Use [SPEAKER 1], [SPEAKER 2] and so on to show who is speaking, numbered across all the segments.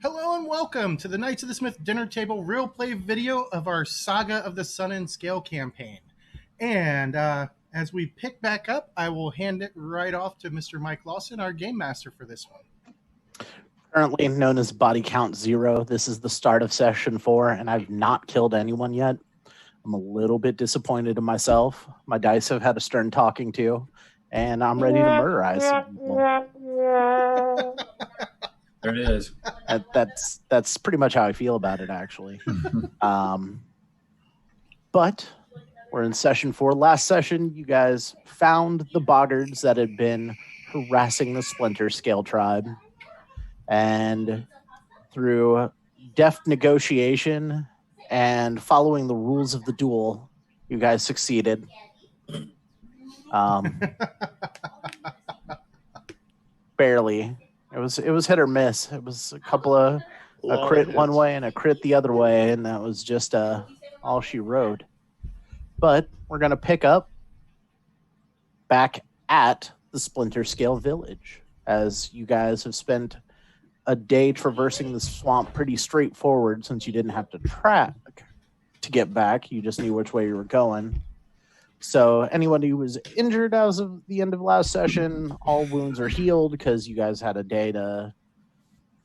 [SPEAKER 1] Hello and welcome to the Knights of the Smith Dinner Table real play video of our Saga of the Sun and Scale campaign. And as we pick back up, I will hand it right off to Mr. Mike Lawson, our game master for this one.
[SPEAKER 2] Currently known as Body Count 0. This is the start of Session 4, and I've not killed anyone yet. I'm a little bit disappointed in myself. My dice have had a stern talking to, and I'm ready to murderize some people.
[SPEAKER 3] There it is.
[SPEAKER 2] That's pretty much how I feel about it, actually. But we're in Session 4. Last session, you guys found the boggards that had been harassing the Splinter Scale tribe. And through deft negotiation and following the rules of the duel, you guys succeeded. Barely. It was hit or miss. It was a couple of a crit one way and a crit the other way, and that was just all she wrote. But we're gonna pick up back at the Splinter Scale village, as you guys have spent a day traversing the swamp pretty straightforward, since you didn't have to track to get back. You just knew which way you were going. So anyone who was injured as of the end of last session, all wounds are healed because you guys had a day to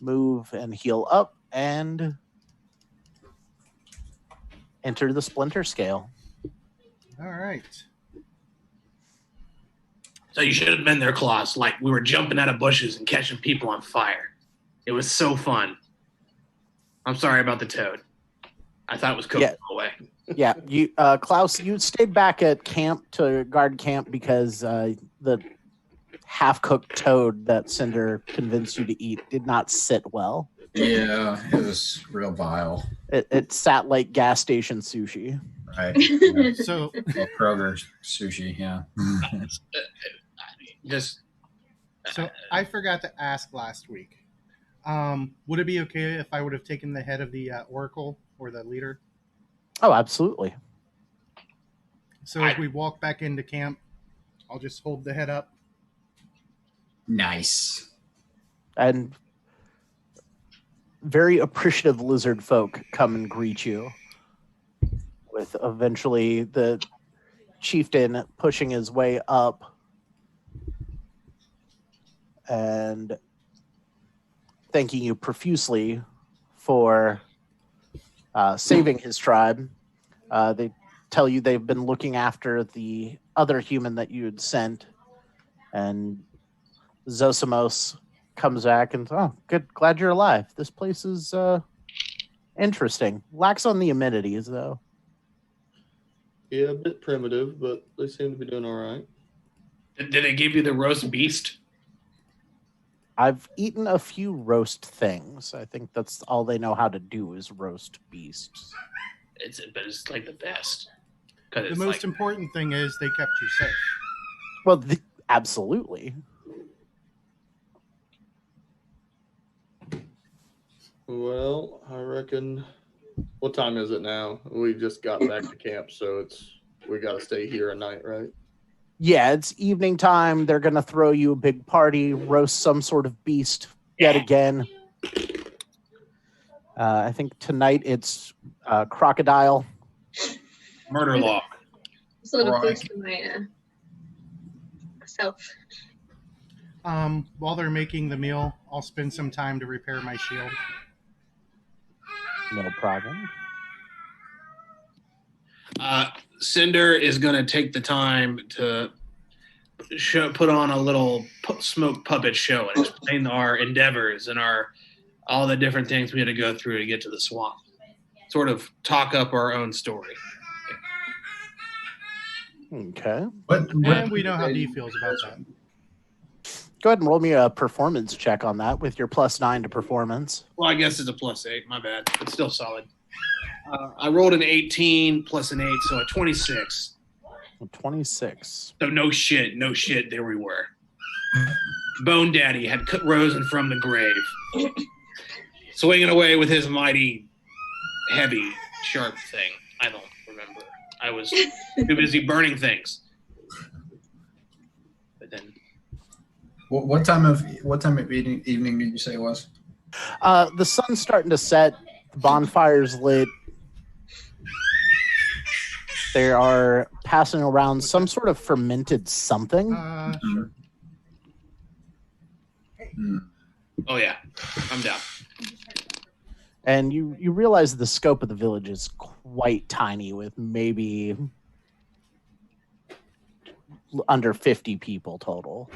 [SPEAKER 2] move and heal up and enter the Splinter Scale.
[SPEAKER 1] All right.
[SPEAKER 4] So you should have been there, Klaus. Like, we were jumping out of bushes and catching people on fire. It was so fun. I'm sorry about the toad. I thought it was cooked away.
[SPEAKER 2] Yeah, you, Klaus, you stayed back at camp to guard camp because the half-cooked toad that Cinder convinced you to eat did not sit well.
[SPEAKER 3] Yeah, it was real vile.
[SPEAKER 2] It sat like gas station sushi.
[SPEAKER 3] Right. Yeah.
[SPEAKER 1] So
[SPEAKER 3] Kroger sushi, yeah.
[SPEAKER 1] So I forgot to ask last week. Would it be okay if I would have taken the head of the Oracle or the leader?
[SPEAKER 2] Oh, absolutely.
[SPEAKER 1] So if we walk back into camp, I'll just hold the head up.
[SPEAKER 3] Nice.
[SPEAKER 2] And very appreciative lizard folk come and greet you, with eventually the chieftain pushing his way up and thanking you profusely for saving his tribe. They tell you they've been looking after the other human that you had sent, and Zosimos comes back and, oh, good, glad you're alive. This place is interesting. Lacks on the amenities, though.
[SPEAKER 5] Yeah, a bit primitive, but they seem to be doing all right.
[SPEAKER 4] Did they give you the roast beast?
[SPEAKER 2] I've eaten a few roast things. I think that's all they know how to do is roast beasts.
[SPEAKER 4] But it's like the best.
[SPEAKER 1] The most important thing is they kept you safe.
[SPEAKER 2] Well, absolutely.
[SPEAKER 5] Well, I reckon. What time is it now? We just got back to camp, so we got to stay here a night, right?
[SPEAKER 2] Yeah, it's evening time. They're going to throw you a big party, roast some sort of beast yet again. I think tonight it's crocodile.
[SPEAKER 4] Murder log.
[SPEAKER 6] Sort of close to myself.
[SPEAKER 1] While they're making the meal, I'll spend some time to repair my shield.
[SPEAKER 2] No problem.
[SPEAKER 4] Cinder is going to take the time to put on a little smoke puppet show and explain our endeavors and all the different things we had to go through to get to the swamp. Sort of talk up our own story.
[SPEAKER 2] Okay.
[SPEAKER 1] And we know how Dee feels about that.
[SPEAKER 2] Go ahead and roll me a performance check on that with your +9 to performance.
[SPEAKER 4] Well, I guess it's a +8. My bad. It's still solid. I rolled an 18 plus an 8, so a 26.
[SPEAKER 2] 26.
[SPEAKER 4] So no shit. There we were. Bone Daddy had risen from the grave, swinging away with his mighty, heavy, sharp thing. I don't remember. I was too busy burning things. But then,
[SPEAKER 3] What time of evening did you say it was?
[SPEAKER 2] The sun's starting to set. The bonfire's lit. They are passing around some sort of fermented something.
[SPEAKER 1] Sure.
[SPEAKER 4] Oh yeah, I'm down.
[SPEAKER 2] And you realize the scope of the village is quite tiny, with maybe under 50 people total.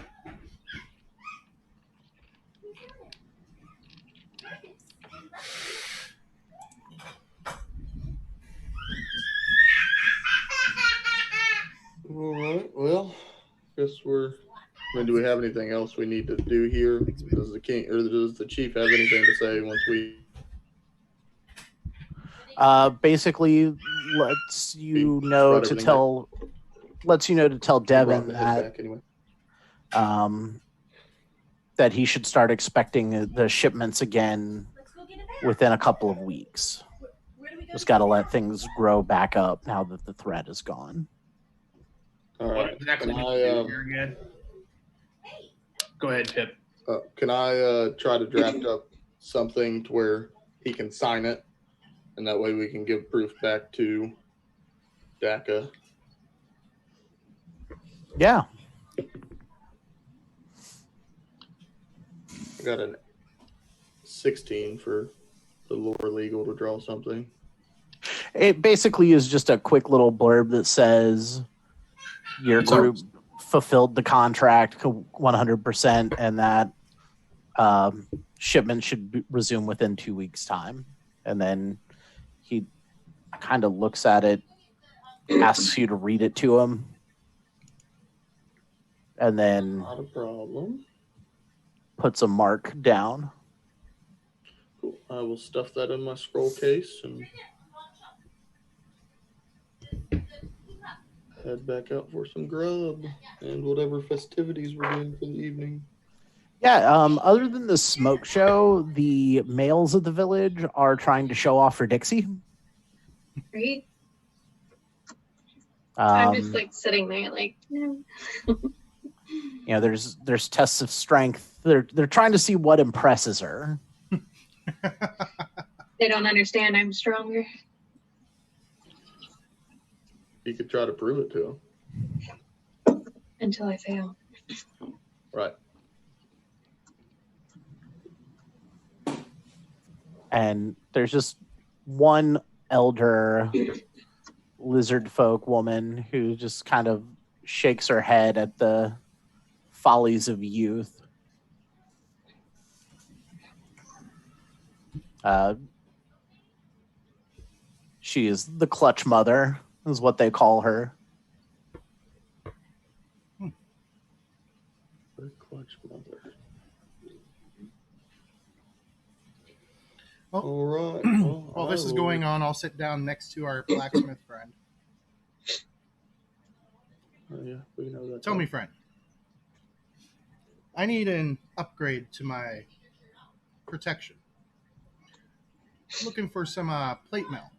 [SPEAKER 5] All right. Well, guess we're. I mean, do we have anything else we need to do here? Does the king or does the chief have anything to say once we?
[SPEAKER 2] Basically, lets you know to tell Devin that
[SPEAKER 5] Anyway.
[SPEAKER 2] That he should start expecting the shipments again within a couple of weeks. Just got to let things grow back up now that the threat is gone.
[SPEAKER 5] All
[SPEAKER 4] What
[SPEAKER 5] right.
[SPEAKER 4] exactly
[SPEAKER 5] Can
[SPEAKER 4] do
[SPEAKER 5] I,
[SPEAKER 4] you do here again? Go ahead, Pip.
[SPEAKER 5] Can I try to draft up something to where he can sign it, and that way we can give proof back to DACA?
[SPEAKER 2] Yeah.
[SPEAKER 5] I got a 16 for the lower legal to draw something.
[SPEAKER 2] It basically is just a quick little blurb that says your group fulfilled the contract 100% and that shipment should resume within 2 weeks' time. And then he kind of looks at it, asks you to read it to him, and then
[SPEAKER 5] Not a problem.
[SPEAKER 2] puts a mark down.
[SPEAKER 5] Cool. I will stuff that in my scroll case and head back out for some grub and whatever festivities we're doing for the evening.
[SPEAKER 2] Yeah, other than the smoke show, the males of the village are trying to show off for Dixie.
[SPEAKER 6] Right? I'm just like sitting there, like,
[SPEAKER 2] you know, there's tests of strength. They're trying to see what impresses her.
[SPEAKER 6] They don't understand I'm stronger.
[SPEAKER 5] You could try to prove it to him.
[SPEAKER 6] Until I fail.
[SPEAKER 5] Right.
[SPEAKER 2] And there's just one elder lizard folk woman who just kind of shakes her head at the follies of youth. She is the clutch mother, is what they call her.
[SPEAKER 5] The clutch mother.
[SPEAKER 1] Oh.
[SPEAKER 5] All right. Well,
[SPEAKER 1] While this is going on, I'll sit down next to our blacksmith friend.
[SPEAKER 5] Oh, yeah, we know that.
[SPEAKER 1] Tell me, friend. I need an upgrade to my protection. I'm looking for some plate mail.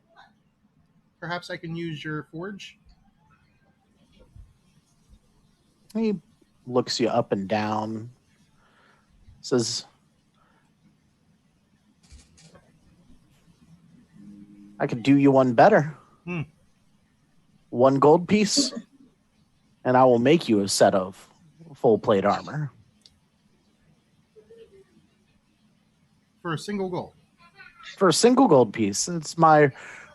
[SPEAKER 1] Perhaps I can use your forge?
[SPEAKER 2] He looks you up and down, says, I could do you one better. 1 gold piece, and I will make you a set of full plate armor.
[SPEAKER 1] For a single gold.
[SPEAKER 2] For a single gold piece. It's my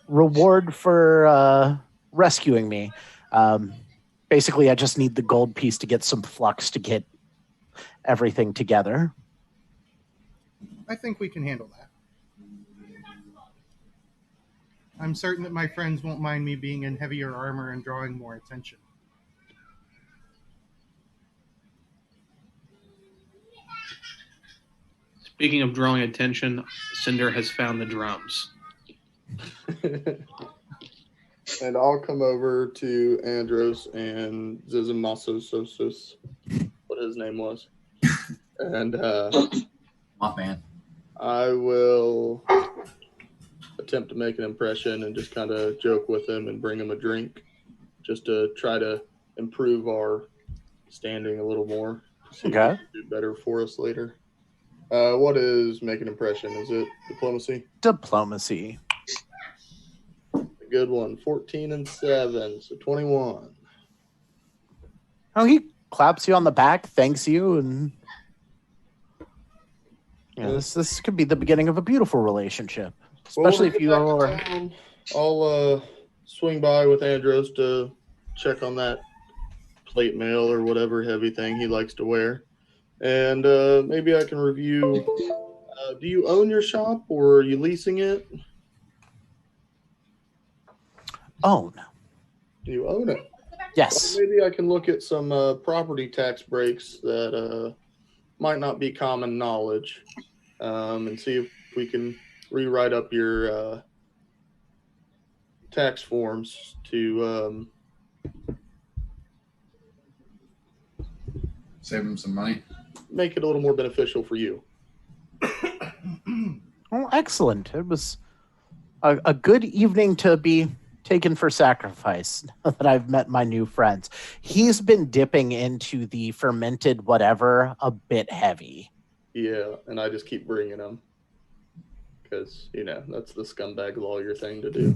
[SPEAKER 2] reward for rescuing me. Basically, I just need the gold piece to get some flux to get everything together.
[SPEAKER 1] I think we can handle that. I'm certain that my friends won't mind me being in heavier armor and drawing more attention.
[SPEAKER 4] Speaking of drawing attention, Cinder has found the drums.
[SPEAKER 5] And I'll come over to Andros and Zizimasososos, what his name was. And
[SPEAKER 3] Mothman.
[SPEAKER 5] I will attempt to make an impression and just kind of joke with him and bring him a drink just to try to improve our standing a little more. See if he
[SPEAKER 2] Okay.
[SPEAKER 5] can do better for us later. What is make an impression? Is it diplomacy?
[SPEAKER 2] Diplomacy.
[SPEAKER 5] A good one. 14 and 7, so 21.
[SPEAKER 2] Oh, he claps you on the back, thanks you, and this could be the beginning of a beautiful relationship. Especially if you are.
[SPEAKER 5] I'll swing by with Andros to check on that plate mail or whatever heavy thing he likes to wear. And maybe I can review. Do you own your shop or are you leasing it?
[SPEAKER 2] Own.
[SPEAKER 5] You own it.
[SPEAKER 2] Yes.
[SPEAKER 5] Well, maybe I can look at some property tax breaks that might not be common knowledge and see if we can rewrite up your tax forms to
[SPEAKER 3] Save him some money.
[SPEAKER 5] make it a little more beneficial for you.
[SPEAKER 2] Well, excellent. It was a good evening to be taken for sacrifice now that I've met my new friends. He's been dipping into the fermented whatever a bit heavy.
[SPEAKER 5] Yeah, and I just keep bringing them because, that's the scumbag lawyer thing to do.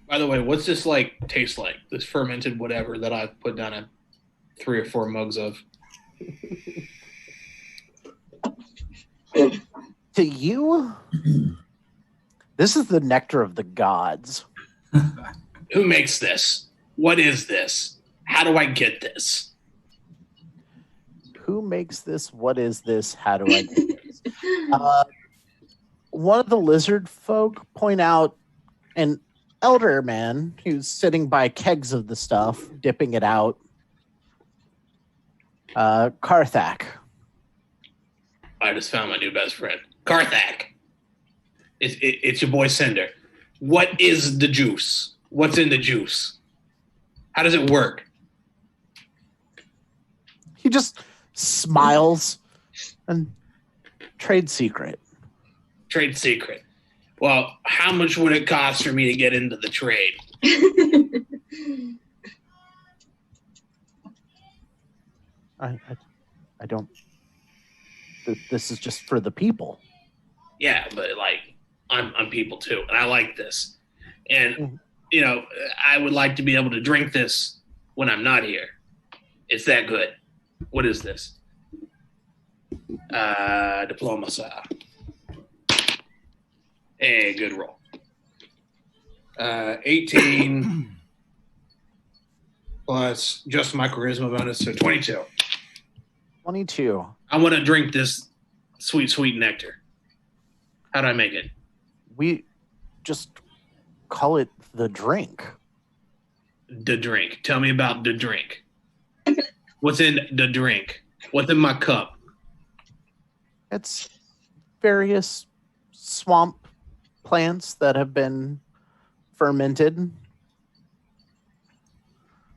[SPEAKER 4] By the way, what's this taste like? This fermented whatever that I've put down 3 or 4 mugs of.
[SPEAKER 2] To you, this is the nectar of the gods.
[SPEAKER 4] Who makes this? What is this? How do I get this?
[SPEAKER 2] Who makes this? What is this? How do I get this? One of the lizard folk point out an elder man who's sitting by kegs of the stuff, dipping it out. Karthak.
[SPEAKER 4] I just found my new best friend. Karthak. It's your boy Cinder. What is the juice? What's in the juice? How does it work?
[SPEAKER 2] He just smiles and trade secret.
[SPEAKER 4] Trade secret. Well, how much would it cost for me to get into the trade?
[SPEAKER 2] I don't. This is just for the people.
[SPEAKER 4] Yeah, but I'm people too, and I like this. And I would like to be able to drink this when I'm not here. It's that good. What is this? Diplomacy. Hey, good roll. 18 plus just my charisma bonus, so 22.
[SPEAKER 2] 22.
[SPEAKER 4] I want to drink this sweet, sweet nectar. How do I make it?
[SPEAKER 2] We just call it the drink.
[SPEAKER 4] The drink. Tell me about the drink. What's in the drink? What's in my cup?
[SPEAKER 2] It's various swamp plants that have been fermented.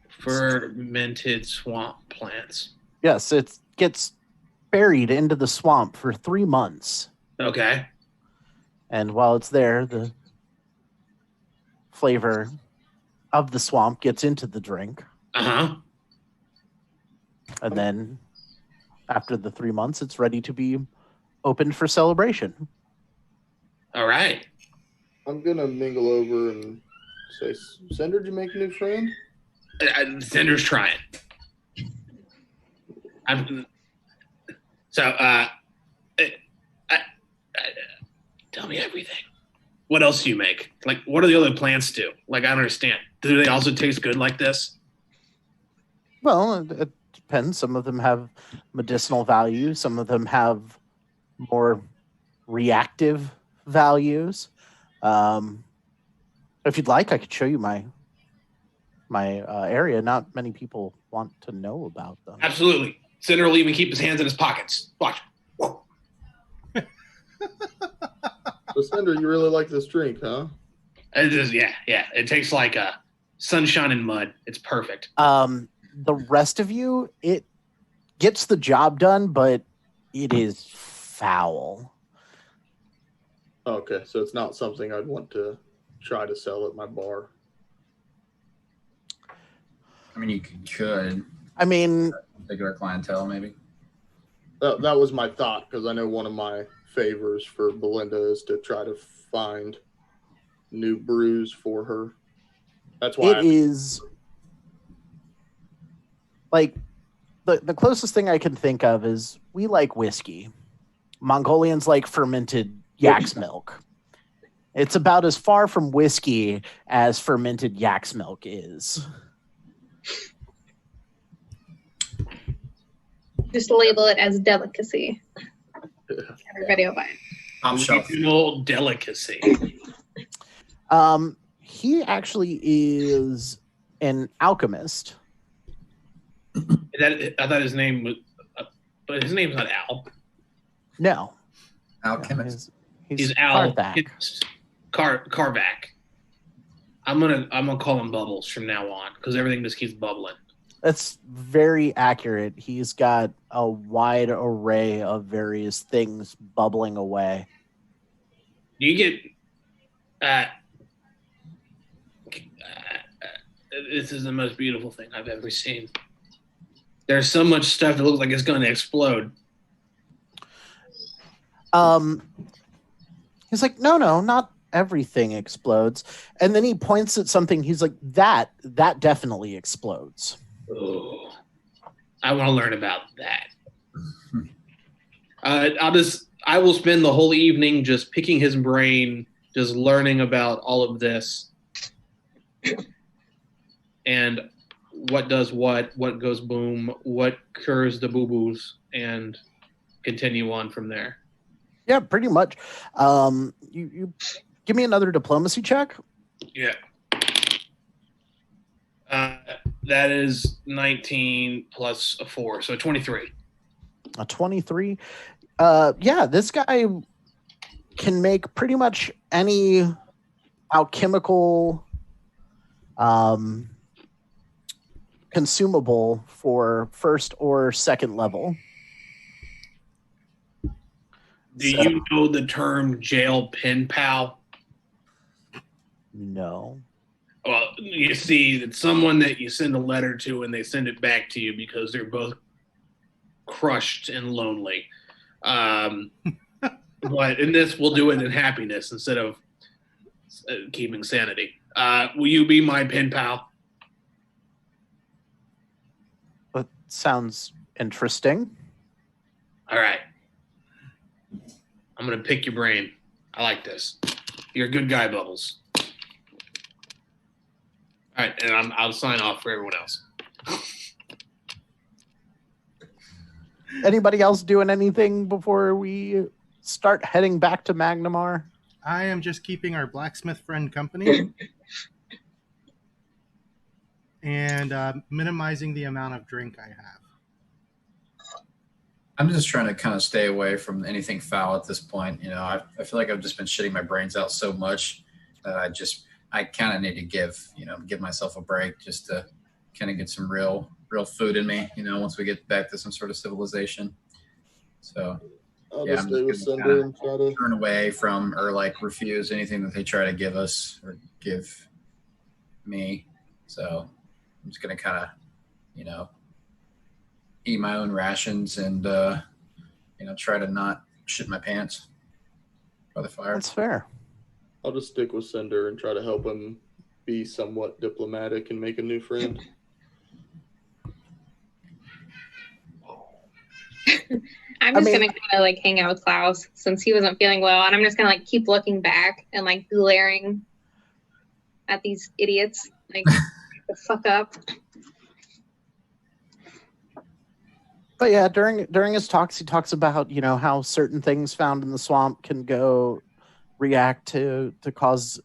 [SPEAKER 4] Fermented swamp plants.
[SPEAKER 2] Yes, it gets buried into the swamp for 3 months.
[SPEAKER 4] Okay.
[SPEAKER 2] And while it's there, the flavor of the swamp gets into the drink.
[SPEAKER 4] Uh-huh.
[SPEAKER 2] And then after the 3 months, it's ready to be opened for celebration.
[SPEAKER 4] All right.
[SPEAKER 5] I'm going to mingle over and say, Cinder, did you make a new friend?
[SPEAKER 4] Cinder's trying. Tell me everything. What else do you make? What do the other plants do? I don't understand. Do they also taste good like this?
[SPEAKER 2] Well, it depends. Some of them have medicinal value. Some of them have more reactive values. If you'd like, I could show you my area. Not many people want to know about them.
[SPEAKER 4] Absolutely. Cinder will even keep his hands in his pockets. Watch. Whoa.
[SPEAKER 5] So, Cinder, you really like this drink, huh?
[SPEAKER 4] It is, yeah. It tastes like sunshine and mud. It's perfect.
[SPEAKER 2] The rest of you, it gets the job done, but it is foul.
[SPEAKER 5] Okay, so it's not something I'd want to try to sell at my bar.
[SPEAKER 3] I mean, you could.
[SPEAKER 2] I mean,
[SPEAKER 3] Regular clientele, maybe.
[SPEAKER 5] That was my thought, because I know one of my favors for Belinda is to try to find new brews for her. That's why
[SPEAKER 2] It is like the closest thing I can think of is we like whiskey. Mongolians like fermented yak's milk. It's about as far from whiskey as fermented yak's milk is.
[SPEAKER 6] Just label it as delicacy. Everybody will buy it.
[SPEAKER 3] Top shelf.
[SPEAKER 4] Regional delicacy.
[SPEAKER 2] He actually is an alchemist.
[SPEAKER 4] I thought his name was, but his name's not Al.
[SPEAKER 2] No.
[SPEAKER 3] Alchemist.
[SPEAKER 4] He's Al
[SPEAKER 2] Karthak.
[SPEAKER 4] Karvak. I'm gonna call him Bubbles from now on because everything just keeps bubbling.
[SPEAKER 2] That's very accurate. He's got a wide array of various things bubbling away.
[SPEAKER 4] Do you get? This is the most beautiful thing I've ever seen. There's so much stuff that looks like it's going to explode.
[SPEAKER 2] He's like, no, not everything explodes. And then he points at something. He's like, that definitely explodes.
[SPEAKER 4] Oh, I want to learn about that. I will spend the whole evening just picking his brain, just learning about all of this, and what does what goes boom, what cures the boo-boos, and continue on from there.
[SPEAKER 2] Yeah, pretty much. You give me another diplomacy check.
[SPEAKER 4] Yeah. That is 19 plus a 4, so 23.
[SPEAKER 2] A 23. Yeah, this guy can make pretty much any alchemical consumable for first or second level.
[SPEAKER 4] Do you know the term jail pen pal?
[SPEAKER 2] No.
[SPEAKER 4] Well, you see, it's someone that you send a letter to and they send it back to you because they're both crushed and lonely. But in this, we'll do it in happiness instead of keeping sanity. Will you be my pen pal?
[SPEAKER 2] That sounds interesting.
[SPEAKER 4] All right. I'm going to pick your brain. I like this. You're a good guy, Bubbles. All right, and I'll sign off for everyone else.
[SPEAKER 2] Anybody else doing anything before we start heading back to Magnimar?
[SPEAKER 1] I am just keeping our blacksmith friend company and minimizing the amount of drink I have.
[SPEAKER 3] I'm just trying to kind of stay away from anything foul at this point. You know, I feel like I've just been shitting my brains out so much that I kind of need to give myself a break just to kind of get some real food in me, once we get back to some sort of civilization. So
[SPEAKER 5] I'll
[SPEAKER 3] yeah,
[SPEAKER 5] just
[SPEAKER 3] I'm
[SPEAKER 5] stay with
[SPEAKER 3] just gonna
[SPEAKER 5] Cinder and try to.
[SPEAKER 3] turn away from or like refuse anything that they try to give us or give me. So I'm just gonna kind of, eat my own rations and try to not shit my pants by the fire.
[SPEAKER 2] That's fair.
[SPEAKER 5] I'll just stick with Cinder and try to help him be somewhat diplomatic and make a new friend.
[SPEAKER 6] I'm just gonna kind of like hang out with Klaus since he wasn't feeling well, and I'm just gonna like keep looking back and like glaring at these idiots, like the fuck up.
[SPEAKER 2] But yeah, during his talks, he talks about how certain things found in the swamp can react to cause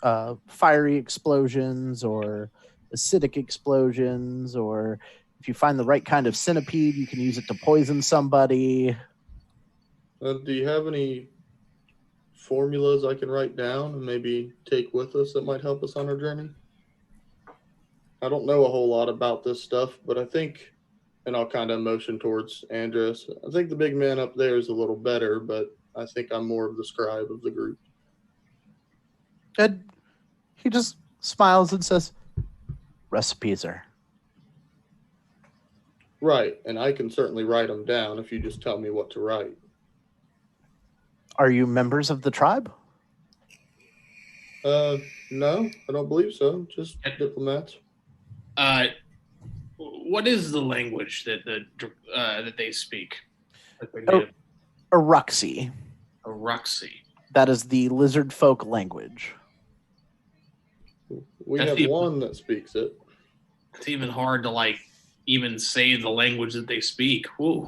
[SPEAKER 2] fiery explosions or acidic explosions, or if you find the right kind of centipede, you can use it to poison somebody.
[SPEAKER 5] Do you have any formulas I can write down and maybe take with us that might help us on our journey? I don't know a whole lot about this stuff, but I think, and I'll kind of motion towards Andres, I think the big man up there is a little better, but I think I'm more of the scribe of the group.
[SPEAKER 2] And he just smiles and says, recipes are
[SPEAKER 5] Right, and I can certainly write them down if you just tell me what to write.
[SPEAKER 2] Are you members of the tribe?
[SPEAKER 5] No, I don't believe so. Just diplomats.
[SPEAKER 4] What is the language that that they speak?
[SPEAKER 2] Aruxi.
[SPEAKER 4] Aruxi.
[SPEAKER 2] That is the lizard folk language.
[SPEAKER 5] We
[SPEAKER 4] That's
[SPEAKER 5] have one that speaks it.
[SPEAKER 4] It's even hard to even say the language that they speak. Whoa.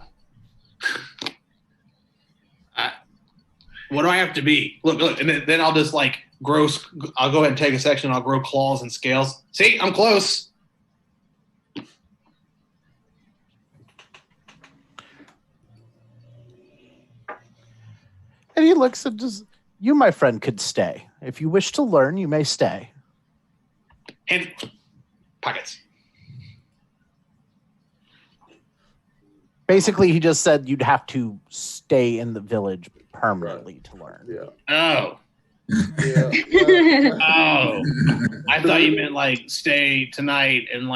[SPEAKER 4] What do I have to be? Look, and then I'll just grow. I'll go ahead and take a section. I'll grow claws and scales. See, I'm close.
[SPEAKER 2] And he looks at you, my friend, could stay. If you wish to learn, you may stay.
[SPEAKER 4] And pockets.
[SPEAKER 2] Basically, he just said you'd have to stay in the village permanently to learn.
[SPEAKER 5] Yeah.
[SPEAKER 4] Oh.
[SPEAKER 5] Yeah.
[SPEAKER 4] Oh. I thought you meant stay tonight and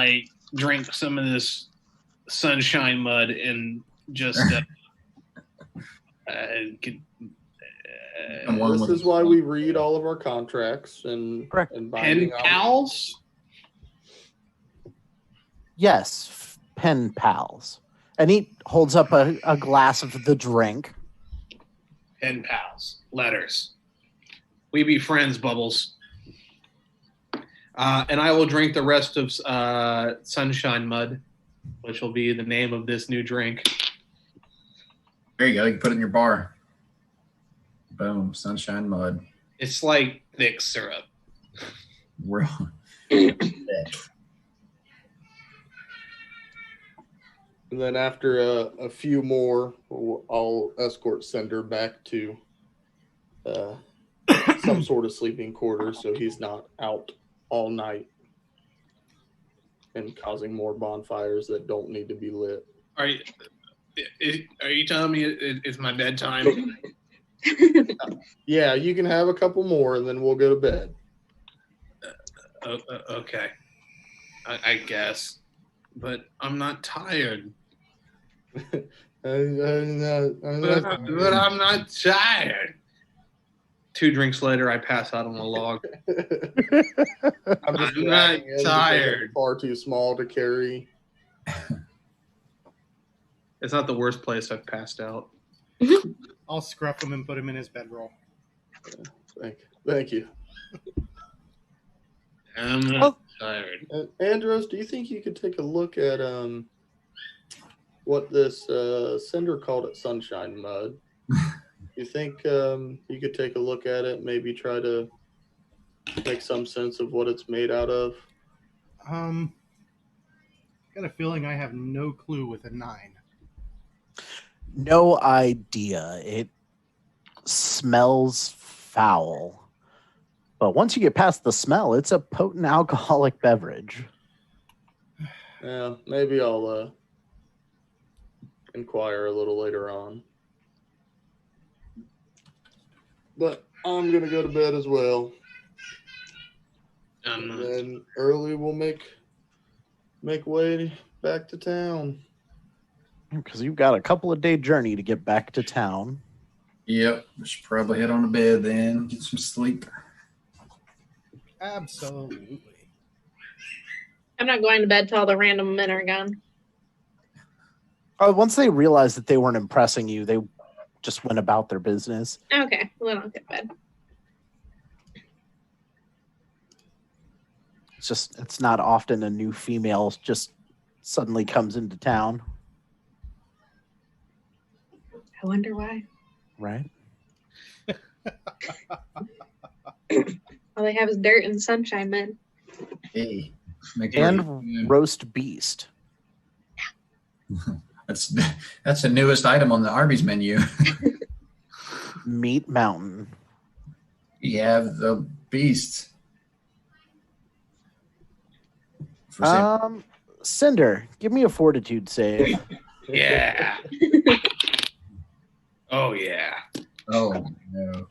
[SPEAKER 4] drink some of this sunshine mud and just
[SPEAKER 5] this is why we read all of our contracts and
[SPEAKER 4] pen pals.
[SPEAKER 2] Yes, pen pals. And he holds up a glass of the drink.
[SPEAKER 4] Pen pals. Letters. We be friends, Bubbles. And I will drink the rest of Sunshine Mud, which will be the name of this new drink.
[SPEAKER 3] There you go. You can put it in your bar. Boom. Sunshine Mud.
[SPEAKER 4] It's like thick syrup.
[SPEAKER 3] Real thick.
[SPEAKER 5] And then after a few more, I'll escort Cinder back to some sort of sleeping quarters so he's not out all night and causing more bonfires that don't need to be lit.
[SPEAKER 4] Are you telling me it's my bedtime?
[SPEAKER 5] Yeah, you can have a couple more and then we'll go to bed.
[SPEAKER 4] Okay. I guess. But I'm not tired. But I'm not tired. 2 drinks later, I pass out on the log.
[SPEAKER 5] I'm
[SPEAKER 4] not tired.
[SPEAKER 5] Far too small to carry.
[SPEAKER 4] It's not the worst place I've passed out.
[SPEAKER 1] I'll scruff him and put him in his bedroll.
[SPEAKER 5] Thank you.
[SPEAKER 4] I'm not tired.
[SPEAKER 5] Andros, do you think you could take a look at what this Cinder called it Sunshine Mud? You think you could take a look at it, maybe try to make some sense of what it's made out of?
[SPEAKER 1] Got a feeling I have no clue with a 9.
[SPEAKER 2] No idea. It smells foul. But once you get past the smell, it's a potent alcoholic beverage.
[SPEAKER 5] Yeah, maybe I'll inquire a little later on. But I'm going to go to bed as well. And then early we'll make way back to town.
[SPEAKER 2] Because you've got a couple of day journey to get back to town.
[SPEAKER 3] Yep. We should probably head on to bed then. Get some sleep.
[SPEAKER 1] Absolutely.
[SPEAKER 6] I'm not going to bed till all the random men are gone.
[SPEAKER 2] Once they realized that they weren't impressing you, they just went about their business.
[SPEAKER 6] Okay, well, then I'll get to bed.
[SPEAKER 2] It's not often a new female just suddenly comes into town.
[SPEAKER 6] I wonder why.
[SPEAKER 2] Right?
[SPEAKER 6] All they have is dirt and sunshine, man.
[SPEAKER 3] Hey.
[SPEAKER 2] And roast beast.
[SPEAKER 3] That's the newest item on the Arby's menu.
[SPEAKER 2] Meat Mountain.
[SPEAKER 3] You have the beast.
[SPEAKER 2] Cinder, give me a fortitude save.
[SPEAKER 4] Yeah. Oh, yeah.
[SPEAKER 3] Oh, no.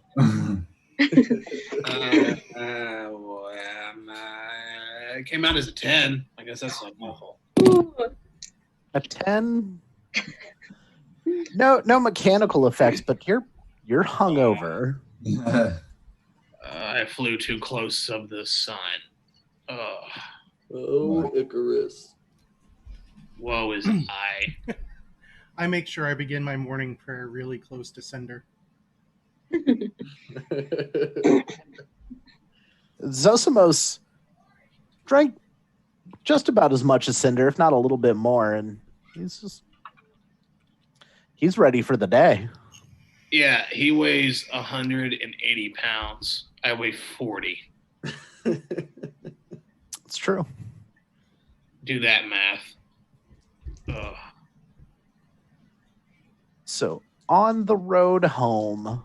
[SPEAKER 4] It came out as a 10. I guess that's not awful.
[SPEAKER 6] Ooh.
[SPEAKER 2] A 10. No mechanical effects, but you're hungover.
[SPEAKER 4] I flew too close of the sun.
[SPEAKER 5] Oh, Icarus.
[SPEAKER 4] Woe is I.
[SPEAKER 1] I make sure I begin my morning prayer really close to Cinder.
[SPEAKER 2] Zosimos drank just about as much as Cinder, if not a little bit more, and he's ready for the day.
[SPEAKER 4] Yeah, he weighs 180 pounds. I weigh 40.
[SPEAKER 2] It's true.
[SPEAKER 4] Do that math. Ugh.
[SPEAKER 2] So on the road home,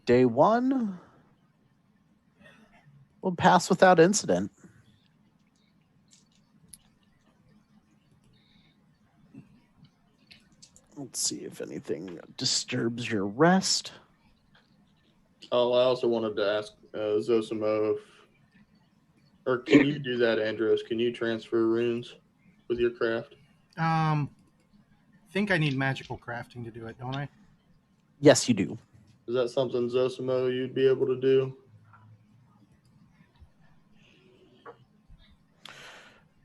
[SPEAKER 2] day 1 will pass without incident. Let's see if anything disturbs your rest.
[SPEAKER 5] Oh, I also wanted to ask Zosimo or can you do that, Andros? Can you transfer runes with your craft?
[SPEAKER 1] Think I need magical crafting to do it, don't I?
[SPEAKER 2] Yes, you do.
[SPEAKER 5] Is that something, Zosimo, you'd be able to do?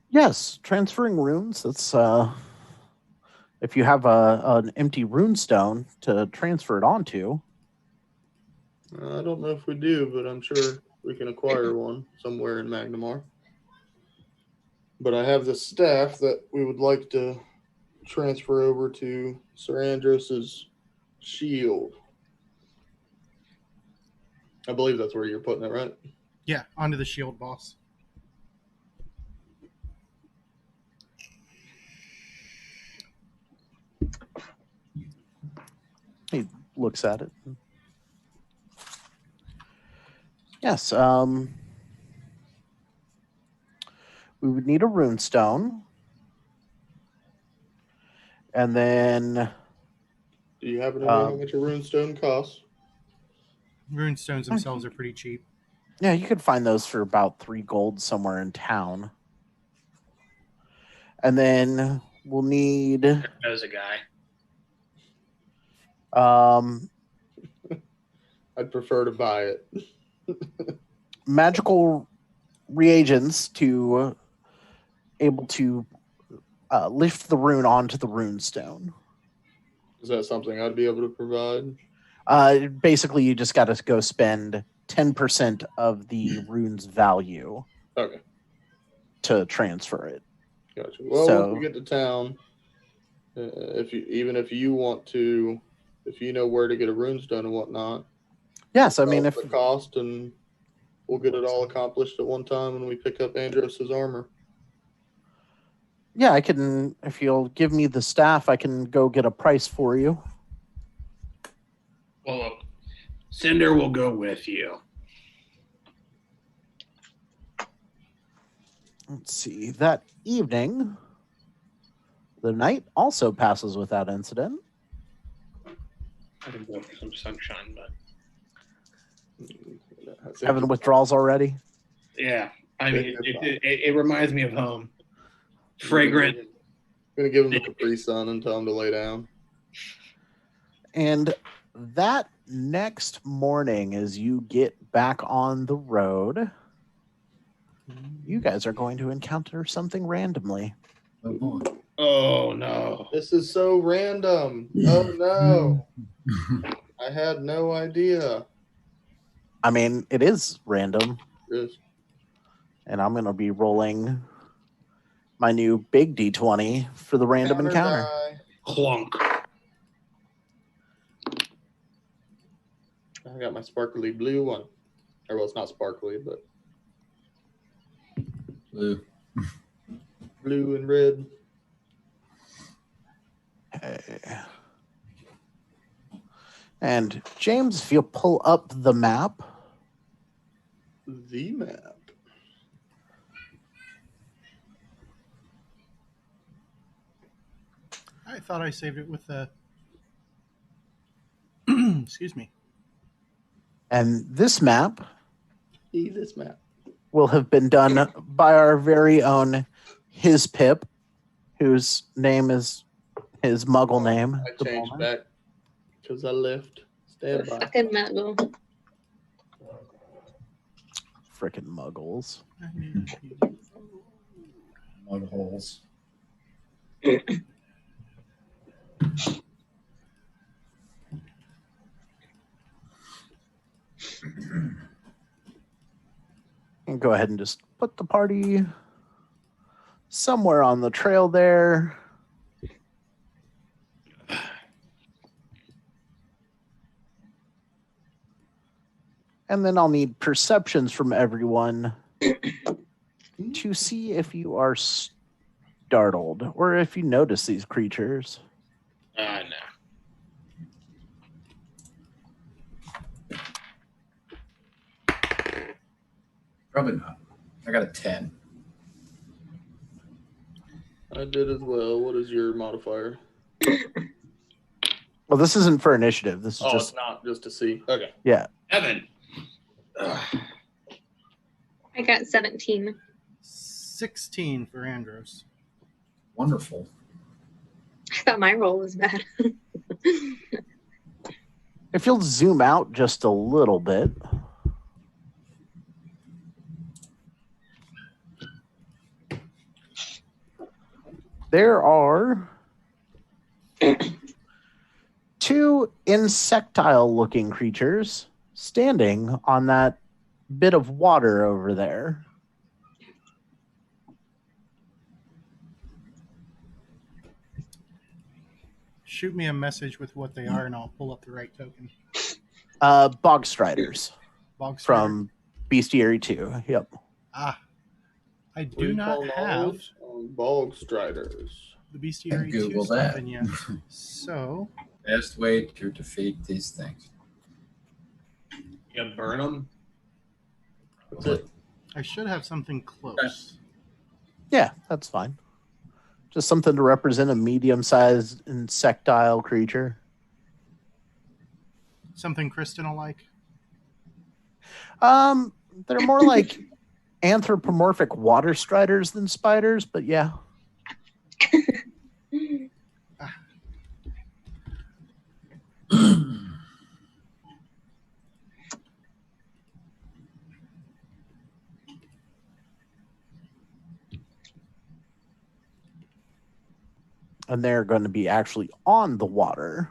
[SPEAKER 2] Yes, transferring runes. That's if you have an empty rune stone to transfer it onto.
[SPEAKER 5] I don't know if we do, but I'm sure we can acquire one somewhere in Magnimar. But I have the staff that we would like to transfer over to Sir Andros's shield. I believe that's where you're putting it, right?
[SPEAKER 1] Yeah, onto the shield boss.
[SPEAKER 2] He looks at it. Yes, we would need a rune stone. And then...
[SPEAKER 5] Do you happen to know how much a runestone costs?
[SPEAKER 1] Rune stones themselves are pretty cheap.
[SPEAKER 2] Yeah, you could find those for about 3 gold somewhere in town. And then we'll need...
[SPEAKER 4] There's a guy.
[SPEAKER 5] I'd prefer to buy it.
[SPEAKER 2] Magical reagents to able to lift the rune onto the rune stone.
[SPEAKER 5] Is that something I'd be able to provide?
[SPEAKER 2] Basically, you just got to go spend 10% of the rune's value.
[SPEAKER 5] Okay.
[SPEAKER 2] To transfer it.
[SPEAKER 5] Gotcha. Well, once we get to town, if you want to, if you know where to get a runestone and whatnot.
[SPEAKER 2] Yes, I mean if
[SPEAKER 5] the cost, and we'll get it all accomplished at one time when we pick up Andros's armor.
[SPEAKER 2] Yeah, I can. If you'll give me the staff, I can go get a price for you.
[SPEAKER 4] Well, Cinder will go with you.
[SPEAKER 2] Let's see. That evening, the night also passes without incident.
[SPEAKER 4] I can go for some sunshine, but
[SPEAKER 2] having withdrawals already.
[SPEAKER 4] Yeah, I mean, it reminds me of home. Fragrant.
[SPEAKER 5] I'm gonna give him a Capri Sun and tell him to lay down.
[SPEAKER 2] And that next morning, as you get back on the road, you guys are going to encounter something randomly.
[SPEAKER 4] Oh no!
[SPEAKER 5] This is so random. Oh no! I had no idea.
[SPEAKER 2] I mean, it is random.
[SPEAKER 5] Yes.
[SPEAKER 2] And I'm going to be rolling my new big D20 for the random encounter.
[SPEAKER 4] Clunk.
[SPEAKER 5] I got my sparkly blue one. Or, well, it's not sparkly, but
[SPEAKER 3] Blue.
[SPEAKER 5] Blue and red.
[SPEAKER 2] Okay. And James, if you'll pull up the map.
[SPEAKER 5] The map.
[SPEAKER 1] I thought I saved it with the... Excuse me.
[SPEAKER 2] And this map
[SPEAKER 5] This map
[SPEAKER 2] will have been done by our very own His Pip, whose name is his muggle name.
[SPEAKER 5] I
[SPEAKER 2] at the
[SPEAKER 5] changed
[SPEAKER 2] moment.
[SPEAKER 5] back because I left. Stand by.
[SPEAKER 6] Fucking muggle.
[SPEAKER 2] Frickin' muggles.
[SPEAKER 3] Mud holes.
[SPEAKER 2] And go ahead and just put the party somewhere on the trail there. And then I'll need perceptions from everyone to see if you are startled or if you notice these creatures.
[SPEAKER 4] No.
[SPEAKER 3] Probably not. I got a 10.
[SPEAKER 5] I did as well. What is your modifier?
[SPEAKER 2] Well, this isn't for initiative. This is
[SPEAKER 5] Oh,
[SPEAKER 2] just
[SPEAKER 5] it's not just to see. Okay.
[SPEAKER 2] yeah.
[SPEAKER 4] Evan.
[SPEAKER 6] I got 17.
[SPEAKER 1] 16 for Andros.
[SPEAKER 3] Wonderful.
[SPEAKER 6] I thought my roll was bad.
[SPEAKER 2] If you'll zoom out just a little bit. There are 2 insectile-looking creatures standing on that bit of water over there.
[SPEAKER 1] Shoot me a message with what they are, and I'll pull up the right token.
[SPEAKER 2] Bog Striders
[SPEAKER 1] Bog Strider.
[SPEAKER 2] from Bestiary 2. Yep.
[SPEAKER 1] Ah, I
[SPEAKER 5] What
[SPEAKER 1] do
[SPEAKER 5] you
[SPEAKER 1] not
[SPEAKER 5] call
[SPEAKER 1] have
[SPEAKER 5] those? Bog Striders.
[SPEAKER 1] the Bestiary 2
[SPEAKER 3] Google
[SPEAKER 1] stuff
[SPEAKER 3] that.
[SPEAKER 1] in yet. So,
[SPEAKER 3] Best way to defeat these things.
[SPEAKER 4] You burn them?
[SPEAKER 5] That's it.
[SPEAKER 1] I should have something close.
[SPEAKER 2] Yeah, that's fine. Just something to represent a medium-sized insectile creature.
[SPEAKER 1] Something Kristen will like.
[SPEAKER 2] They're more like anthropomorphic water striders than spiders, but yeah. And they're going to be actually on the water.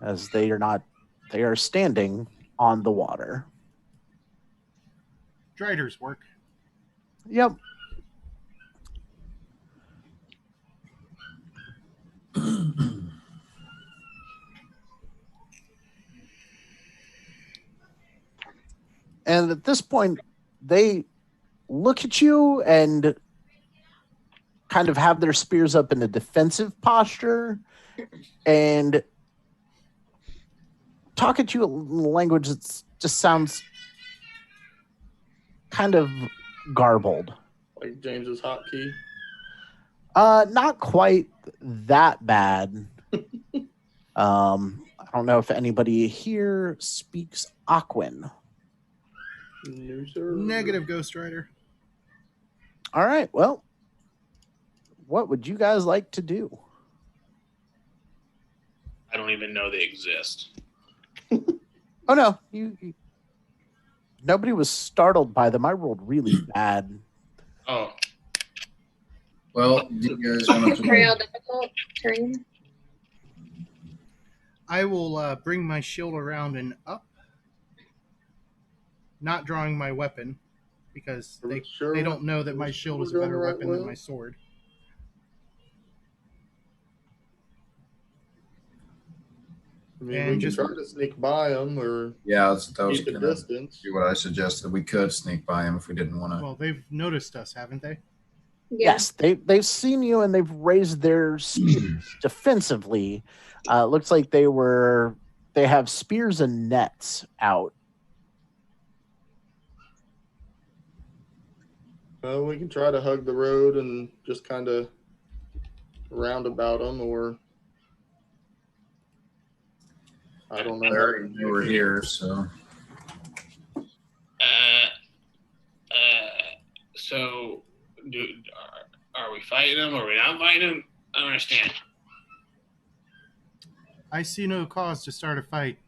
[SPEAKER 2] As they are not, they are standing on the water.
[SPEAKER 1] Driders work.
[SPEAKER 2] Yep. And at this point, they look at you and kind of have their spears up in a defensive posture and talk at you in a language that just sounds kind of garbled.
[SPEAKER 5] Like James's hotkey.
[SPEAKER 2] Not quite that bad. I don't know if anybody here speaks Aquan.
[SPEAKER 5] No, sir.
[SPEAKER 1] Negative, Ghost Rider.
[SPEAKER 2] All right, well, what would you guys like to do?
[SPEAKER 4] I don't even know they exist.
[SPEAKER 2] Oh, no. You nobody was startled by them. I rolled really bad.
[SPEAKER 4] Oh,
[SPEAKER 3] Well, do you guys want to
[SPEAKER 6] Real difficult terrain.
[SPEAKER 1] I will bring my shield around and up. Not drawing my weapon, because
[SPEAKER 5] Are we
[SPEAKER 1] they
[SPEAKER 5] sure?
[SPEAKER 1] don't know that my shield is a better weapon than my sword.
[SPEAKER 5] I mean,
[SPEAKER 1] And
[SPEAKER 5] we can
[SPEAKER 1] just-
[SPEAKER 5] try to sneak by them or
[SPEAKER 3] Yeah, that was
[SPEAKER 5] keep a
[SPEAKER 3] gonna
[SPEAKER 5] distance.
[SPEAKER 3] be what I suggested. We could sneak by him if we didn't want to.
[SPEAKER 1] Well, they've noticed us, haven't they?
[SPEAKER 6] Yeah.
[SPEAKER 2] Yes, they've seen you and they've raised their spears defensively. Looks like they have spears and nets out.
[SPEAKER 5] Well, we can try to hug the road and just kind of roundabout them, or I don't know.
[SPEAKER 3] They already knew we're here, so
[SPEAKER 4] So, are we fighting them? Are we not fighting them? I don't understand.
[SPEAKER 1] I see no cause to start a fight.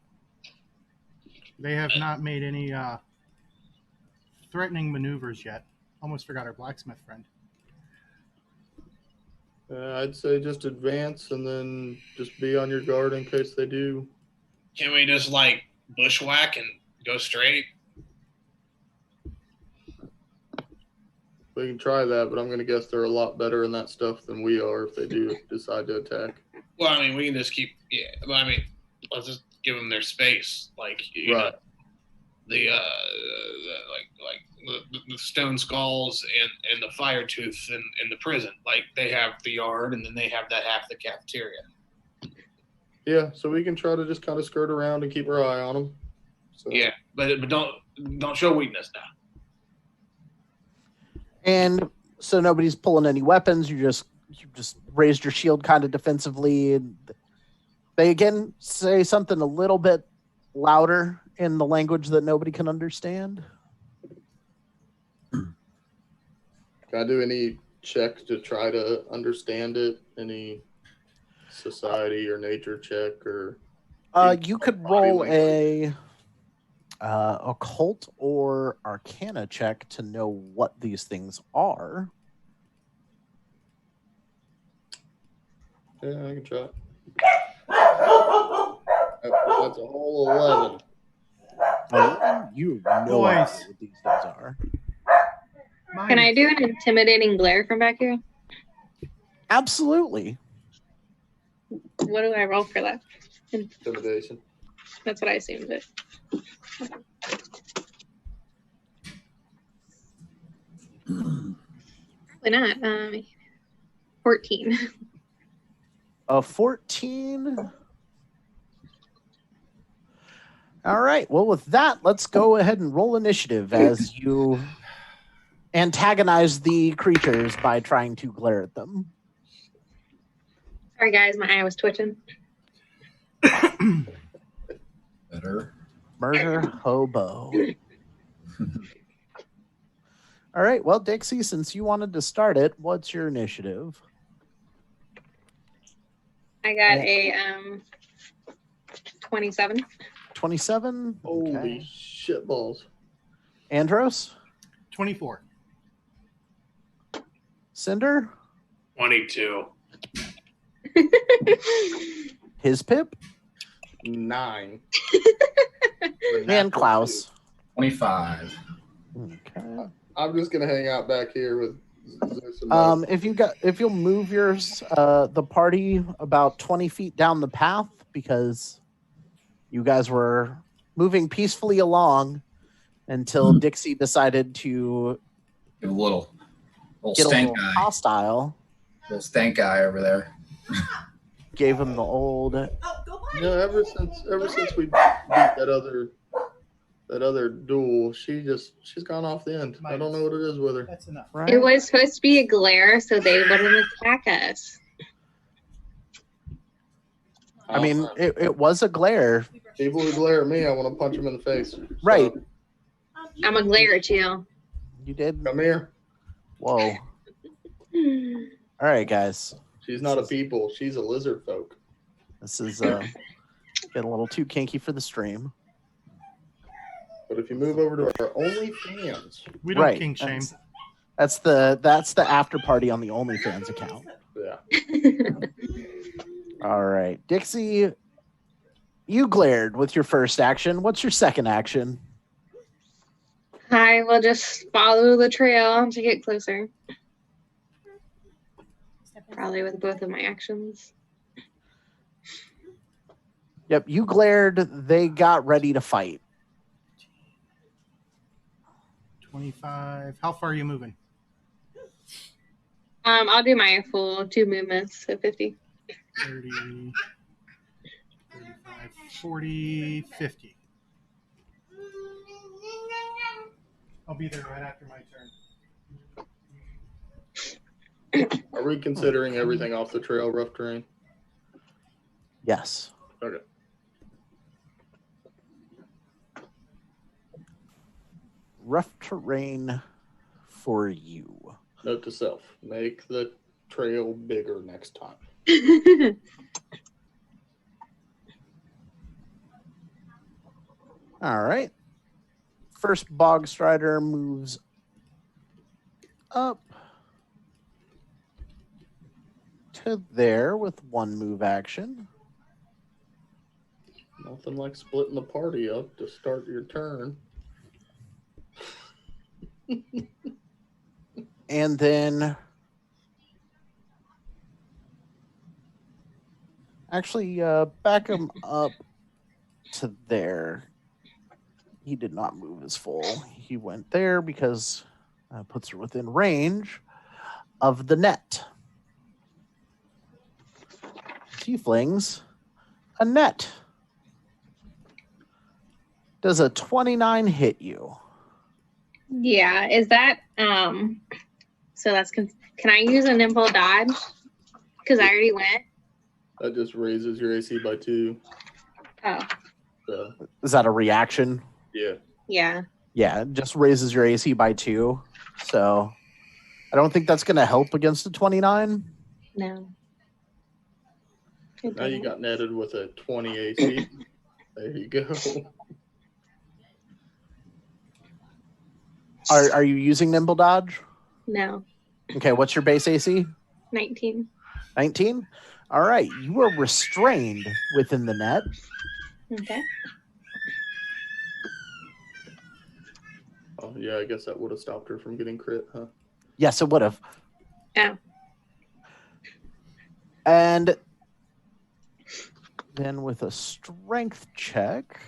[SPEAKER 1] They have not made any threatening maneuvers yet. Almost forgot our blacksmith friend.
[SPEAKER 5] I'd say just advance and then just be on your guard in case they do.
[SPEAKER 4] Can we just like bushwhack and go straight?
[SPEAKER 5] We can try that, but I'm going to guess they're a lot better in that stuff than we are if they do decide to attack.
[SPEAKER 4] Well, I mean, we can just keep. Yeah, but I mean, let's just give them their space. Like, you know, the stone skulls and the fire tooth in the prison. Like, they have the yard, and then they have that half of the cafeteria.
[SPEAKER 5] Yeah, so we can try to just kind of skirt around and keep our eye on them. So.
[SPEAKER 4] Yeah, but don't show weakness now.
[SPEAKER 2] And so nobody's pulling any weapons. You just raised your shield kind of defensively. And they again say something a little bit louder in the language that nobody can understand.
[SPEAKER 5] Can I do any checks to try to understand it? Any society or nature check or?
[SPEAKER 2] You could roll a occult or arcana check to know what these things are.
[SPEAKER 5] Yeah, I can try. That's a whole 11.
[SPEAKER 2] 11? You have no idea what these things are.
[SPEAKER 6] Can I do an intimidating glare from back here?
[SPEAKER 2] Absolutely.
[SPEAKER 6] What do I roll for that?
[SPEAKER 5] Intimidation.
[SPEAKER 6] That's what I assumed. But... Why not? 14.
[SPEAKER 2] A 14. All right. Well, with that, let's go ahead and roll initiative as you antagonize the creatures by trying to glare at them.
[SPEAKER 6] Sorry, guys. My eye was twitching.
[SPEAKER 3] Better.
[SPEAKER 2] Murder hobo. All right. Well, Dixie, since you wanted to start it, what's your initiative?
[SPEAKER 6] I got a 27.
[SPEAKER 2] 27?
[SPEAKER 5] Holy
[SPEAKER 2] Okay.
[SPEAKER 5] shit balls.
[SPEAKER 2] Andros?
[SPEAKER 1] 24.
[SPEAKER 2] Cinder?
[SPEAKER 4] 22.
[SPEAKER 2] His Pip?
[SPEAKER 5] 9.
[SPEAKER 2] And Klaus?
[SPEAKER 3] 25.
[SPEAKER 2] Okay.
[SPEAKER 5] I'm just gonna hang out back here with Zeus and
[SPEAKER 2] If you'll move yours, the party about 20 feet down the path, because you guys were moving peacefully along until Dixie decided to
[SPEAKER 3] Get a little
[SPEAKER 2] get a
[SPEAKER 3] stank
[SPEAKER 2] little
[SPEAKER 3] guy.
[SPEAKER 2] hostile.
[SPEAKER 3] Little stank guy over there.
[SPEAKER 2] Gave him the old.
[SPEAKER 5] ever since we beat that other duel, she's gone off the end. I don't know what it is with her.
[SPEAKER 1] That's enough.
[SPEAKER 2] Right?
[SPEAKER 6] It was supposed to be a glare, so they wouldn't attack us.
[SPEAKER 2] I mean, it was a glare.
[SPEAKER 5] People who glare at me, I want to punch them in the face. So,
[SPEAKER 2] Right.
[SPEAKER 6] I'm a glare at you.
[SPEAKER 2] You did?
[SPEAKER 5] come here.
[SPEAKER 2] Whoa. All right, guys.
[SPEAKER 5] She's not a people. She's a lizard folk.
[SPEAKER 2] This is getting a little too kinky for the stream.
[SPEAKER 5] But if you move over to our OnlyFans,
[SPEAKER 1] We don't
[SPEAKER 2] Right.
[SPEAKER 1] kink shame.
[SPEAKER 2] That's the after party on the OnlyFans account.
[SPEAKER 5] yeah.
[SPEAKER 2] All right. Dixie, you glared with your first action. What's your second action?
[SPEAKER 6] I will just follow the trail to get closer. Probably with both of my actions.
[SPEAKER 2] Yep, you glared. They got ready to fight.
[SPEAKER 1] 25. How far are you moving?
[SPEAKER 6] I'll do my full 2 movements at 50.
[SPEAKER 1] 30, 35, 40, 50. I'll be there right after my turn.
[SPEAKER 5] Are we considering everything off the trail rough terrain?
[SPEAKER 2] Yes.
[SPEAKER 5] Okay.
[SPEAKER 2] rough terrain for you.
[SPEAKER 5] Note to self: make the trail bigger next time.
[SPEAKER 2] All right. First Bog Strider moves up to there with one move action.
[SPEAKER 5] Nothing like splitting the party up to start your turn.
[SPEAKER 2] And then actually back him up to there. He did not move his full. He went there because puts her within range of the net. Tieflings, a net. Does a 29 hit you?
[SPEAKER 6] Yeah, is that so that's can I use a nimble dodge? Because I already went.
[SPEAKER 5] That just raises your AC by 2.
[SPEAKER 6] Oh.
[SPEAKER 5] So,
[SPEAKER 2] Is that a reaction?
[SPEAKER 5] yeah.
[SPEAKER 6] Yeah.
[SPEAKER 2] Yeah, it just raises your AC by 2. So I don't think that's going to help against a 29.
[SPEAKER 6] No.
[SPEAKER 5] Now you got netted with a 20 AC. There you go.
[SPEAKER 2] Are you using Nimble Dodge?
[SPEAKER 6] No.
[SPEAKER 2] Okay, what's your base AC?
[SPEAKER 6] 19.
[SPEAKER 2] 19? All right, you are restrained within the net.
[SPEAKER 6] Okay.
[SPEAKER 5] Oh, yeah, I guess that would have stopped her from getting crit, huh?
[SPEAKER 2] Yes, it would have.
[SPEAKER 6] Oh.
[SPEAKER 2] And then with a strength check,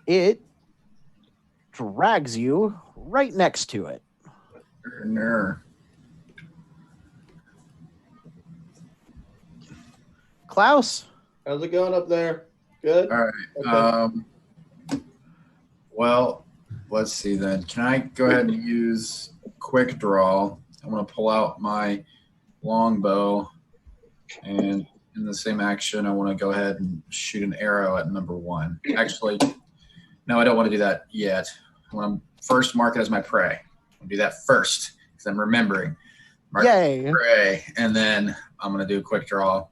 [SPEAKER 2] it drags you right next to it. Klaus?
[SPEAKER 5] How's it going up there? Good?
[SPEAKER 3] All right.
[SPEAKER 5] Okay.
[SPEAKER 3] Well, let's see then. Can I go ahead and use quick draw? I'm going to pull out my longbow, and in the same action, I want to go ahead and shoot an arrow at number 1. Actually, no, I don't want to do that yet. I want to first mark it as my prey. I'll do that first because I'm remembering. Mark
[SPEAKER 2] Yay.
[SPEAKER 3] prey, and then I'm going to do a quick draw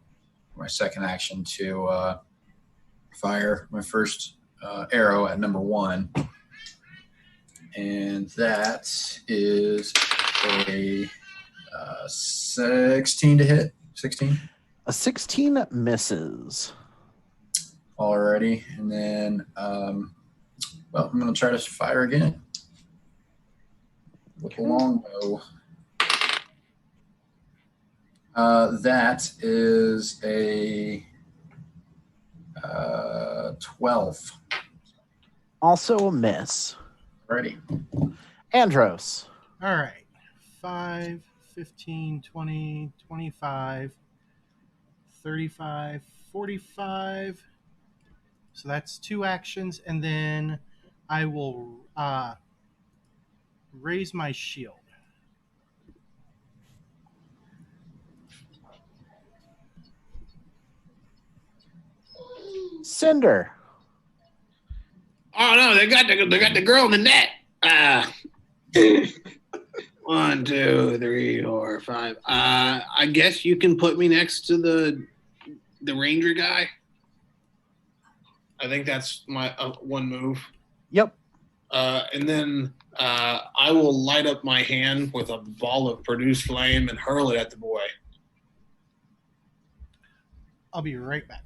[SPEAKER 3] for my second action to fire my first arrow at number 1. And that is a 16 to hit. 16.
[SPEAKER 2] A 16 misses.
[SPEAKER 3] Alrighty. And then, well, I'm going to try to fire again with the longbow. That is a 12.
[SPEAKER 2] Also a miss.
[SPEAKER 3] Ready.
[SPEAKER 2] Andros.
[SPEAKER 1] All right. 5, 15, 20, 25, 35, 45. So that's 2 actions. And then I will raise my shield.
[SPEAKER 2] Cinder.
[SPEAKER 4] Oh no, they got the girl in the net. 1, 2, 3, 4, 5. I guess you can put me next to the ranger guy. I think that's my one move.
[SPEAKER 2] Yep.
[SPEAKER 4] And then I will light up my hand with a ball of produced flame and hurl it at the boy.
[SPEAKER 1] I'll be right back.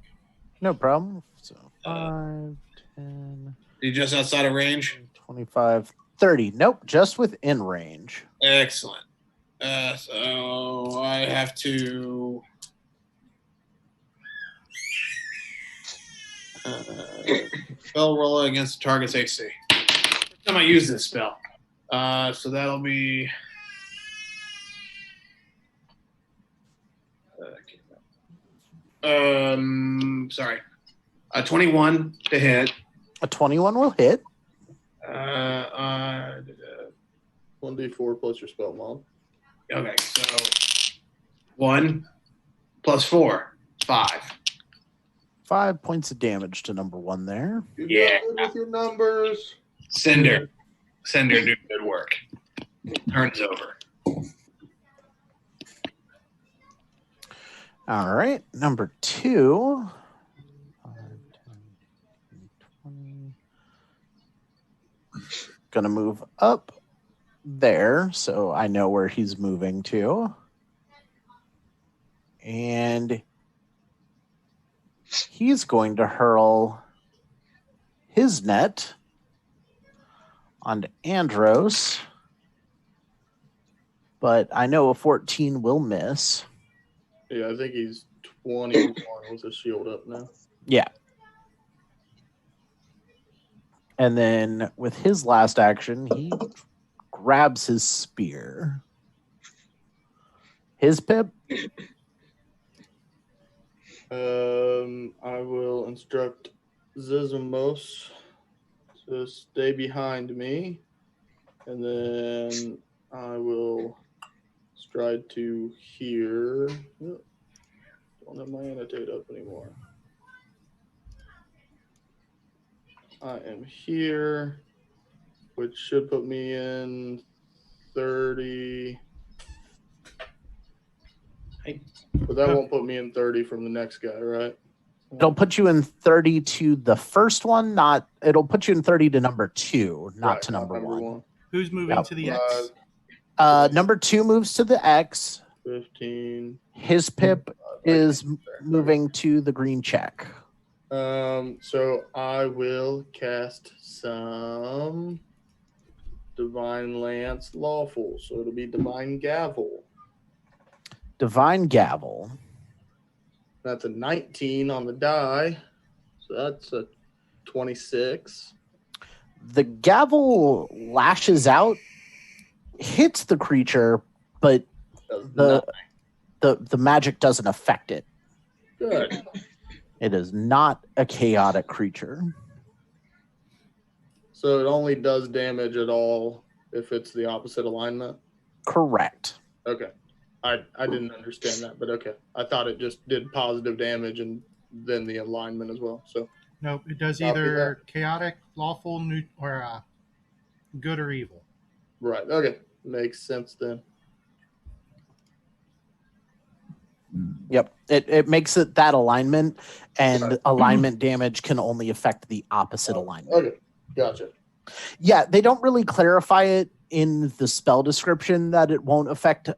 [SPEAKER 2] No problem. So 5, 10.
[SPEAKER 4] You just outside of range?
[SPEAKER 2] 25, 30. Nope, just within range.
[SPEAKER 4] Excellent. So I have to spell roll against the target's AC. First time I use this spell. So that'll be sorry. 21 to hit.
[SPEAKER 2] A 21 will hit.
[SPEAKER 5] 1d4 plus your spell mod.
[SPEAKER 4] Okay, so 1 plus 4, 5.
[SPEAKER 2] 5 points of damage to number 1 there.
[SPEAKER 5] You're
[SPEAKER 4] Yeah.
[SPEAKER 5] not good with your numbers.
[SPEAKER 4] Cinder do good work. Turns over.
[SPEAKER 2] All right, number 2. 5, 10, 20. Gonna move up there, so I know where he's moving to. And he's going to hurl his net onto Andros. But I know a 14 will miss.
[SPEAKER 5] Yeah, I think he's 21 with his shield up now.
[SPEAKER 2] Yeah. And then with his last action, he grabs his spear. His pip?
[SPEAKER 5] I will instruct Zizamos to stay behind me, and then I will stride to here. Don't have my annotate up anymore. I am here, which should put me in 30. But that won't put me in 30 from the next guy, right?
[SPEAKER 2] It'll put you in 30 to the first one, it'll put you in 30 to number 2, not
[SPEAKER 5] Right,
[SPEAKER 2] to number 1.
[SPEAKER 1] Who's moving
[SPEAKER 2] Yep.
[SPEAKER 1] to the X?
[SPEAKER 2] Number 2 moves to the X.
[SPEAKER 5] 15.
[SPEAKER 2] His pip is moving to the green check.
[SPEAKER 5] So I will cast some Divine Lance Lawful. So it'll be Divine Gavel.
[SPEAKER 2] Divine Gavel.
[SPEAKER 5] That's a 19 on the die. So that's a 26.
[SPEAKER 2] The gavel lashes out, hits the creature, but the magic doesn't affect it.
[SPEAKER 5] Good.
[SPEAKER 2] It is not a chaotic creature.
[SPEAKER 5] So it only does damage at all if it's the opposite alignment?
[SPEAKER 2] Correct.
[SPEAKER 5] Okay. I didn't understand that, but okay. I thought it just did positive damage and then the alignment as well. So
[SPEAKER 1] Nope, it does
[SPEAKER 5] Copy
[SPEAKER 1] either chaotic, lawful, or good or evil.
[SPEAKER 5] right. Okay. Makes sense then.
[SPEAKER 2] Yep. It makes it that alignment, and
[SPEAKER 5] Right.
[SPEAKER 2] alignment damage can only affect the opposite alignment.
[SPEAKER 5] Okay. Gotcha.
[SPEAKER 2] Yeah, they don't really clarify it in the spell description that it won't affect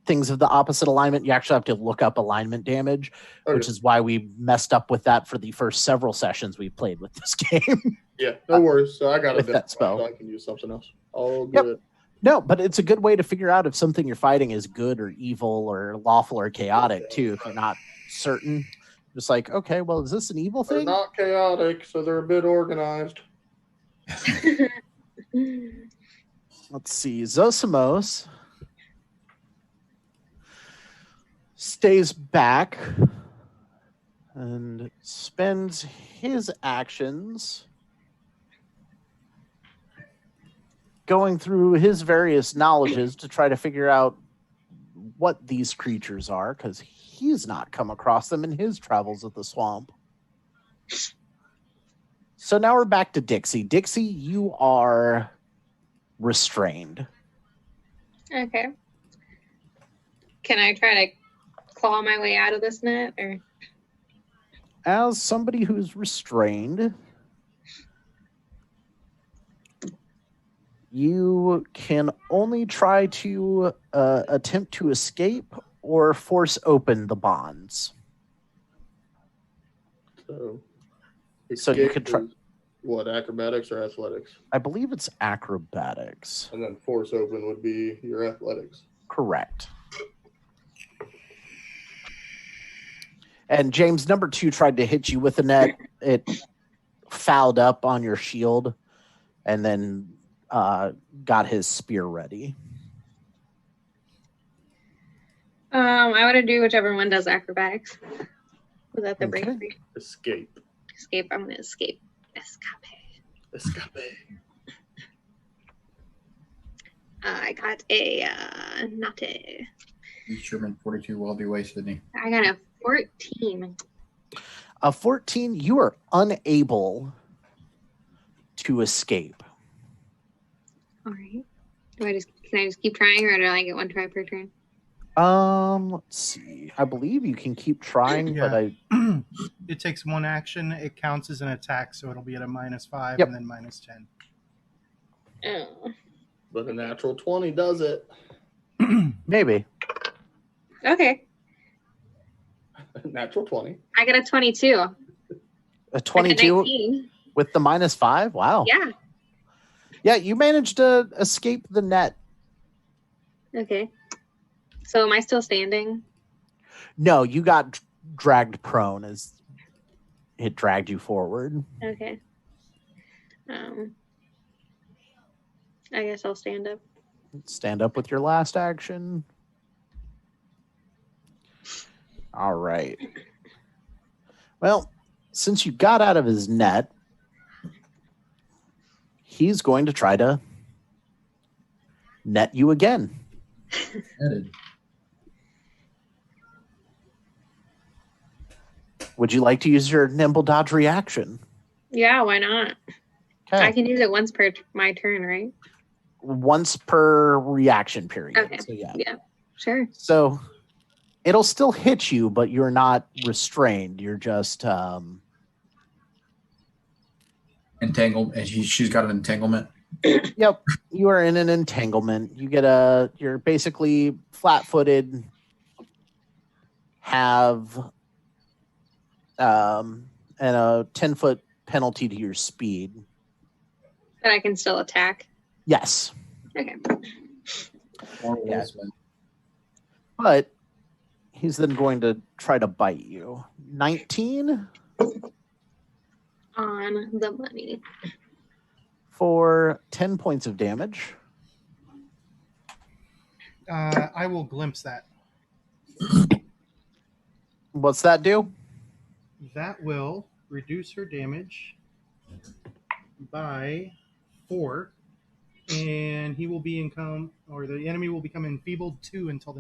[SPEAKER 2] things of the opposite alignment. You actually have to look up alignment damage,
[SPEAKER 5] Okay.
[SPEAKER 2] which is why we messed up with that for the first several sessions we played with this game.
[SPEAKER 5] Yeah, no worries. So I got
[SPEAKER 2] With
[SPEAKER 5] it.
[SPEAKER 2] that spell.
[SPEAKER 5] So I can use something else. All
[SPEAKER 2] Yep.
[SPEAKER 5] good.
[SPEAKER 2] No, but it's a good way to figure out if something you're fighting is good or evil or lawful or chaotic too, if you're not certain. Just like, okay, well, is this an evil
[SPEAKER 5] They're
[SPEAKER 2] thing?
[SPEAKER 5] not chaotic, so they're a bit organized.
[SPEAKER 2] Let's see. Zosimos stays back and spends his actions going through his various knowledges to try to figure out what these creatures are, because he's not come across them in his travels of the swamp. So now we're back to Dixie. Dixie, you are restrained.
[SPEAKER 6] Okay. Can I try to claw my way out of this net, or?
[SPEAKER 2] As somebody who's restrained, you can only try to attempt to escape or force open the bonds.
[SPEAKER 5] So
[SPEAKER 2] you could
[SPEAKER 5] escape
[SPEAKER 2] try-
[SPEAKER 5] is what, acrobatics or athletics?
[SPEAKER 2] I believe it's acrobatics.
[SPEAKER 5] And then force open would be your athletics.
[SPEAKER 2] Correct. And James, number 2 tried to hit you with a net. It fouled up on your shield and then got his spear ready.
[SPEAKER 6] I want to do whichever one does acrobatics. Was that the
[SPEAKER 2] Okay.
[SPEAKER 6] break free?
[SPEAKER 5] Escape.
[SPEAKER 6] Escape. I'm gonna escape.
[SPEAKER 5] Escape.
[SPEAKER 6] I got a not a.
[SPEAKER 3] Sherman 42 will be wasted.
[SPEAKER 6] I got a 14.
[SPEAKER 2] A 14, you are unable to escape.
[SPEAKER 6] All right. Can I just keep trying, or do I get one try per turn?
[SPEAKER 2] Let's see. I believe you can keep trying,
[SPEAKER 1] Yeah.
[SPEAKER 2] but
[SPEAKER 1] It takes one action. It counts as an attack, so it'll be at a -5
[SPEAKER 2] Yep.
[SPEAKER 1] and then -10.
[SPEAKER 6] Oh.
[SPEAKER 5] But a natural 20 does it.
[SPEAKER 2] maybe.
[SPEAKER 6] Okay.
[SPEAKER 5] Natural 20.
[SPEAKER 6] I got a 22.
[SPEAKER 2] A
[SPEAKER 6] I got
[SPEAKER 2] 22
[SPEAKER 6] 19.
[SPEAKER 2] with the -5? Wow.
[SPEAKER 6] Yeah.
[SPEAKER 2] Yeah, you managed to escape the net.
[SPEAKER 6] Okay. So am I still standing?
[SPEAKER 2] No, you got dragged prone as it dragged you forward.
[SPEAKER 6] Okay. I guess I'll stand up.
[SPEAKER 2] Stand up with your last action. All right. Well, since you got out of his net, he's going to try to net you again.
[SPEAKER 3] Headed.
[SPEAKER 2] Would you like to use your nimble dodge reaction?
[SPEAKER 6] Yeah, why not?
[SPEAKER 2] Okay.
[SPEAKER 6] I can use it once per my turn, right?
[SPEAKER 2] Once per reaction period.
[SPEAKER 6] Okay.
[SPEAKER 2] So yeah.
[SPEAKER 6] Yeah. Sure.
[SPEAKER 2] So it'll still hit you, but you're not restrained. You're just
[SPEAKER 3] Entangled, and she's got an entanglement.
[SPEAKER 2] Yep. You are in an entanglement. You're basically flat-footed, have and a 10-foot penalty to your speed.
[SPEAKER 6] But I can still attack.
[SPEAKER 2] Yes.
[SPEAKER 6] Okay.
[SPEAKER 2] Yeah. But he's then going to try to bite you. 19
[SPEAKER 6] On the money.
[SPEAKER 2] for 10 points of damage.
[SPEAKER 1] I will glimpse that.
[SPEAKER 2] What's that do?
[SPEAKER 1] That will reduce her damage by 4, and he will be the enemy will become enfeebled 2 until the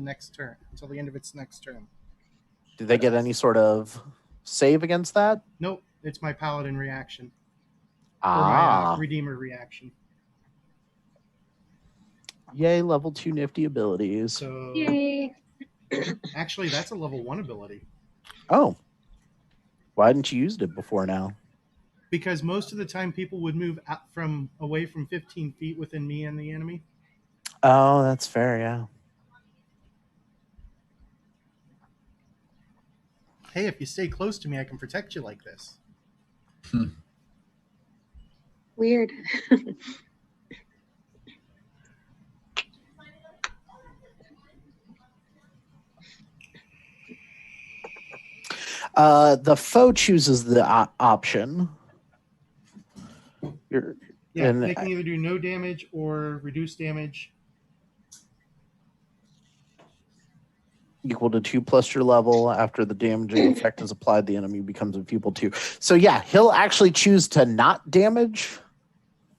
[SPEAKER 1] end of its next turn.
[SPEAKER 2] Do they get any sort of save against that?
[SPEAKER 1] Nope, it's my paladin reaction or
[SPEAKER 2] Ah.
[SPEAKER 1] my redeemer reaction.
[SPEAKER 2] Yay, level 2 nifty abilities.
[SPEAKER 1] So
[SPEAKER 6] Yay.
[SPEAKER 1] actually, that's a level 1 ability.
[SPEAKER 2] Oh. Why hadn't you used it before now?
[SPEAKER 1] Because most of the time people would move out away from 15 feet within me and the enemy.
[SPEAKER 2] Oh, that's fair, yeah.
[SPEAKER 1] Hey, if you stay close to me, I can protect you like this.
[SPEAKER 6] Weird.
[SPEAKER 2] The foe chooses the option.
[SPEAKER 1] They can either do no damage or reduce damage.
[SPEAKER 2] Equal to 2 plus your level. After the damaging effect is applied, the enemy becomes enfeebled 2. So yeah, he'll actually choose to not damage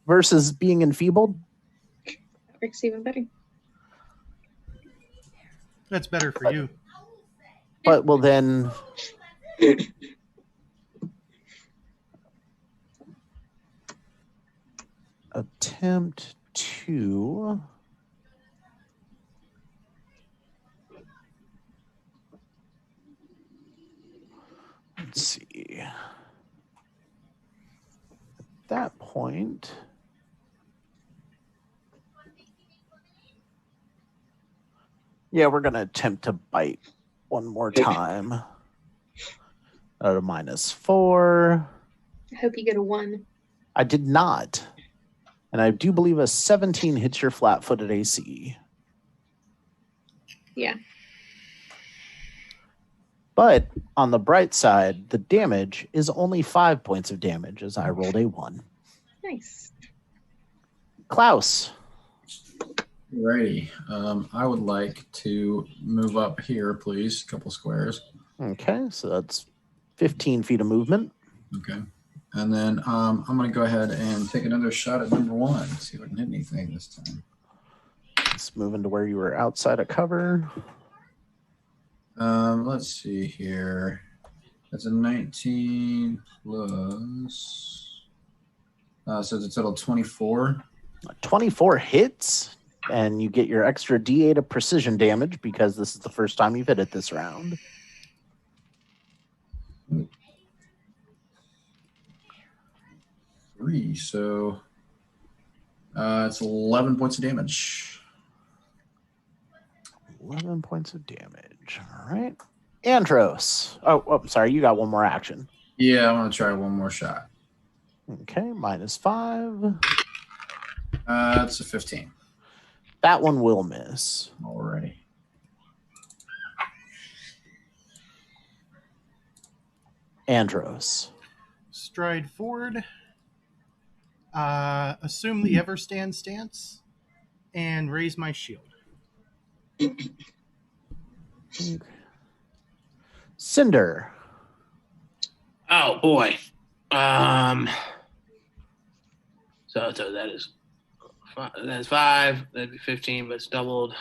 [SPEAKER 2] versus being enfeebled.
[SPEAKER 6] That works even better.
[SPEAKER 1] That's better for you.
[SPEAKER 2] But will then attempt to let's see. At that point, yeah, we're gonna attempt to bite one more time. At a -4.
[SPEAKER 6] I hope you get a 1.
[SPEAKER 2] I did not. And I do believe a 17 hits your flat-footed AC.
[SPEAKER 6] Yeah.
[SPEAKER 2] But on the bright side, the damage is only 5 points of damage as I rolled a 1.
[SPEAKER 6] Nice.
[SPEAKER 2] Klaus.
[SPEAKER 3] Alrighty. I would like to move up here, please. A couple squares.
[SPEAKER 2] Okay, so that's 15 feet of movement.
[SPEAKER 3] Okay. And then I'm going to go ahead and take another shot at number 1. See if I can hit anything this time.
[SPEAKER 2] Let's move into where you were outside of cover.
[SPEAKER 3] Let's see here. That's a 19 plus. So it's a total 24.
[SPEAKER 2] 24 hits, and you get your extra D8 of precision damage because this is the first time you've hit it this round.
[SPEAKER 3] Three, so it's 11 points of damage.
[SPEAKER 2] 11 points of damage. All right. Andros. Oh, sorry. You got one more action.
[SPEAKER 3] Yeah, I want to try one more shot.
[SPEAKER 2] Okay, -5.
[SPEAKER 3] It's a 15.
[SPEAKER 2] That one will miss.
[SPEAKER 3] Alrighty.
[SPEAKER 2] Andros.
[SPEAKER 1] Stride forward. Assume the ever stand stance and raise my shield.
[SPEAKER 2] Cinder.
[SPEAKER 4] Oh boy. So that is 5. That'd be 15, but it's doubled.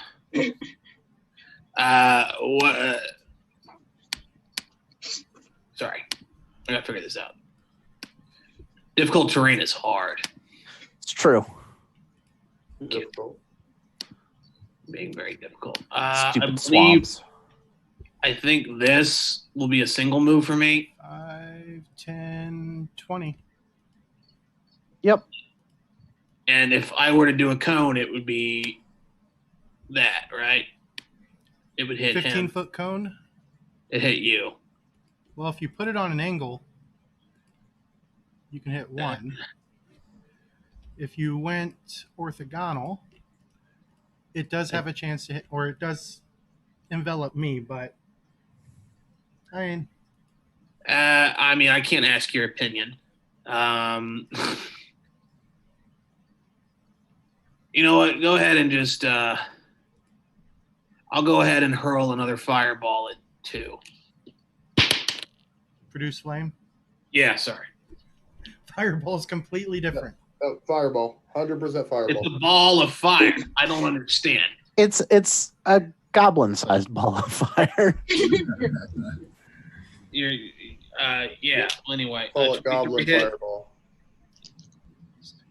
[SPEAKER 4] What? Sorry, I gotta figure this out. Difficult terrain is hard.
[SPEAKER 2] It's true.
[SPEAKER 5] Difficult.
[SPEAKER 4] Being very difficult.
[SPEAKER 2] Stupid swamps.
[SPEAKER 4] I think this will be a single move for me.
[SPEAKER 1] 5, 10, 20.
[SPEAKER 2] Yep.
[SPEAKER 4] And if I were to do a cone, it would be that, right? It would hit
[SPEAKER 1] 15-foot cone.
[SPEAKER 4] It hit you.
[SPEAKER 1] Well, if you put it on an angle, you can hit 1. If you went orthogonal, it does have a chance to hit, or it does envelop me, but I mean,
[SPEAKER 4] I can't ask your opinion. You know what? Go ahead and just. I'll go ahead and hurl another fireball at 2.
[SPEAKER 1] produce flame.
[SPEAKER 4] Yeah, sorry.
[SPEAKER 1] Fireball is completely different.
[SPEAKER 5] Oh, fireball. 100% fireball.
[SPEAKER 4] It's a ball of fire. I don't understand.
[SPEAKER 2] It's a goblin-sized ball of fire.
[SPEAKER 4] Yeah. Well, anyway,
[SPEAKER 5] Call it goblin fireball.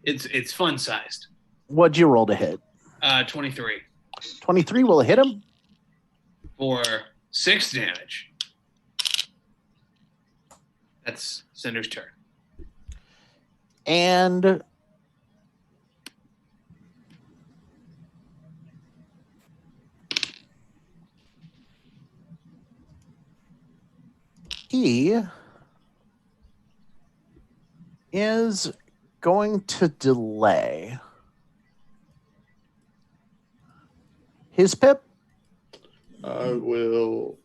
[SPEAKER 4] It's fun sized.
[SPEAKER 2] What'd you roll to hit?
[SPEAKER 4] 23
[SPEAKER 2] 23 will hit him.
[SPEAKER 4] for 6 damage. That's Cinder's turn.
[SPEAKER 2] And he is going to delay his pip.
[SPEAKER 5] I will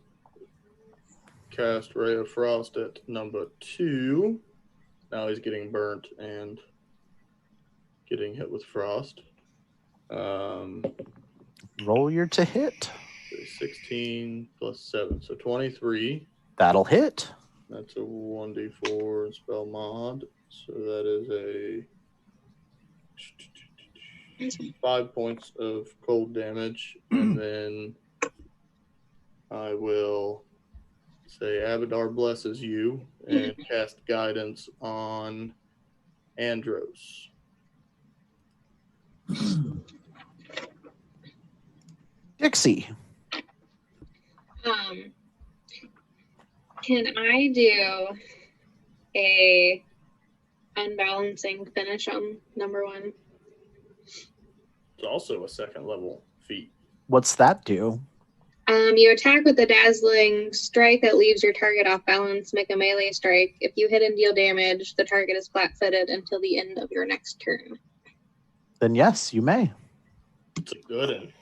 [SPEAKER 5] cast Ray of Frost at number 2. Now he's getting burnt and getting hit with frost.
[SPEAKER 2] Roll your to hit.
[SPEAKER 5] 16 plus 7, so 23.
[SPEAKER 2] That'll hit.
[SPEAKER 5] That's a 1d4 spell mod. So that is a 5 points of cold damage. And then I will say Abadar blesses you and cast guidance on Andros.
[SPEAKER 2] Dixie.
[SPEAKER 6] Can I do a unbalancing finish on number 1?
[SPEAKER 5] It's also a 2nd level feat.
[SPEAKER 2] What's that do?
[SPEAKER 6] You attack with a dazzling strike that leaves your target off balance. Make a melee strike. If you hit and deal damage, the target is flat-footed until the end of your next turn.
[SPEAKER 2] Then yes, you may.
[SPEAKER 5] It's a good one.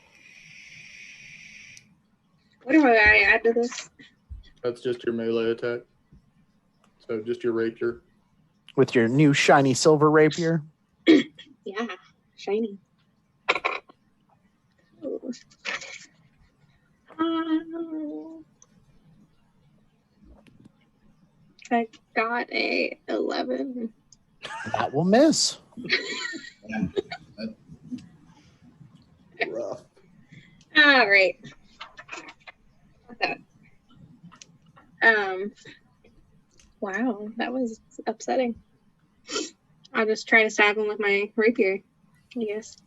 [SPEAKER 6] What do I add to this?
[SPEAKER 5] That's just your melee attack. So just your rapier.
[SPEAKER 2] With your new shiny silver rapier.
[SPEAKER 6] Yeah, shiny. Ooh. I got a 11.
[SPEAKER 2] That will miss.
[SPEAKER 5] Rough.
[SPEAKER 6] All right. Okay. Wow, that was upsetting. I'll just try to stab him with my rapier, I guess.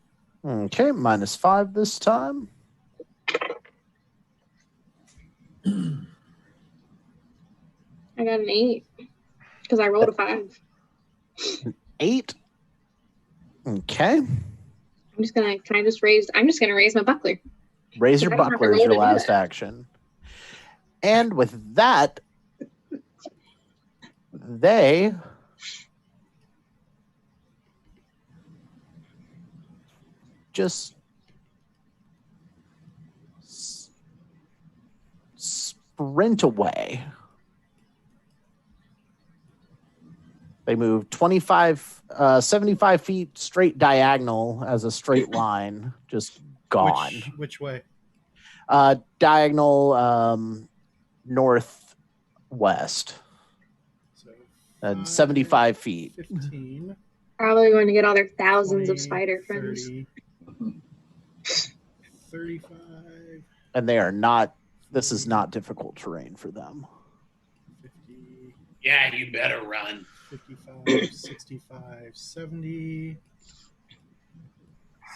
[SPEAKER 2] Okay, -5 this time.
[SPEAKER 6] I got an 8 because I rolled a 5.
[SPEAKER 2] 8. Okay.
[SPEAKER 6] I'm just gonna raise my buckler.
[SPEAKER 2] Raise your
[SPEAKER 6] I don't have to
[SPEAKER 2] buckler as
[SPEAKER 6] roll
[SPEAKER 2] your
[SPEAKER 6] to do
[SPEAKER 2] last
[SPEAKER 6] that.
[SPEAKER 2] action. And with that, they just sprint away. They move 75 feet straight diagonal as a straight line, just gone.
[SPEAKER 1] Which way?
[SPEAKER 2] Diagonal northwest.
[SPEAKER 1] So
[SPEAKER 2] And 75 feet.
[SPEAKER 1] 15.
[SPEAKER 6] Probably going to get all their thousands
[SPEAKER 1] 20,
[SPEAKER 6] of spider friends.
[SPEAKER 1] 30, 35.
[SPEAKER 2] And they are not, this is not difficult terrain for them.
[SPEAKER 1] 50,
[SPEAKER 4] Yeah, you better run.
[SPEAKER 1] 55, 65, 70,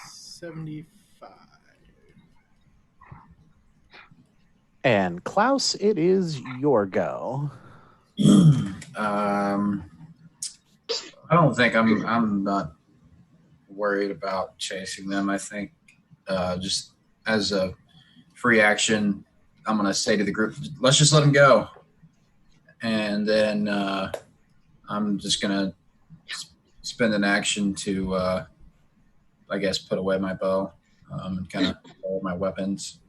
[SPEAKER 1] 75.
[SPEAKER 2] And Klaus, it is your go.
[SPEAKER 3] I don't think I'm not worried about chasing them. I think just as a free action, I'm gonna say to the group, let's just let them go, and then I'm just gonna spend an action to I guess put away my bow and kind of hold my weapons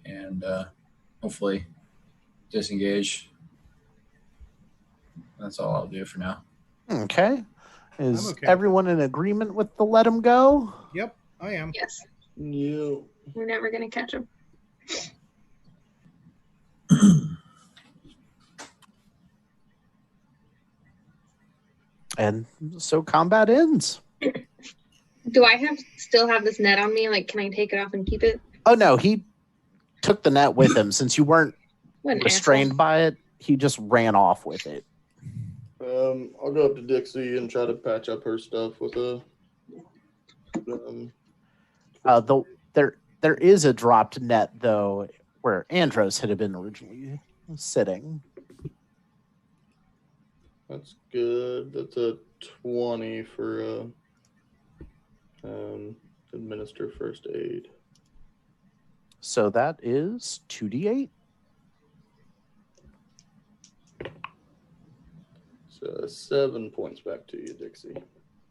[SPEAKER 3] and hopefully disengage. That's all I'll do for now.
[SPEAKER 2] Okay. Is
[SPEAKER 1] I'm okay.
[SPEAKER 2] everyone in agreement with the let him go?
[SPEAKER 1] Yep, I am.
[SPEAKER 6] Yes,
[SPEAKER 5] Yeah.
[SPEAKER 6] we're never gonna catch them.
[SPEAKER 2] And so combat ends.
[SPEAKER 6] Do I still have this net on me? Like, can I take it off and keep it?
[SPEAKER 2] Oh no, he took the net with him since you weren't
[SPEAKER 6] What an
[SPEAKER 2] restrained
[SPEAKER 6] asshole.
[SPEAKER 2] by it. He just ran off with it.
[SPEAKER 5] I'll go up to Dixie and try to patch up her stuff with a.
[SPEAKER 2] There is a dropped net though, where Andros had been originally sitting.
[SPEAKER 5] That's good. That's a 20 for administer first aid.
[SPEAKER 2] So that is 2d8.
[SPEAKER 5] So 7 points back to you, Dixie.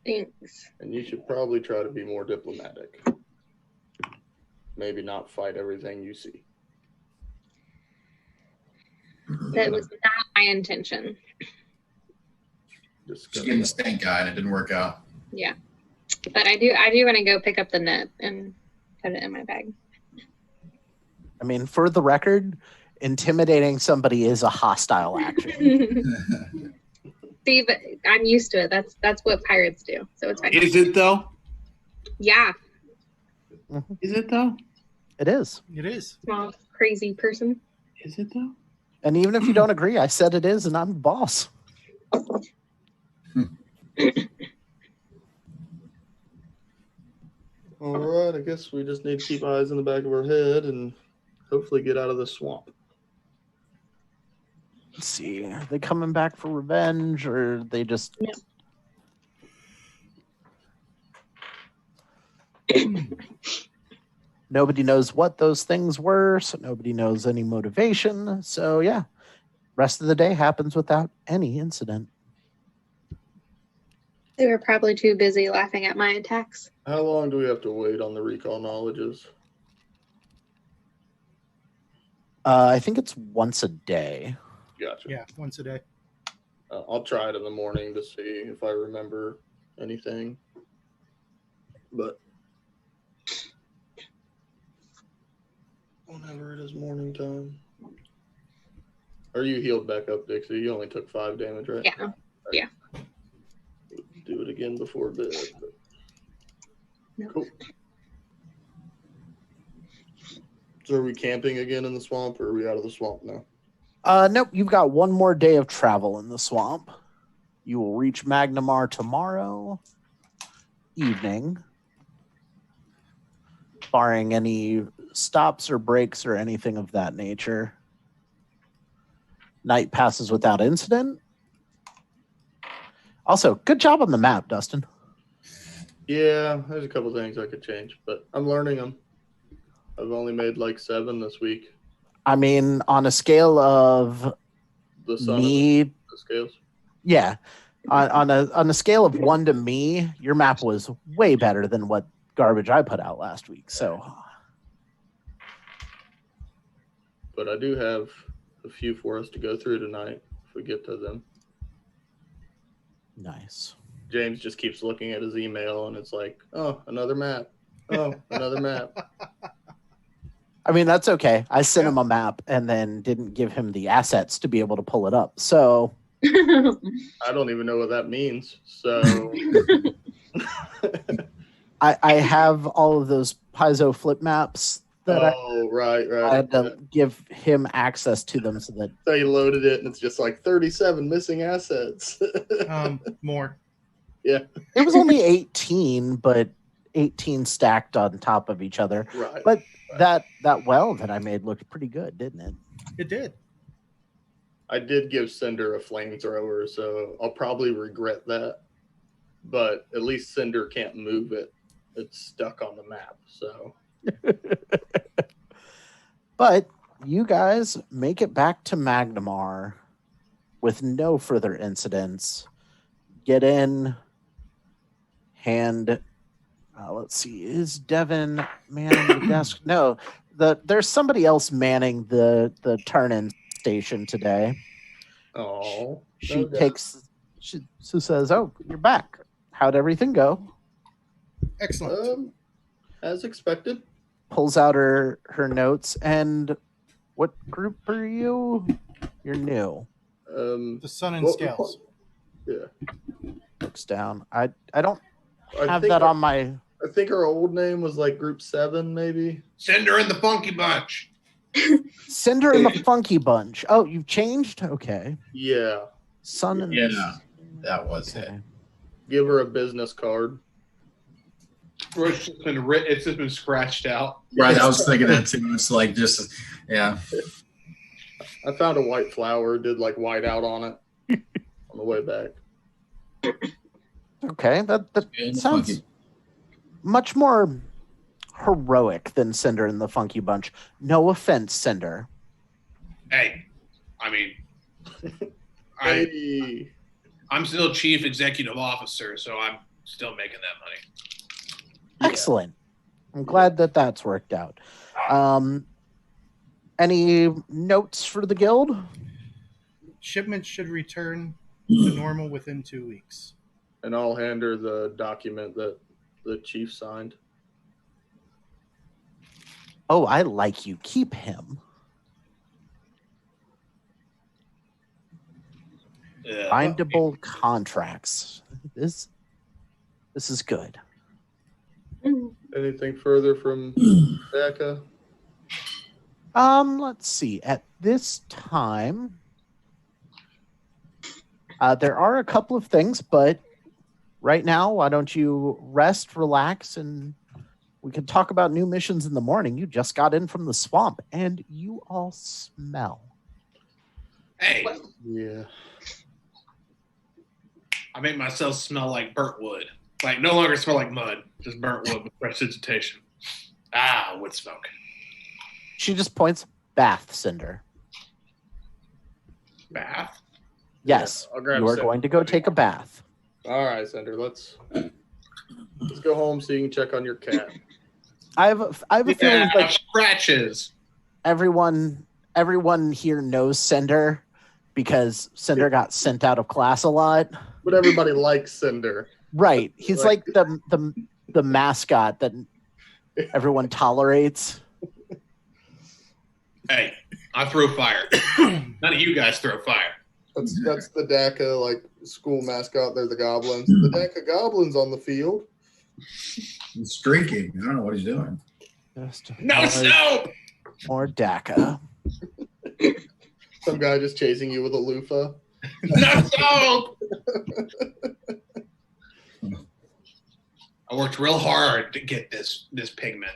[SPEAKER 6] Thanks.
[SPEAKER 5] And you should probably try to be more diplomatic. Maybe not fight everything you see.
[SPEAKER 6] That was not my intention.
[SPEAKER 5] Just
[SPEAKER 3] Just getting the stink eye and it didn't work out.
[SPEAKER 6] Yeah. But I do want to go pick up the net and put it in my bag.
[SPEAKER 2] I mean, for the record, intimidating somebody is a hostile action.
[SPEAKER 6] See, but I'm used to it. That's what pirates do. So it's fine.
[SPEAKER 4] Is it though?
[SPEAKER 6] Yeah.
[SPEAKER 4] Is it though?
[SPEAKER 2] It is.
[SPEAKER 1] It is.
[SPEAKER 6] Small crazy person.
[SPEAKER 4] Is it though?
[SPEAKER 2] And even if you don't agree, I said it is, and I'm the boss.
[SPEAKER 5] All right, I guess we just need to keep eyes in the back of our head and hopefully get out of the swamp.
[SPEAKER 2] Let's see. Are they coming back for revenge, or they just...
[SPEAKER 6] No.
[SPEAKER 2] Nobody knows what those things were, so nobody knows any motivation. So, yeah. Rest of the day happens without any incident.
[SPEAKER 6] They were probably too busy laughing at my attacks.
[SPEAKER 5] How long do we have to wait on the recall knowledges?
[SPEAKER 2] I think it's once a day.
[SPEAKER 5] Gotcha.
[SPEAKER 1] Yeah, once a day.
[SPEAKER 5] I'll try it in the morning to see if I remember anything. But whenever it is morning time. Are you healed back up, Dixie? You only took 5 damage, right?
[SPEAKER 6] Yeah. Yeah.
[SPEAKER 5] Do it again before bed. But...
[SPEAKER 6] No.
[SPEAKER 5] Cool. So are we camping again in the swamp, or are we out of the swamp now?
[SPEAKER 2] Nope, you've got one more day of travel in the swamp. You will reach Magnimar tomorrow evening, barring any stops or breaks or anything of that nature. Night passes without incident. Also, good job on the map, Dustin.
[SPEAKER 5] Yeah, there's a couple things I could change, but I'm learning them. I've only made like 7 this week.
[SPEAKER 2] I mean, on a scale of
[SPEAKER 5] The sun
[SPEAKER 2] me,
[SPEAKER 5] and the scales.
[SPEAKER 2] yeah, on a scale of 1 to me, your map was way better than what garbage I put out last week. So,
[SPEAKER 5] But I do have a few for us to go through tonight if we get to them.
[SPEAKER 2] nice.
[SPEAKER 5] James just keeps looking at his email and it's like, oh, another map. Oh, another map.
[SPEAKER 2] I mean, that's okay. I sent him a map and then didn't give him the assets to be able to pull it up. So
[SPEAKER 5] I don't even know what that means. So
[SPEAKER 2] I have all of those Paizo flip maps that
[SPEAKER 5] right.
[SPEAKER 2] I had to give him access to them so that
[SPEAKER 5] So you loaded it and it's just like 37 missing assets.
[SPEAKER 1] More.
[SPEAKER 5] Yeah.
[SPEAKER 2] it was only 18, but 18 stacked on top of each other.
[SPEAKER 5] Right.
[SPEAKER 2] But that well that I made looked pretty good, didn't it?
[SPEAKER 1] It did.
[SPEAKER 5] I did give Cinder a flamethrower, so I'll probably regret that. But at least Cinder can't move it. It's stuck on the map. So
[SPEAKER 2] But you guys make it back to Magnimar with no further incidents. Get in, hand. Let's see. Is Devin manning the desk? No, there's somebody else manning the turn-in station today.
[SPEAKER 5] oh,
[SPEAKER 2] She says, "Oh, you're back. How'd everything go?"
[SPEAKER 1] Excellent.
[SPEAKER 5] As expected.
[SPEAKER 2] Pulls out her notes. And what group are you? You're new.
[SPEAKER 1] The sun and scales.
[SPEAKER 5] Yeah.
[SPEAKER 2] Looks down. I don't
[SPEAKER 5] I
[SPEAKER 2] have
[SPEAKER 5] think
[SPEAKER 2] that on my.
[SPEAKER 5] I think our old name was like Group 7, maybe.
[SPEAKER 4] Cinder and the Funky Bunch.
[SPEAKER 2] Cinder and the Funky Bunch. Oh, you've changed? Okay.
[SPEAKER 5] Yeah.
[SPEAKER 2] Sun and
[SPEAKER 3] Yeah, that was
[SPEAKER 2] okay.
[SPEAKER 3] it.
[SPEAKER 5] Give her a business card.
[SPEAKER 4] It's just been scratched out.
[SPEAKER 3] Right, I was thinking that too. It's like just, yeah.
[SPEAKER 5] I found a white flower, did like white out on it on the way back.
[SPEAKER 2] Okay, that
[SPEAKER 3] And
[SPEAKER 2] sounds
[SPEAKER 3] funky.
[SPEAKER 2] much more heroic than Cinder and the Funky Bunch. No offense, Cinder.
[SPEAKER 4] Hey, I mean,
[SPEAKER 5] Hey.
[SPEAKER 4] I'm still chief executive officer, so I'm still making that money.
[SPEAKER 2] Excellent. I'm glad that that's worked out. Any notes for the guild?
[SPEAKER 1] Shipments should return to normal within 2 weeks.
[SPEAKER 5] And I'll hand her the document that the chief signed.
[SPEAKER 2] Oh, I like you. Keep him. Bindable contracts. This is good.
[SPEAKER 5] Anything further from Becca?
[SPEAKER 2] Let's see. At this time, there are a couple of things, but right now, why don't you rest, relax, and we can talk about new missions in the morning. You just got in from the swamp, and you all smell.
[SPEAKER 4] Hey,
[SPEAKER 5] Yeah.
[SPEAKER 4] I make myself smell like burnt wood. Like, no longer smell like mud, just burnt wood with fresh vegetation. Ah, wood smoke.
[SPEAKER 2] She just points, bath, Cinder.
[SPEAKER 4] Bath?
[SPEAKER 2] Yes,
[SPEAKER 5] Yeah, I'll grab
[SPEAKER 2] you are
[SPEAKER 5] Cinder.
[SPEAKER 2] going to go take a bath.
[SPEAKER 5] All right, Cinder. Let's go home so you can check on your cat.
[SPEAKER 2] I have a feeling like
[SPEAKER 4] Scratches.
[SPEAKER 2] everyone here knows Cinder because Cinder got sent out of class a lot.
[SPEAKER 5] But everybody likes Cinder.
[SPEAKER 2] Right. He's like the mascot that everyone tolerates.
[SPEAKER 4] Hey, I throw fire. None of you guys throw fire.
[SPEAKER 5] That's the DACA like school mascot. They're the goblins. The DACA goblins on the field.
[SPEAKER 3] He's streaking. I don't know what he's doing.
[SPEAKER 2] Just
[SPEAKER 4] No snow!
[SPEAKER 2] more DACA.
[SPEAKER 5] Some guy just chasing you with a loofah.
[SPEAKER 4] No! I worked real hard to get this pigment.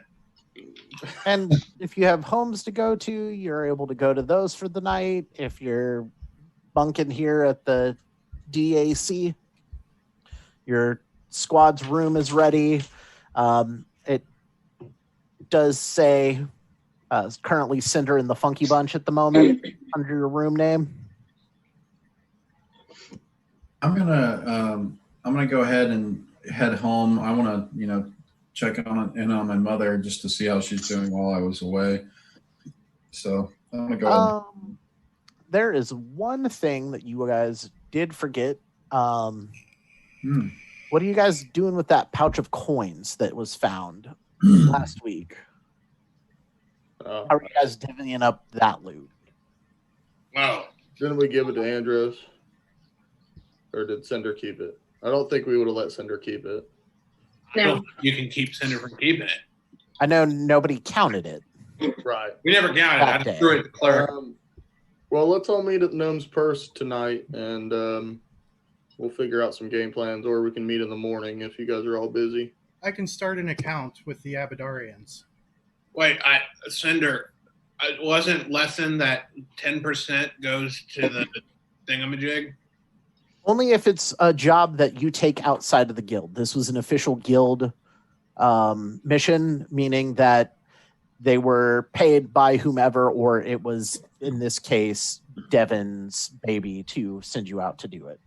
[SPEAKER 2] And if you have homes to go to, you're able to go to those for the night. If you're bunking here at the DAC, your squad's room is ready. It does say currently Cinder in the Funky Bunch at the moment under your room name.
[SPEAKER 3] I'm gonna go ahead and head home. I want to check in on my mother just to see how she's doing while I was away. So I'm gonna go ahead.
[SPEAKER 2] There is one thing that you guys did forget. What are you guys doing with that pouch of coins that was found last week? How are you guys divvying up that loot?
[SPEAKER 4] Wow.
[SPEAKER 5] Didn't we give it to Andros? Or did Cinder keep it? I don't think we would have let Cinder keep it.
[SPEAKER 6] No.
[SPEAKER 4] You can keep Cinder from keeping it.
[SPEAKER 2] I know nobody counted it.
[SPEAKER 5] Right.
[SPEAKER 4] We never counted it. I just threw it at the clerk.
[SPEAKER 5] Well, let's all meet at Gnome's Purse tonight, and we'll figure out some game plans, or we can meet in the morning if you guys are all busy.
[SPEAKER 1] I can start an account with the Abadarians.
[SPEAKER 4] Wait, Cinder, wasn't lesson that 10% goes to the thingamajig?
[SPEAKER 2] Only if it's a job that you take outside of the guild. This was an official guild mission, meaning that they were paid by whomever, or it was, in this case, Devin's baby to send you out to do it.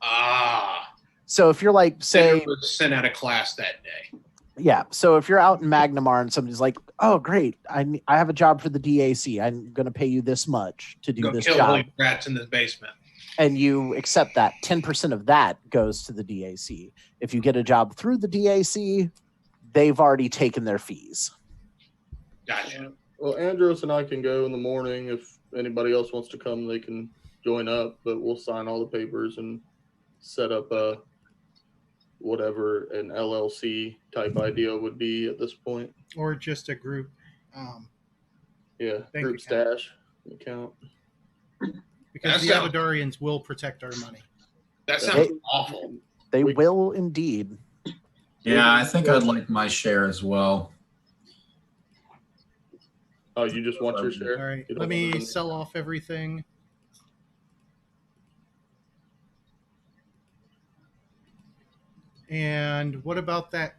[SPEAKER 4] Ah.
[SPEAKER 2] So if you're like, say,
[SPEAKER 4] Cinder was sent out of class that day.
[SPEAKER 2] yeah. So if you're out in Magnimar and somebody's like, "Oh, great, I have a job for the DAC. I'm going to pay you this much to do this
[SPEAKER 4] kill
[SPEAKER 2] job,"
[SPEAKER 4] rats in this basement.
[SPEAKER 2] and you accept that, 10% of that goes to the DAC. If you get a job through the DAC, they've already taken their fees.
[SPEAKER 4] Gotcha.
[SPEAKER 5] Well, Andros and I can go in the morning. If anybody else wants to come, they can join up, but we'll sign all the papers and set up whatever an LLC type idea would be at this point.
[SPEAKER 1] Or just a group.
[SPEAKER 5] Yeah,
[SPEAKER 1] Bank
[SPEAKER 5] group
[SPEAKER 1] account.
[SPEAKER 5] stash account.
[SPEAKER 1] Because the Abadarians will protect our money.
[SPEAKER 4] That sounds awful.
[SPEAKER 2] They will indeed.
[SPEAKER 3] Yeah, I think I'd like my share as well.
[SPEAKER 5] Oh, you just want your share?
[SPEAKER 1] All right,
[SPEAKER 5] You don't
[SPEAKER 1] let me
[SPEAKER 5] want to-
[SPEAKER 1] sell off everything. And what about that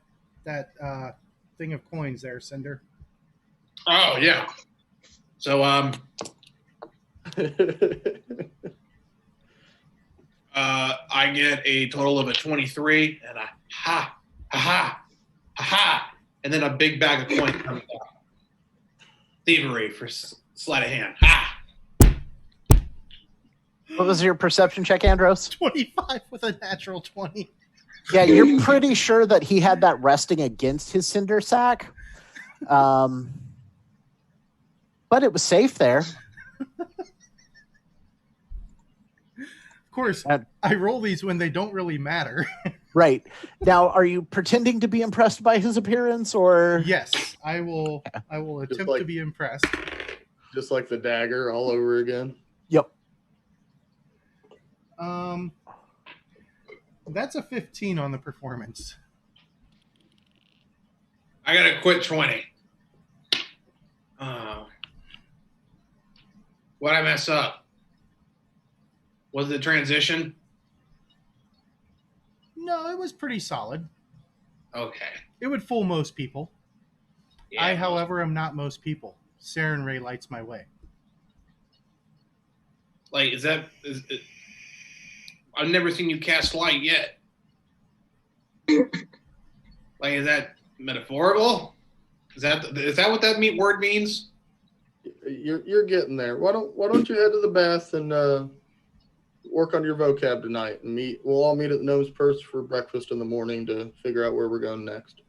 [SPEAKER 1] thing of coins there, Cinder?
[SPEAKER 4] Oh, yeah. So, I get a total of a 23, and and then a big bag of coins comes out. Thievery for sleight of hand. Ha!
[SPEAKER 2] What was your perception check, Andros?
[SPEAKER 1] 25 with a natural 20.
[SPEAKER 2] Yeah, you're pretty sure that he had that resting against his cinder sack. But it was safe there.
[SPEAKER 1] Of course, I roll these when they don't really matter.
[SPEAKER 2] Right. Now, are you pretending to be impressed by his appearance, or?
[SPEAKER 1] Yes, I will attempt to be impressed.
[SPEAKER 5] Just like the dagger all over again.
[SPEAKER 2] Yep.
[SPEAKER 1] That's a 15 on the performance.
[SPEAKER 4] I got to quit 20. What'd I mess up? Was it transition?
[SPEAKER 1] No, it was pretty solid.
[SPEAKER 4] Okay.
[SPEAKER 1] It would fool most people.
[SPEAKER 4] Yeah.
[SPEAKER 1] I, however, am not most people. Saren Ray lights my way.
[SPEAKER 4] Like, I've never seen you cast light yet. Like, is that metaphorical? Is that what that word means?
[SPEAKER 5] You're getting there. Why don't you head to the bath and work on your vocab tonight and meet? We'll all meet at the Gnome's Purse for breakfast in the morning to figure out where we're going next.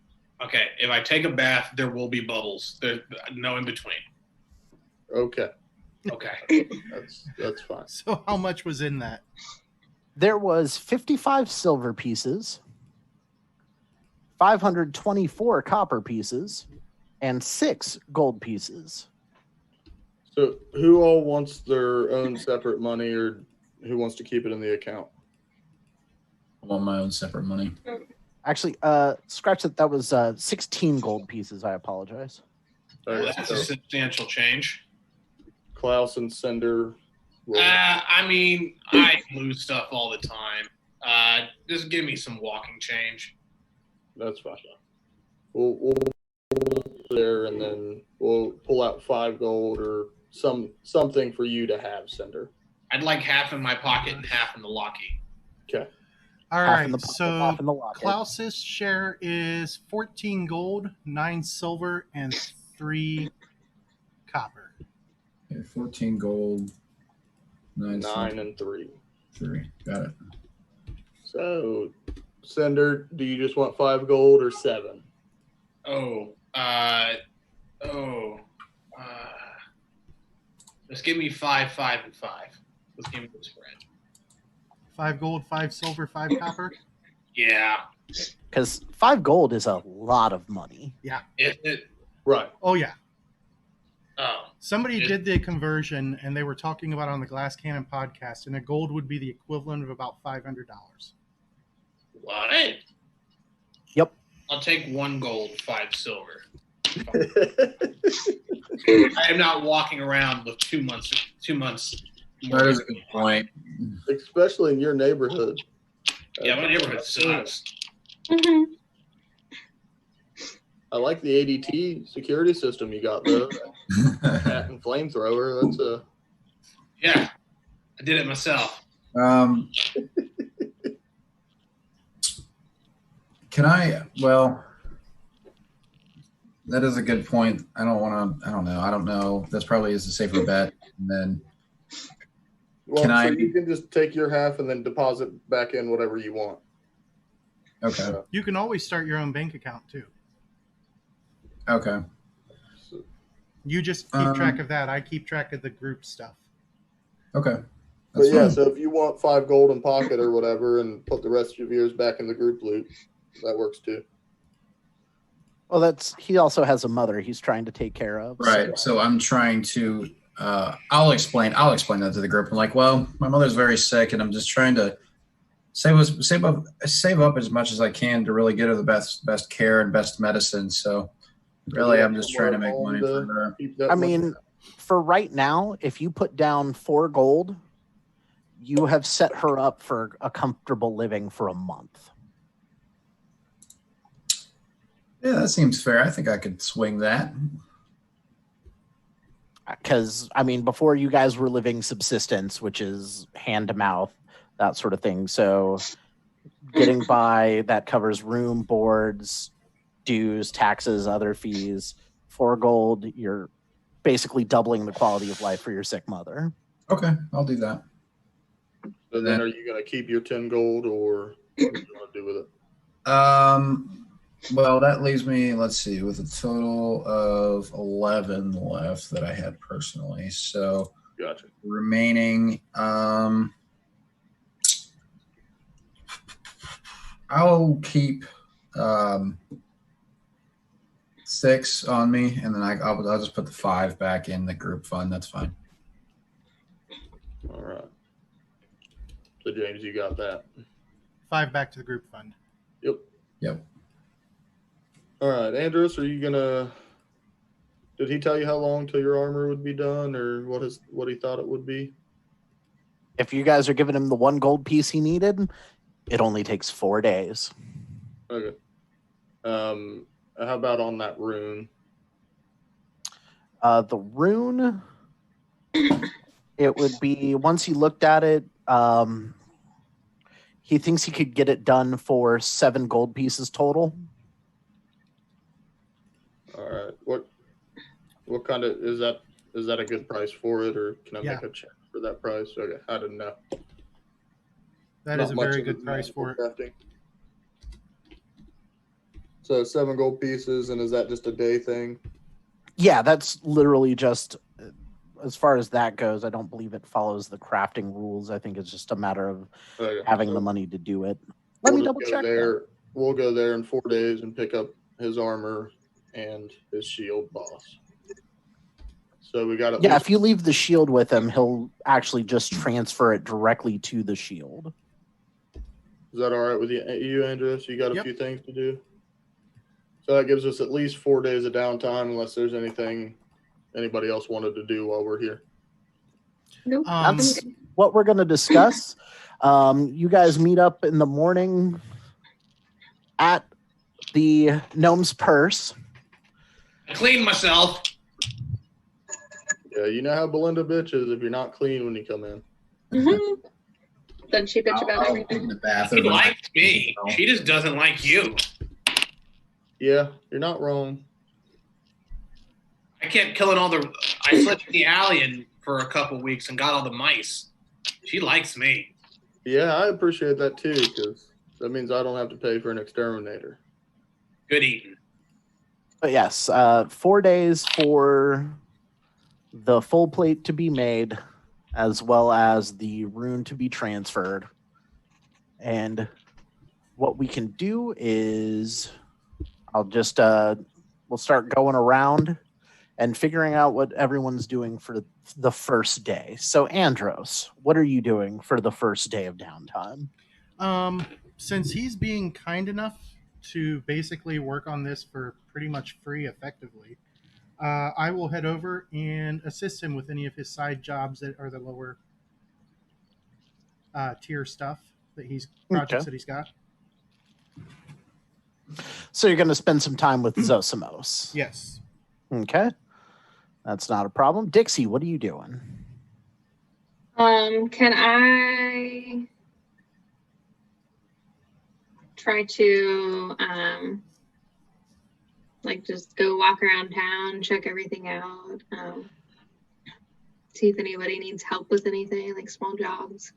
[SPEAKER 4] Okay, if I take a bath, there will be bubbles. There's no in between.
[SPEAKER 5] Okay,
[SPEAKER 4] Okay.
[SPEAKER 5] that's fine.
[SPEAKER 1] So how much was in that?
[SPEAKER 2] There was 55 silver pieces, 524 copper pieces, and 6 gold pieces.
[SPEAKER 5] So who all wants their own separate money, or who wants to keep it in the account?
[SPEAKER 3] I want my own separate money.
[SPEAKER 2] Actually, scratch that. That was 16 gold pieces. I apologize.
[SPEAKER 5] Okay,
[SPEAKER 4] That's
[SPEAKER 5] so
[SPEAKER 4] a substantial change.
[SPEAKER 5] Klaus and Cinder.
[SPEAKER 4] I mean, I lose stuff all the time. Just give me some walking change.
[SPEAKER 5] That's fine. We'll there, and then we'll pull out 5 gold or something for you to have, Cinder.
[SPEAKER 4] I'd like half in my pocket and half in the locky.
[SPEAKER 5] Okay.
[SPEAKER 1] All
[SPEAKER 2] Half
[SPEAKER 1] right.
[SPEAKER 2] in the pocket,
[SPEAKER 1] So
[SPEAKER 2] half in the locket.
[SPEAKER 1] Klaus's share is 14 gold, 9 silver, and 3 copper.
[SPEAKER 3] Okay, 14 gold, 9 silver,
[SPEAKER 5] and 3.
[SPEAKER 3] 3. Got it.
[SPEAKER 5] So, Cinder, do you just want 5 gold or 7?
[SPEAKER 4] Just give me 5, 5, and 5. Let's give me the spread.
[SPEAKER 1] 5 gold, 5 silver, 5 copper.
[SPEAKER 4] Yeah.
[SPEAKER 2] Because 5 gold is a lot of money.
[SPEAKER 5] Right.
[SPEAKER 1] Oh, yeah.
[SPEAKER 4] Oh.
[SPEAKER 1] Somebody did the conversion, and they were talking about it on the Glass Cannon podcast, and a gold would be the equivalent of about $500.
[SPEAKER 4] What?
[SPEAKER 2] Yep.
[SPEAKER 4] I'll take 1 gold, 5 silver. I am not walking around with 2 months.
[SPEAKER 3] That is a good point.
[SPEAKER 5] Especially in your neighborhood.
[SPEAKER 4] Yeah, my neighborhood sucks.
[SPEAKER 6] Mm-hmm.
[SPEAKER 5] I like the ADT security system you got, though. Cat and flamethrower. That's a.
[SPEAKER 4] Yeah, I did it myself.
[SPEAKER 3] Can I? Well, that is a good point. I don't know. That's probably is a safer bet. And then,
[SPEAKER 5] Well,
[SPEAKER 3] Can
[SPEAKER 5] so
[SPEAKER 3] I-
[SPEAKER 5] you can just take your half and then deposit back in whatever you want.
[SPEAKER 3] okay,
[SPEAKER 1] You can always start your own bank account, too.
[SPEAKER 3] okay.
[SPEAKER 1] You just keep track of that. I keep track of the group stuff.
[SPEAKER 3] Okay.
[SPEAKER 5] But yeah,
[SPEAKER 3] fine.
[SPEAKER 5] so if you want 5 gold in pocket or whatever and put the rest of yours back in the group loot, that works too.
[SPEAKER 2] Well, he also has a mother he's trying to take care of.
[SPEAKER 3] Right. So I'm trying to. I'll explain that to the group. I'm like, well, my mother's very sick, and I'm just trying to save up as much as I can to really get her the best care and best medicine. So really, I'm just trying to make money for her.
[SPEAKER 2] I mean, for right now, if you put down 4 gold, you have set her up for a comfortable living for a month.
[SPEAKER 3] Yeah, that seems fair. I think I could swing that.
[SPEAKER 2] Because, I mean, before you guys were living subsistence, which is hand to mouth, that sort of thing. So getting by, that covers room, boards, dues, taxes, other fees. 4 gold, you're basically doubling the quality of life for your sick mother.
[SPEAKER 3] Okay, I'll do that.
[SPEAKER 5] So then are you going to keep your 10 gold or what do you want to do with it?
[SPEAKER 3] Well, that leaves me, let's see, with a total of 11 left that I had personally. So
[SPEAKER 5] Gotcha.
[SPEAKER 3] remaining, I'll keep 6 on me, and then I'll just put the 5 back in the group fund. That's fine.
[SPEAKER 5] All right. So James, you got that.
[SPEAKER 1] 5 back to the group fund.
[SPEAKER 3] Yep.
[SPEAKER 5] All right, Andros, are you gonna? Did he tell you how long till your armor would be done, or what he thought it would be?
[SPEAKER 2] If you guys are giving him the 1 gold piece he needed, it only takes 4 days.
[SPEAKER 5] Okay. How about on that rune?
[SPEAKER 2] The rune, it would be, once he looked at it, he thinks he could get it done for 7 gold pieces total.
[SPEAKER 5] All right. What kind of is that? Is that a good price for it, or can I make a check for that price? Okay, I didn't know.
[SPEAKER 1] That is a very good price for it.
[SPEAKER 5] Crafting. So 7 gold pieces, and is that just a day thing?
[SPEAKER 2] Yeah, that's literally just, as far as that goes, I don't believe it follows the crafting rules. I think it's just a matter of having the money to do it. Let me double check there.
[SPEAKER 5] We'll go there in 4 days and pick up his armor and his shield boss. So we got
[SPEAKER 2] Yeah, if you leave the shield with him, he'll actually just transfer it directly to the shield.
[SPEAKER 5] Is that all right with you, Andreas? You got a
[SPEAKER 1] Yep.
[SPEAKER 5] few things to do. So that gives us at least 4 days of downtime, unless there's anything anybody else wanted to do while we're here.
[SPEAKER 6] Nope.
[SPEAKER 2] That's what we're going to discuss. You guys meet up in the morning at the Gnome's Purse.
[SPEAKER 4] I cleaned myself.
[SPEAKER 5] Yeah, you know how Belinda bitch is if you're not clean when you come in.
[SPEAKER 6] Doesn't she bitch about
[SPEAKER 3] I'll get
[SPEAKER 6] everything?
[SPEAKER 3] in the bath.
[SPEAKER 4] She
[SPEAKER 3] overnight.
[SPEAKER 4] likes me. She just doesn't like you.
[SPEAKER 5] Yeah, you're not wrong.
[SPEAKER 4] I kept killing all the. I slept in the alley for a couple weeks and got all the mice. She likes me.
[SPEAKER 5] Yeah, I appreciate that too, because that means I don't have to pay for an exterminator.
[SPEAKER 4] Good eating.
[SPEAKER 2] But yes, 4 days for the full plate to be made, as well as the rune to be transferred. And what we can do is I'll just we'll start going around and figuring out what everyone's doing for the first day. So Andros, what are you doing for the first day of downtime?
[SPEAKER 1] Since he's being kind enough to basically work on this for pretty much free effectively, I will head over and assist him with any of his side jobs that are the lower tier stuff that projects that he's got.
[SPEAKER 2] So you're going to spend some time with Zosimos.
[SPEAKER 1] Yes.
[SPEAKER 2] Okay. That's not a problem. Dixie, what are you doing?
[SPEAKER 6] Can I try to just go walk around town, check everything out, see if anybody needs help with anything, like small jobs?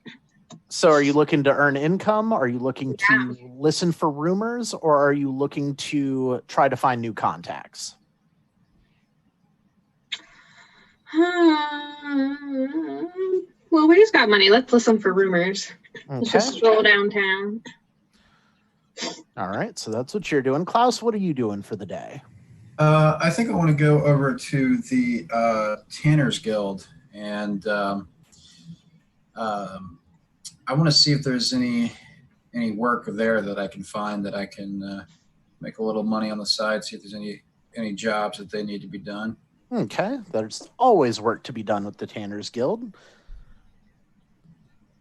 [SPEAKER 2] So are you looking to earn income? Are you looking to listen for rumors, or are you looking to try to find new contacts?
[SPEAKER 6] Well, we just got money. Let's listen for rumors.
[SPEAKER 2] Okay.
[SPEAKER 6] Let's just stroll downtown.
[SPEAKER 2] All right. So that's what you're doing. Klaus, what are you doing for the day?
[SPEAKER 3] I think I want to go over to the Tanner's Guild, and I want to see if there's any work there that I can find that I can make a little money on the side. See if there's any jobs that they need to be done.
[SPEAKER 2] Okay. There's always work to be done with the Tanner's Guild.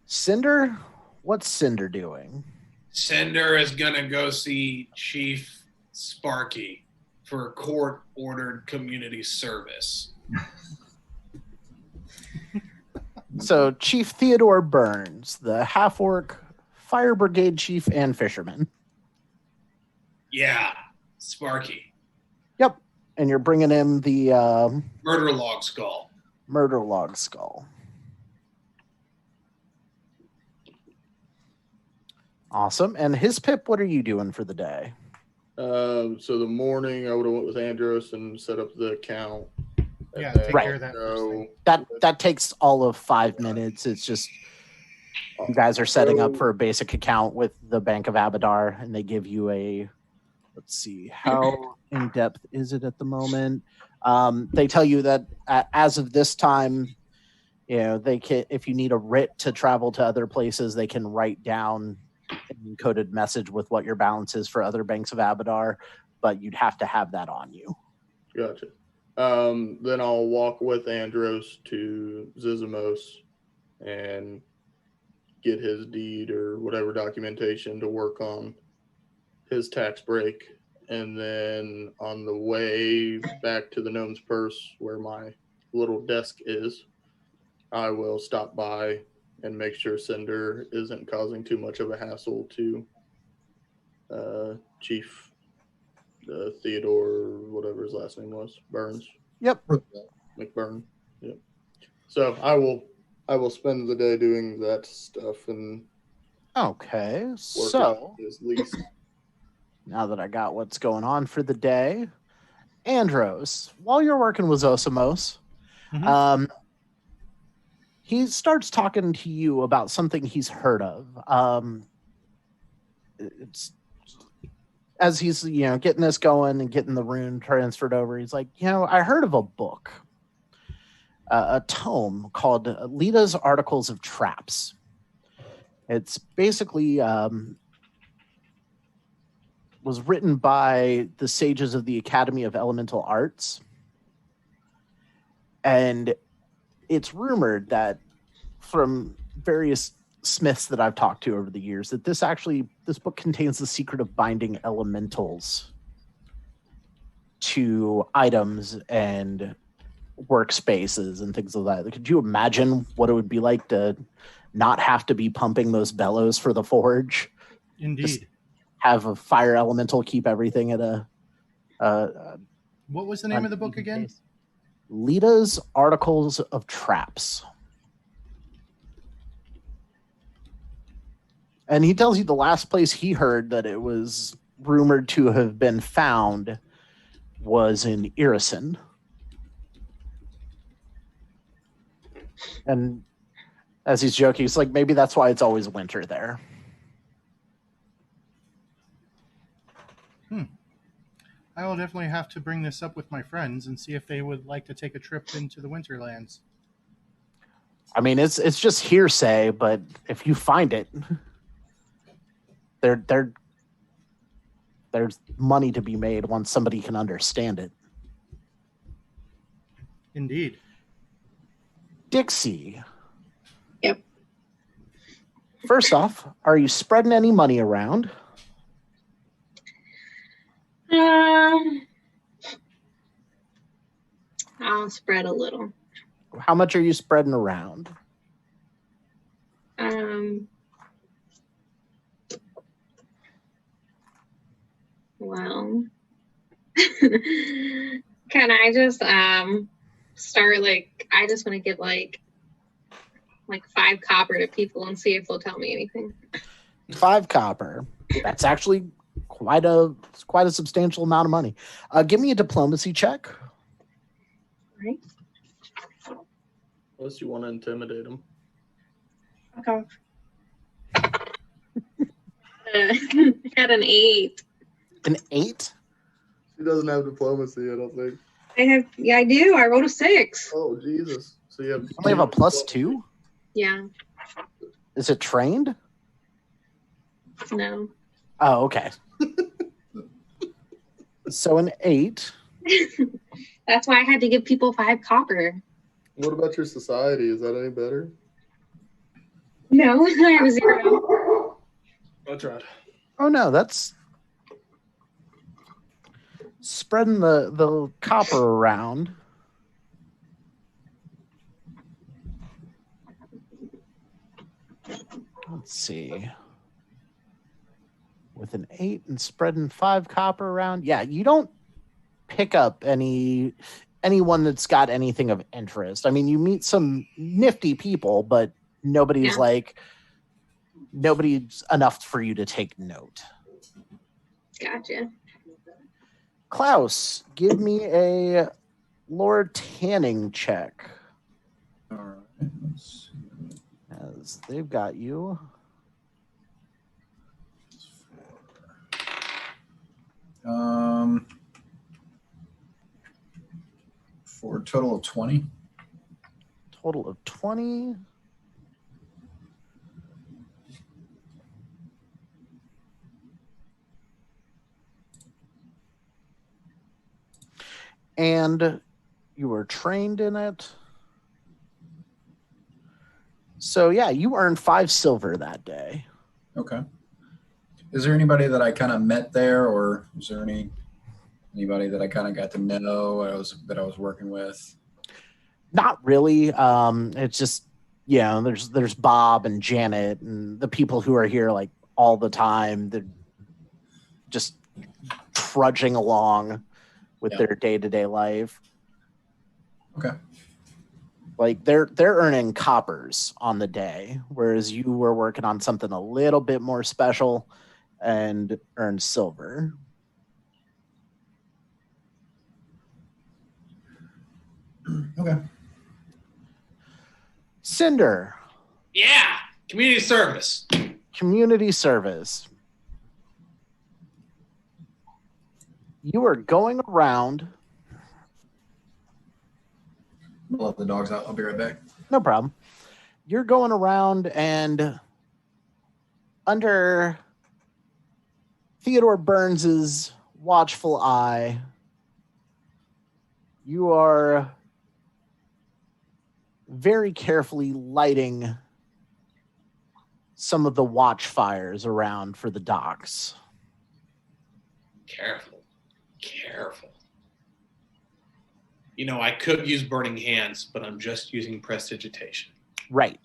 [SPEAKER 2] Cinder, what's Cinder doing?
[SPEAKER 4] Cinder is gonna go see Chief Sparky for court-ordered community service.
[SPEAKER 2] So Chief Theodore Burns, the half-orc fire brigade chief and fisherman.
[SPEAKER 4] Yeah, Sparky.
[SPEAKER 2] Yep. And you're bringing him the
[SPEAKER 4] Murder log skull.
[SPEAKER 2] murder log skull. Awesome. And his Pip, what are you doing for the day?
[SPEAKER 5] So the morning I would have went with Andros and set up the account.
[SPEAKER 1] Yeah,
[SPEAKER 5] And then
[SPEAKER 1] take care of that first thing.
[SPEAKER 2] That takes all of 5 minutes. It's just you guys are setting up for a basic account with the Bank of Abadar, and they give you a, let's see, how in depth is it at the moment? They tell you that as of this time, you know, they can, if you need a writ to travel to other places, they can write down an encoded message with what your balance is for other Banks of Abadar, but you'd have to have that on you.
[SPEAKER 5] Gotcha. Then I'll walk with Andros to Zizimos and get his deed or whatever documentation to work on his tax break. And then on the way back to the Gnome's Purse, where my little desk is, I will stop by and make sure Cinder isn't causing too much of a hassle to Chief Theodore, whatever his last name was, Burns.
[SPEAKER 2] Yep.
[SPEAKER 5] McBurn. Yep. So I will spend the day doing that stuff and
[SPEAKER 2] Okay.
[SPEAKER 5] work
[SPEAKER 2] So
[SPEAKER 5] out his lease.
[SPEAKER 2] now that I got what's going on for the day, Andros, while you're working with Zosimos, he starts talking to you about something he's heard of. It's as he's getting this going and getting the rune transferred over. He's like, I heard of a book. a tome called Lita's Articles of Traps. It's basically was written by the sages of the Academy of Elemental Arts. And it's rumored that from various smiths that I've talked to over the years that this book contains the secret of binding elementals to items and workspaces and things like that. Could you imagine what it would be like to not have to be pumping those bellows for the forge?
[SPEAKER 1] Indeed.
[SPEAKER 2] Just have a fire elemental keep everything at a
[SPEAKER 1] what was the name of the book again?
[SPEAKER 2] Lita's Articles of Traps. And he tells you the last place he heard that it was rumored to have been found was in Irison. And as he's joking, he's like, maybe that's why it's always winter there.
[SPEAKER 1] I will definitely have to bring this up with my friends and see if they would like to take a trip into the Winterlands.
[SPEAKER 2] I mean, it's just hearsay, but if you find it, there's money to be made once somebody can understand it.
[SPEAKER 1] Indeed.
[SPEAKER 2] Dixie.
[SPEAKER 6] Yep.
[SPEAKER 2] First off, are you spreading any money around?
[SPEAKER 6] I'll spread a little.
[SPEAKER 2] How much are you spreading around?
[SPEAKER 6] Well, can I just start I just want to give like 5 copper to people and see if they'll tell me anything.
[SPEAKER 2] 5 copper. That's actually quite a substantial amount of money. Give me a diplomacy check.
[SPEAKER 6] Right.
[SPEAKER 5] Unless you want to intimidate him.
[SPEAKER 6] Okay. Had an 8.
[SPEAKER 2] An 8?
[SPEAKER 5] He doesn't have diplomacy, I don't think.
[SPEAKER 6] I do. I rolled a 6.
[SPEAKER 5] Oh, Jesus. So you
[SPEAKER 2] only have a +2?
[SPEAKER 6] Yeah.
[SPEAKER 2] Is it trained?
[SPEAKER 6] No.
[SPEAKER 2] Oh, okay. So an 8.
[SPEAKER 6] That's why I had to give people 5 copper.
[SPEAKER 5] What about your society? Is that any better?
[SPEAKER 6] No, I have a 0.
[SPEAKER 5] That's right.
[SPEAKER 2] Oh no, that's spreading the copper around. Let's see. With an 8 and spreading 5 copper around. Yeah, you don't pick up anyone that's got anything of interest. I mean, you meet some nifty people, but nobody's enough for you to take note.
[SPEAKER 6] Gotcha.
[SPEAKER 2] Klaus, give me a Lord Tanning check.
[SPEAKER 3] All right. Let's see.
[SPEAKER 2] As they've got you.
[SPEAKER 3] For a total of 20.
[SPEAKER 2] Total of 20. And you were trained in it. So yeah, you earned 5 silver that day.
[SPEAKER 3] Okay. Is there anybody that I kind of met there, or is there anybody that I kind of got to know that I was working with?
[SPEAKER 2] Not really. It's just, there's Bob and Janet and the people who are here like all the time. They're just trudging along with their day-to-day life.
[SPEAKER 3] Okay.
[SPEAKER 2] Like they're earning coppers on the day, whereas you were working on something a little bit more special and earned silver.
[SPEAKER 3] Okay.
[SPEAKER 2] Cinder.
[SPEAKER 4] Yeah, community service.
[SPEAKER 2] Community service. You are going around
[SPEAKER 3] I'll let the dogs out. I'll be right back.
[SPEAKER 2] No problem. You're going around, and under Theodore Burns's watchful eye, you are very carefully lighting some of the watch fires around for the docks.
[SPEAKER 4] Careful. I could use burning hands, but I'm just using prestidigitation.
[SPEAKER 2] Right.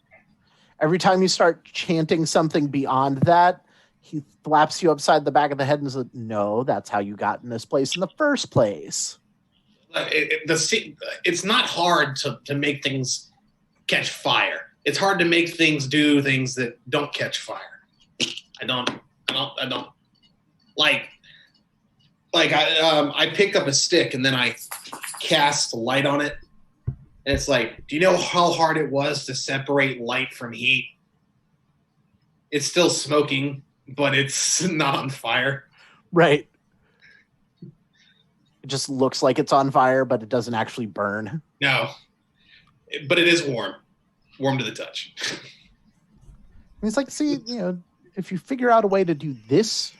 [SPEAKER 2] Every time you start chanting something beyond that, he thwaps you upside the back of the head and says, no, that's how you got in this place in the first place.
[SPEAKER 4] It's not hard to make things catch fire. It's hard to make things do things that don't catch fire. I don't like I pick up a stick and then I cast light on it. And it's like, do you know how hard it was to separate light from heat? It's still smoking, but it's not on fire.
[SPEAKER 2] Right. It just looks like it's on fire, but it doesn't actually burn.
[SPEAKER 4] No. But it is warm. Warm to the touch.
[SPEAKER 2] It's like, see, if you figure out a way to do this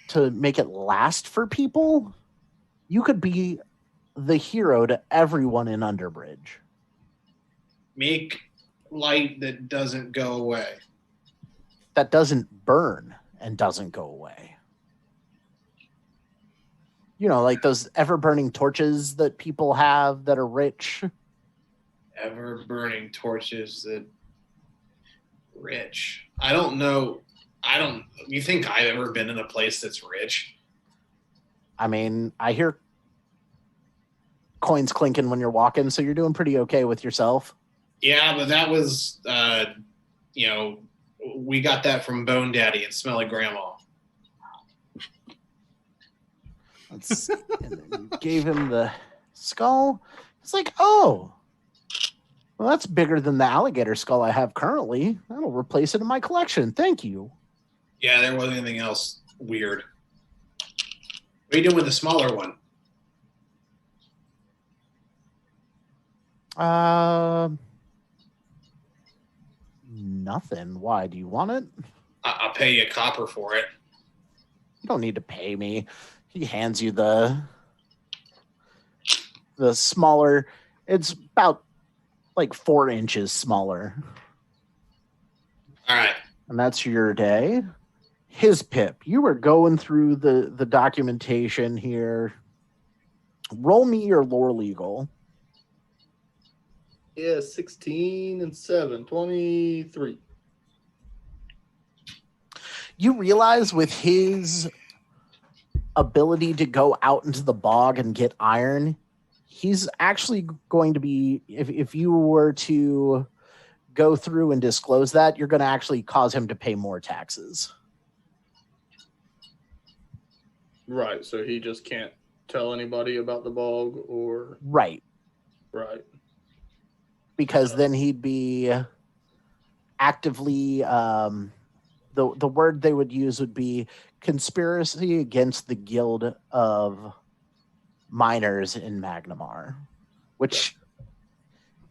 [SPEAKER 2] to make it last for people, you could be the hero to everyone in Underbridge.
[SPEAKER 4] Make light that doesn't go away.
[SPEAKER 2] That doesn't burn and doesn't go away. Like those ever-burning torches that people have that are rich.
[SPEAKER 4] Ever-burning torches that rich. I don't know. You think I've ever been in a place that's rich?
[SPEAKER 2] I mean, I hear coins clinking when you're walking, so you're doing pretty okay with yourself.
[SPEAKER 4] Yeah, but that was, we got that from Bone Daddy and Smelly Grandma.
[SPEAKER 2] And then you gave him the skull. It's like, oh, well, that's bigger than the alligator skull I have currently. That'll replace it in my collection. Thank you.
[SPEAKER 4] Yeah, there wasn't anything else weird. What are you doing with the smaller one?
[SPEAKER 2] Nothing. Why? Do you want it?
[SPEAKER 4] I'll pay you a copper for it.
[SPEAKER 2] You don't need to pay me. He hands you the smaller. It's about like 4 inches smaller.
[SPEAKER 4] All right.
[SPEAKER 2] And that's your day. His Pip, you were going through the documentation here. Roll me your lore legal.
[SPEAKER 5] Yeah, 16 and 7, 23.
[SPEAKER 2] You realize with his ability to go out into the bog and get iron, he's actually going to be, if you were to go through and disclose that, you're going to actually cause him to pay more taxes.
[SPEAKER 5] Right, so he just can't tell anybody about the bog or...
[SPEAKER 2] Right.
[SPEAKER 5] Right.
[SPEAKER 2] Because then he'd be actively, the word they would use would be conspiracy against the Guild of Miners in Magnimar, which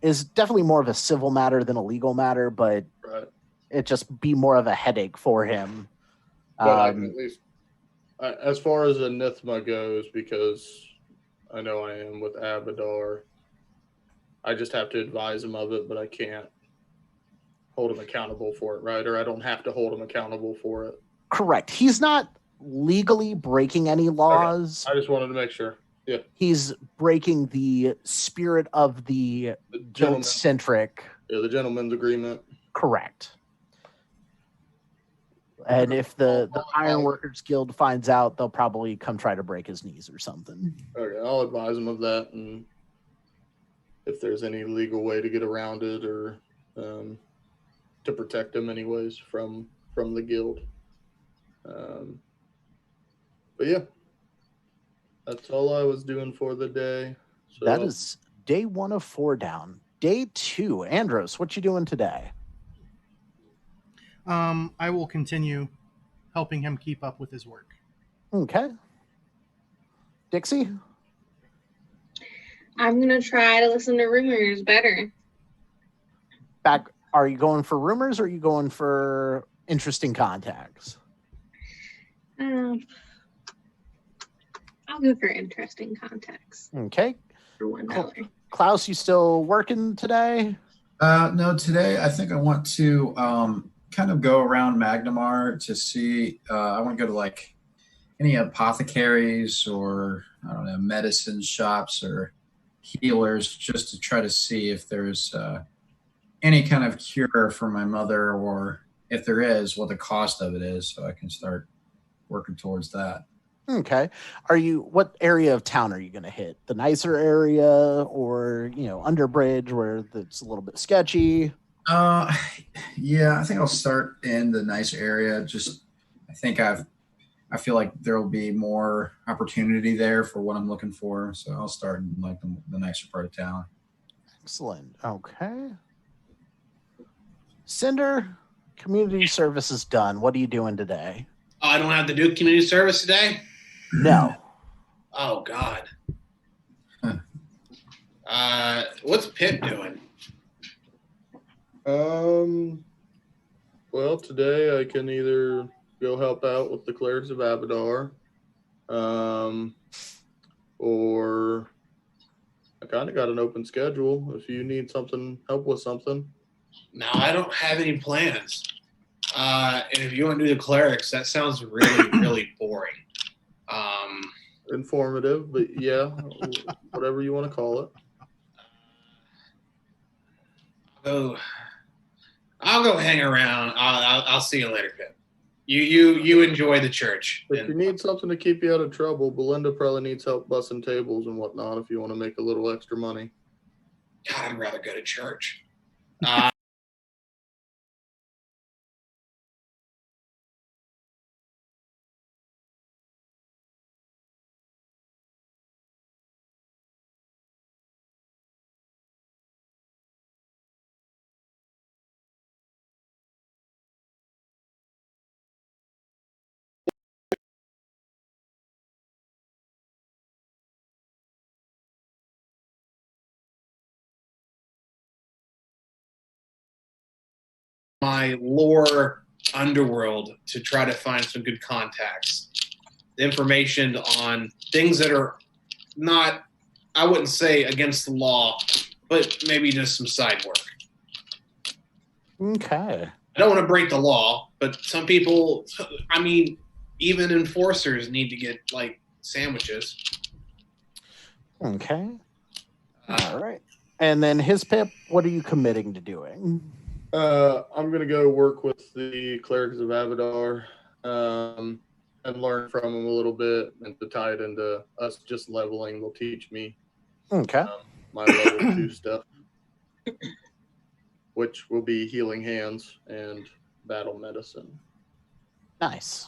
[SPEAKER 2] is definitely more of a civil matter than a legal matter, but it just be more of a headache for him.
[SPEAKER 5] But at least, as far as Anithma goes, because I know I am with Abadar, I just have to advise him of it, but I can't hold him accountable for it, right? Or I don't have to hold him accountable for it.
[SPEAKER 2] Correct. He's not legally breaking any laws.
[SPEAKER 5] Okay. I just wanted to make sure. Yeah.
[SPEAKER 2] He's breaking the spirit of the guild-centric.
[SPEAKER 5] Yeah, the gentleman's agreement.
[SPEAKER 2] Correct. And if the Ironworkers Guild finds out, they'll probably come try to break his knees or something.
[SPEAKER 5] Okay, I'll advise him of that, and if there's any legal way to get around it or to protect him anyways from the guild. But yeah, that's all I was doing for the day. So
[SPEAKER 2] that is day 1 of 4 down. Day 2, Andros, what you doing today?
[SPEAKER 1] I will continue helping him keep up with his work.
[SPEAKER 2] Okay. Dixie?
[SPEAKER 6] I'm gonna try to listen to rumors better.
[SPEAKER 2] Are you going for rumors or are you going for interesting contacts?
[SPEAKER 6] I'll go for interesting contacts.
[SPEAKER 2] Okay.
[SPEAKER 6] For $1.
[SPEAKER 2] Klaus, you still working today?
[SPEAKER 3] No, today I think I want to kind of go around Magnimar to see. I want to go to like any apothecaries or I don't know medicine shops or healers just to try to see if there's any kind of cure for my mother, or if there is, what the cost of it is, so I can start working towards that.
[SPEAKER 2] Okay. What area of town are you going to hit? The nicer area or, Underbridge where it's a little bit sketchy?
[SPEAKER 3] Yeah, I think I'll start in the nice area. I feel like there will be more opportunity there for what I'm looking for. So I'll start in like the nicer part of town.
[SPEAKER 2] Excellent. Okay. Cinder, community service is done. What are you doing today?
[SPEAKER 4] I don't have to do community service today?
[SPEAKER 2] No.
[SPEAKER 4] Oh, God. What's Pip doing?
[SPEAKER 5] Well, today I can either go help out with the Clerics of Abadar, or I kind of got an open schedule if you need help with something.
[SPEAKER 4] No, I don't have any plans. And if you want to do the clerics, that sounds really, really boring.
[SPEAKER 5] Informative, but yeah, whatever you want to call it.
[SPEAKER 4] I'll go hang around. I'll see you later, Pip. You enjoy the church.
[SPEAKER 5] If you need something to keep you out of trouble, Belinda probably needs help bussing tables and whatnot if you want to make a little extra money.
[SPEAKER 4] God, I'd rather go to church. My lore underworld to try to find some good contacts. Information on things that are not, I wouldn't say against the law, but maybe just some side work.
[SPEAKER 2] Okay.
[SPEAKER 4] I don't want to break the law, but some people, even enforcers need to get like sandwiches.
[SPEAKER 2] Okay. All right. And then his Pip, what are you committing to doing?
[SPEAKER 5] I'm going to go work with the Clerics of Abadar and learn from them a little bit, and to tie it into us just leveling, they'll teach me my level 2 stuff, which will be healing hands and battle medicine.
[SPEAKER 2] Nice.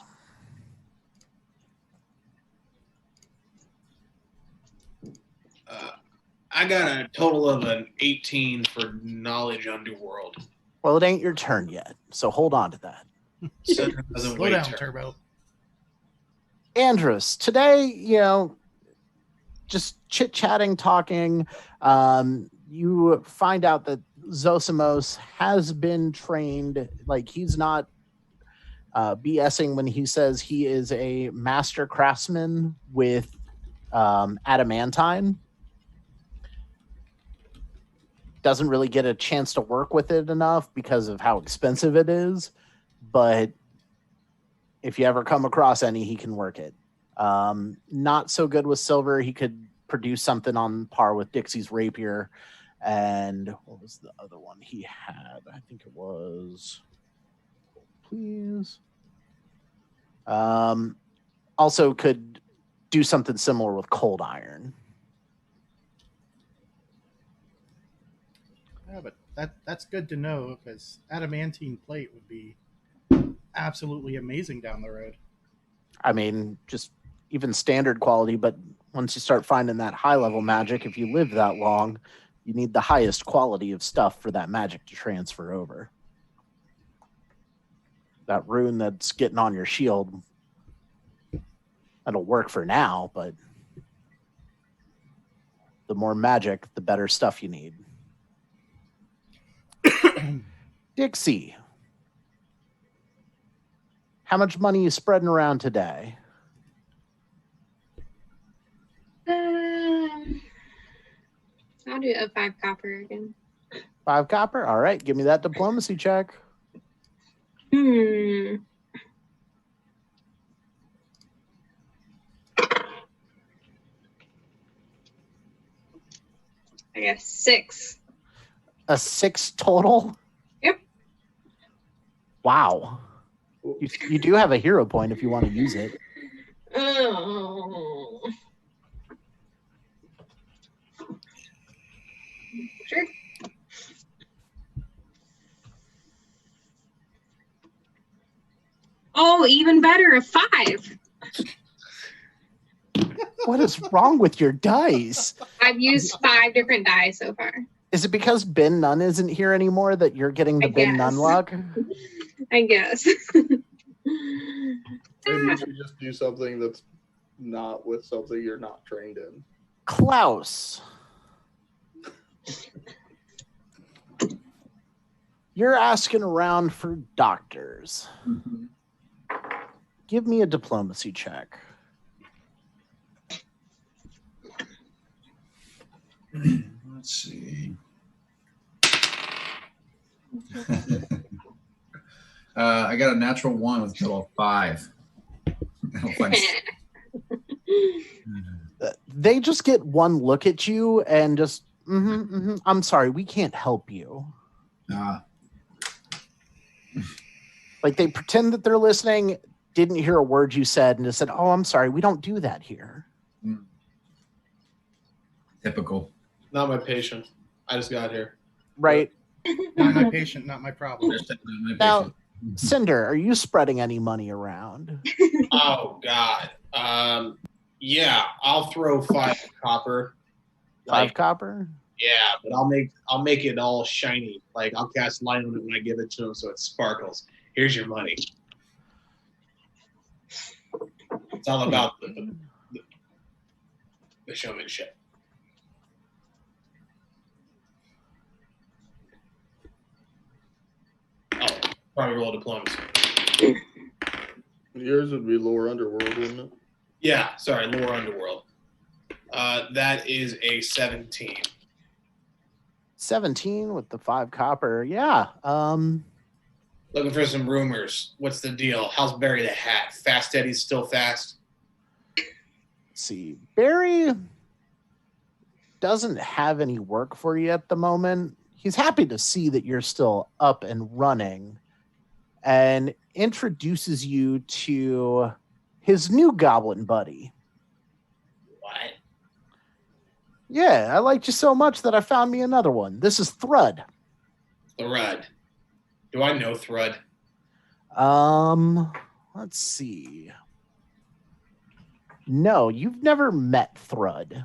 [SPEAKER 4] I got a total of an 18 for knowledge underworld.
[SPEAKER 2] Well, it ain't your turn yet, so hold on to that.
[SPEAKER 1] Slow down, Turbo.
[SPEAKER 2] Andrus, today, just chit-chatting, talking, you find out that Zosimos has been trained, like he's not BSing when he says he is a master craftsman with adamantine. Doesn't really get a chance to work with it enough because of how expensive it is, but if you ever come across any, he can work it. Not so good with silver. He could produce something on par with Dixie's rapier. And what was the other one he had? I think it was... Please. Also could do something similar with cold iron.
[SPEAKER 1] Yeah, but that's good to know, because adamantine plate would be absolutely amazing down the road.
[SPEAKER 2] I mean, just even standard quality, but once you start finding that high level magic, if you live that long, you need the highest quality of stuff for that magic to transfer over. That rune that's getting on your shield, that'll work for now, but The more magic, the better stuff you need. Dixie, how much money you spreading around today?
[SPEAKER 6] I'll do a 5 copper again.
[SPEAKER 2] 5 copper? All right, give me that diplomacy check.
[SPEAKER 6] I got 6.
[SPEAKER 2] A 6 total?
[SPEAKER 6] Yep.
[SPEAKER 2] Wow. You do have a hero point if you want to use it.
[SPEAKER 6] Oh. Sure. Oh, even better, a 5.
[SPEAKER 2] What is wrong with your dice?
[SPEAKER 6] I've used 5 different die so far.
[SPEAKER 2] Is it because Ben Nunn isn't here anymore that you're getting the
[SPEAKER 6] I
[SPEAKER 2] Ben
[SPEAKER 6] guess.
[SPEAKER 2] Nunn luck?
[SPEAKER 6] I guess.
[SPEAKER 5] Maybe you should just do something that's not with something you're not trained in.
[SPEAKER 2] Klaus. You're asking around for doctors.
[SPEAKER 3] Mm-hmm.
[SPEAKER 2] Give me a diplomacy check.
[SPEAKER 3] Let's see. I got a natural 1 with a total of 5.
[SPEAKER 2] They just get one look at you and just, I'm sorry, we can't help you. Like they pretend that they're listening, didn't hear a word you said, and just said, "Oh, I'm sorry, we don't do that here."
[SPEAKER 3] Typical.
[SPEAKER 4] Not my patient. I just got here.
[SPEAKER 2] Right.
[SPEAKER 1] Not my patient, not my problem.
[SPEAKER 2] Now, Cinder, are you spreading any money around?
[SPEAKER 4] Oh God. Yeah, I'll throw 5 copper.
[SPEAKER 2] 5 copper?
[SPEAKER 4] Yeah, but I'll make it all shiny. Like I'll cast light on it when I give it to him, so it sparkles. Here's your money. It's all about the showmanship. Oh, probably roll diplomacy.
[SPEAKER 5] Yours would be lower underworld, wouldn't it?
[SPEAKER 4] Yeah, sorry, lower underworld. That is a 17.
[SPEAKER 2] 17 with the 5 copper. Yeah.
[SPEAKER 4] Looking for some rumors. What's the deal? How's Barry the Hat? Fast Eddie's still fast?
[SPEAKER 2] Let's see. Barry doesn't have any work for you at the moment. He's happy to see that you're still up and running and introduces you to his new goblin buddy.
[SPEAKER 4] What?
[SPEAKER 2] Yeah, I liked you so much that I found me another one. This is Thrud.
[SPEAKER 4] Thrud. Do I know Thrud?
[SPEAKER 2] Let's see. No, you've never met Thrud.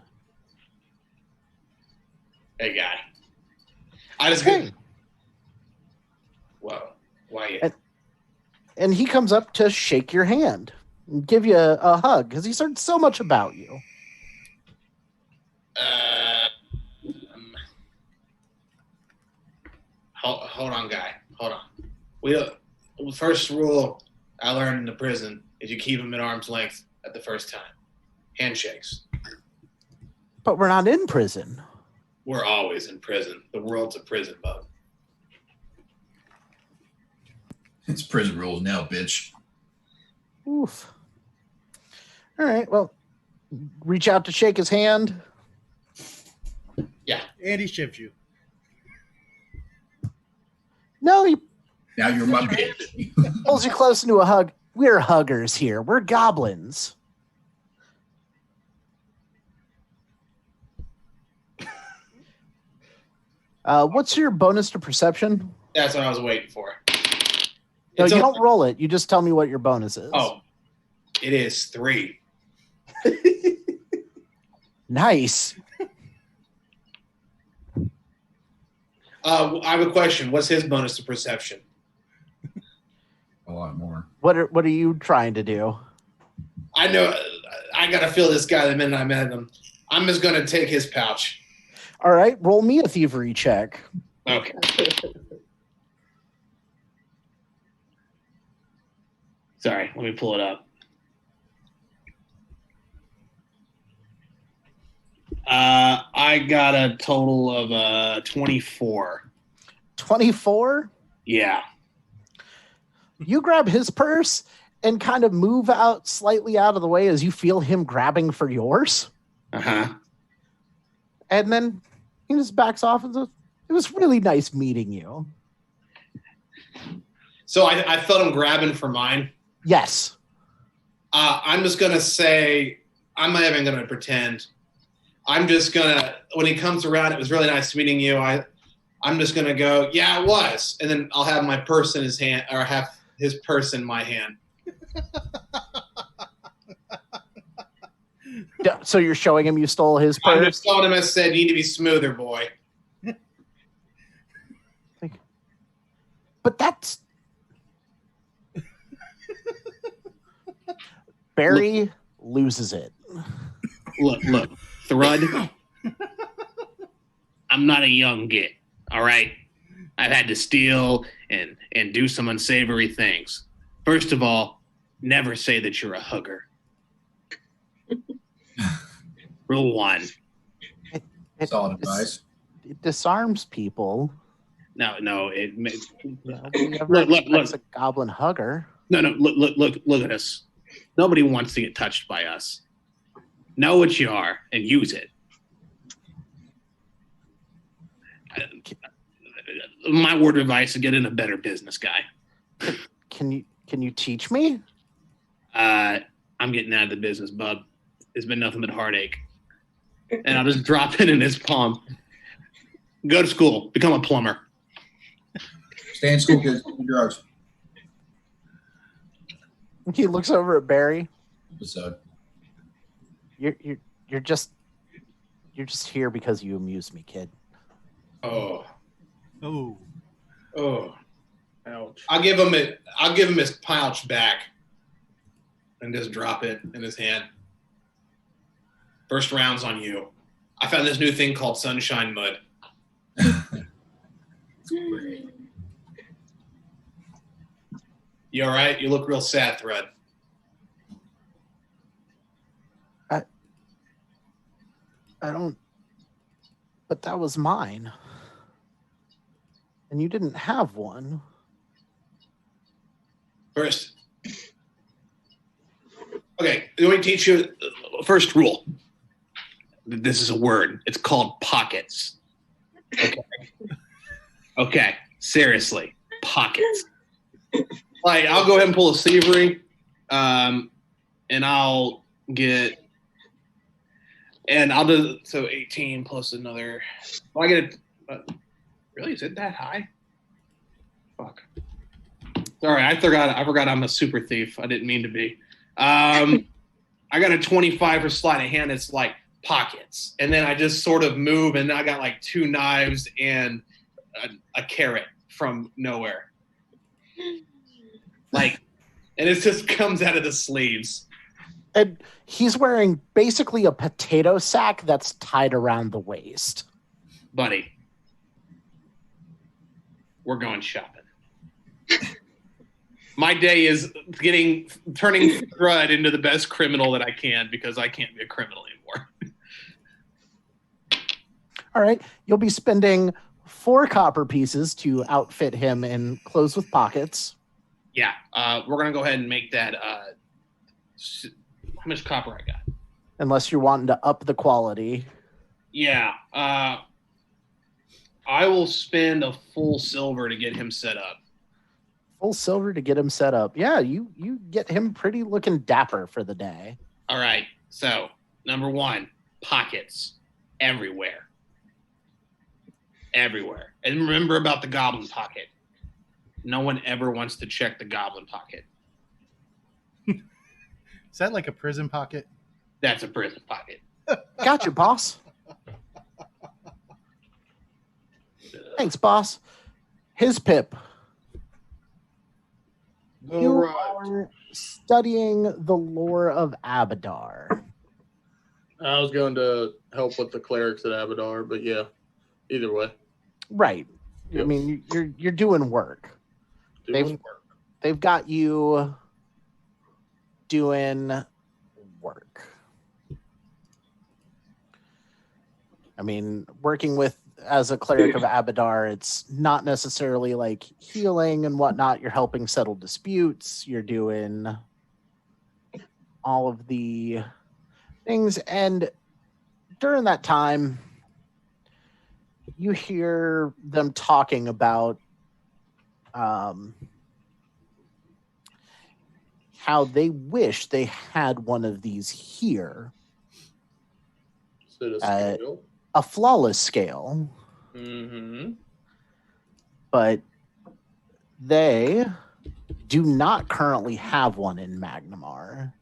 [SPEAKER 4] Hey, guy. I just
[SPEAKER 2] Hey.
[SPEAKER 4] Whoa. Why you?
[SPEAKER 2] And he comes up to shake your hand and give you a hug because he's heard so much about you.
[SPEAKER 4] Hold on, guy. Hold on. First rule I learned in the prison is you keep them at arm's length at the first time. Handshakes.
[SPEAKER 2] But we're not in prison.
[SPEAKER 4] We're always in prison. The world's a prison, bub.
[SPEAKER 3] It's prison rules now, bitch.
[SPEAKER 2] Oof. All right, well, reach out to shake his hand.
[SPEAKER 4] Yeah.
[SPEAKER 1] And he shipped you.
[SPEAKER 2] No, he
[SPEAKER 3] Now you're my bitch.
[SPEAKER 2] pulls you close into a hug. We're huggers here. We're goblins. What's your bonus to perception?
[SPEAKER 4] That's what I was waiting for.
[SPEAKER 2] No,
[SPEAKER 4] It's
[SPEAKER 2] you
[SPEAKER 4] a-
[SPEAKER 2] don't roll it. You just tell me what your bonus is.
[SPEAKER 4] Oh, it is 3.
[SPEAKER 2] Nice.
[SPEAKER 4] I have a question. What's his bonus to perception?
[SPEAKER 3] A lot more.
[SPEAKER 2] What are you trying to do?
[SPEAKER 4] I know. I gotta feel this guy the minute I met him. I'm just going to take his pouch.
[SPEAKER 2] All right, roll me a thievery check.
[SPEAKER 4] Okay. Sorry, let me pull it up. I got a total of 24.
[SPEAKER 2] 24?
[SPEAKER 4] Yeah.
[SPEAKER 2] You grab his purse and kind of move out slightly out of the way as you feel him grabbing for yours.
[SPEAKER 4] Uh-huh.
[SPEAKER 2] And then he just backs off and says, it was really nice meeting you.
[SPEAKER 4] So I felt him grabbing for mine.
[SPEAKER 2] Yes.
[SPEAKER 4] I'm just going to say, I'm not even going to pretend. I'm just going to, when he comes around, it was really nice meeting you. I'm just going to go, yeah, it was. And then I'll have my purse in his hand, or have his purse in my hand.
[SPEAKER 2] So you're showing him you stole his purse?
[SPEAKER 4] I just told him, I said, you need to be smoother, boy.
[SPEAKER 2] But that's... Barry loses it.
[SPEAKER 4] Look, Thrud. I'm not a young git, all right? I've had to steal and do some unsavory things. First of all, never say that you're a hugger. Rule 1.
[SPEAKER 3] Solid advice.
[SPEAKER 2] It disarms people.
[SPEAKER 4] No.
[SPEAKER 2] Look. A goblin hugger.
[SPEAKER 4] No. Look at us. Nobody wants to get touched by us. Know what you are and use it. My word of advice is get in a better business, guy.
[SPEAKER 2] Can you teach me?
[SPEAKER 4] I'm getting out of the business, bub. It's been nothing but heartache. And I'll just drop it in his palm. Go to school. Become a plumber.
[SPEAKER 3] Stay in school, kids. Do drugs.
[SPEAKER 2] He looks over at Barry.
[SPEAKER 3] Episode.
[SPEAKER 2] You're just here because you amuse me, kid.
[SPEAKER 4] Oh.
[SPEAKER 5] Ouch.
[SPEAKER 4] I'll give him his pouch back and just drop it in his hand. First round's on you. I found this new thing called Sunshine Mud. You all right? You look real sad, Thread.
[SPEAKER 2] I don't... But that was mine. And you didn't have one.
[SPEAKER 4] First. Okay, let me teach you first rule. This is a word. It's called pockets. Okay, seriously, pockets. Like, I'll go ahead and pull a thievery, and I'll get, and I'll do, so 18 plus another, well, I get it, really, is it that high? Fuck. Sorry, I forgot I'm a super thief. I didn't mean to be. I got a 25 for sleight of hand. It's like pockets. And then I just sort of move, and I got like 2 knives and a carrot from nowhere. Like, and it just comes out of the sleeves.
[SPEAKER 2] And he's wearing basically a potato sack that's tied around the waist.
[SPEAKER 4] Buddy, we're going shopping. My day is turning Thread into the best criminal that I can because I can't be a criminal anymore.
[SPEAKER 2] All right. You'll be spending 4 copper pieces to outfit him in clothes with pockets.
[SPEAKER 4] Yeah. We're going to go ahead and make that. How much copper I got?
[SPEAKER 2] Unless you're wanting to up the quality.
[SPEAKER 4] Yeah. I will spend a full silver to get him set up.
[SPEAKER 2] Full silver to get him set up. Yeah, you get him pretty looking dapper for the day.
[SPEAKER 4] All right. So, number 1, pockets everywhere. Everywhere. And remember about the goblin pocket. No one ever wants to check the goblin pocket.
[SPEAKER 1] Is that like a prison pocket?
[SPEAKER 4] That's a prison pocket.
[SPEAKER 2] Gotcha, boss. Thanks, boss. His Pip. You are studying the lore of Abadar.
[SPEAKER 5] I was going to help with the clerics at Abadar, but yeah, either way.
[SPEAKER 2] Right.
[SPEAKER 5] Yep.
[SPEAKER 2] I mean, you're doing work.
[SPEAKER 5] Doing work.
[SPEAKER 2] They've got you doing work. I mean, working with as a cleric of Abadar, it's not necessarily like healing and whatnot. You're helping settle disputes. You're doing all of the things. And during that time, you hear them talking about how they wish they had one of these here.
[SPEAKER 5] Is it a scale?
[SPEAKER 2] A flawless scale.
[SPEAKER 5] Mm-hmm.
[SPEAKER 2] But they do not currently have one in Magnimar.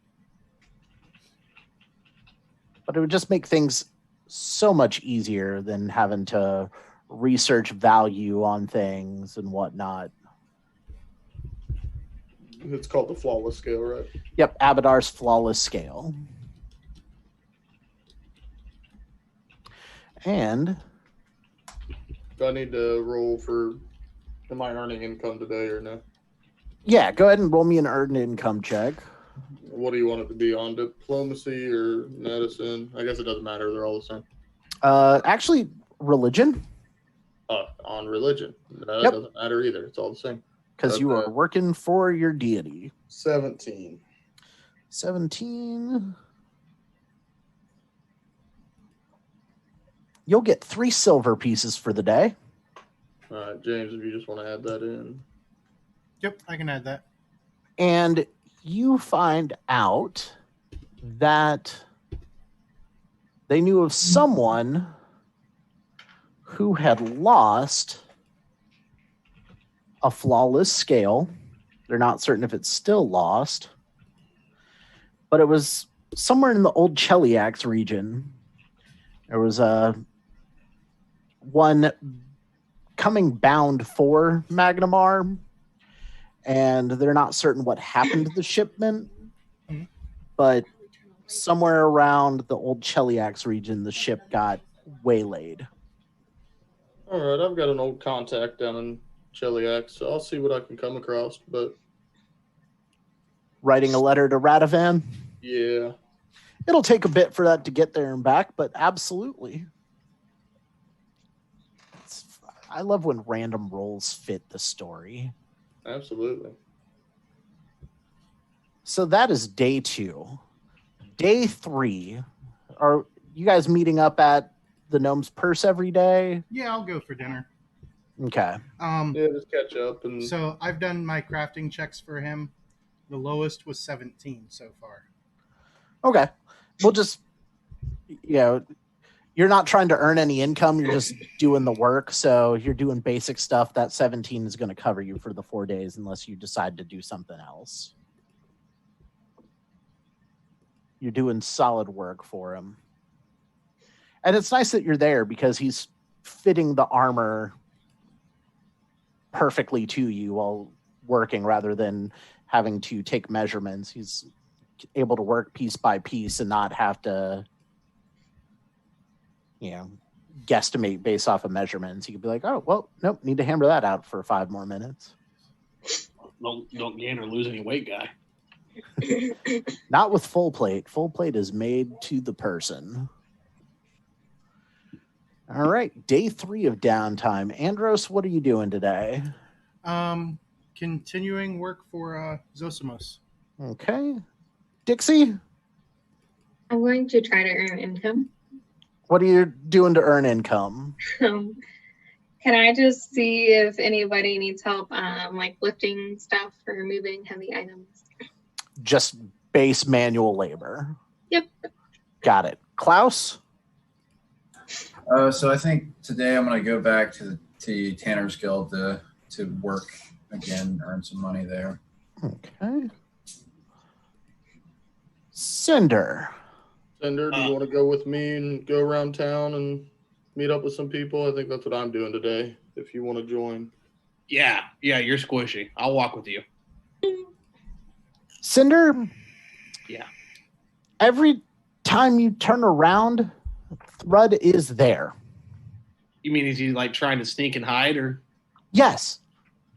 [SPEAKER 2] But it would just make things so much easier than having to research value on things and whatnot.
[SPEAKER 5] It's called the flawless scale, right?
[SPEAKER 2] Yep, Abadar's flawless scale. And
[SPEAKER 5] Do I need to roll for am I earning income today or no?
[SPEAKER 2] yeah, go ahead and roll me an earned income check.
[SPEAKER 5] What do you want it to be on? Diplomacy or medicine? I guess it doesn't matter. They're all the same.
[SPEAKER 2] Actually, religion.
[SPEAKER 5] On religion. No,
[SPEAKER 2] Yep.
[SPEAKER 5] It doesn't matter either. It's all the same.
[SPEAKER 2] Because you are working for your deity.
[SPEAKER 5] 17.
[SPEAKER 2] 17. You'll get 3 silver pieces for the day.
[SPEAKER 5] All right, James, if you just want to add that in.
[SPEAKER 1] Yep, I can add that.
[SPEAKER 2] And you find out that they knew of someone who had lost a flawless scale. They're not certain if it's still lost, but it was somewhere in the old Cheliax region. There was one coming bound for Magnimar, and they're not certain what happened to the shipment, but somewhere around the old Cheliax region, the ship got waylaid.
[SPEAKER 5] All right, I've got an old contact down in Cheliax, so I'll see what I can come across. But
[SPEAKER 2] Writing a letter to Radovan.
[SPEAKER 5] yeah,
[SPEAKER 2] It'll take a bit for that to get there and back, but absolutely. I love when random roles fit the story.
[SPEAKER 5] absolutely.
[SPEAKER 2] So that is day 2. Day 3, are you guys meeting up at the Gnome's Purse every day?
[SPEAKER 1] Yeah, I'll go for dinner.
[SPEAKER 2] Okay.
[SPEAKER 5] Yeah, just catch up and
[SPEAKER 1] So I've done my crafting checks for him. The lowest was 17 so far.
[SPEAKER 2] Okay. We'll just, you're not trying to earn any income. You're just doing the work. So you're doing basic stuff. That 17 is going to cover you for the 4 days unless you decide to do something else. You're doing solid work for him. And it's nice that you're there because he's fitting the armor perfectly to you while working rather than having to take measurements. He's able to work piece by piece and not have to, guesstimate based off of measurements. He could be like, oh, well, nope, need to hammer that out for 5 more minutes.
[SPEAKER 4] Don't gain or lose any weight, guy.
[SPEAKER 2] Not with full plate. Full plate is made to the person. All right, day 3 of downtime. Andros, what are you doing today?
[SPEAKER 1] Continuing work for Zosimos.
[SPEAKER 2] Okay. Dixie,
[SPEAKER 6] I'm going to try to earn income.
[SPEAKER 2] what are you doing to earn income?
[SPEAKER 6] Can I just see if anybody needs help, like lifting stuff or moving heavy items?
[SPEAKER 2] Just base manual labor.
[SPEAKER 6] Yep.
[SPEAKER 2] Got it. Klaus?
[SPEAKER 3] So I think today I'm going to go back to the Tanner's Guild to work again, earn some money there.
[SPEAKER 2] Okay. Cinder.
[SPEAKER 5] Cinder, do you want to go with me and go around town and meet up with some people? I think that's what I'm doing today. If you want to join.
[SPEAKER 4] Yeah, you're squishy. I'll walk with you.
[SPEAKER 2] Cinder?
[SPEAKER 4] Yeah.
[SPEAKER 2] Every time you turn around, Thrud is there.
[SPEAKER 4] You mean is he like trying to sneak and hide, or?
[SPEAKER 2] Yes.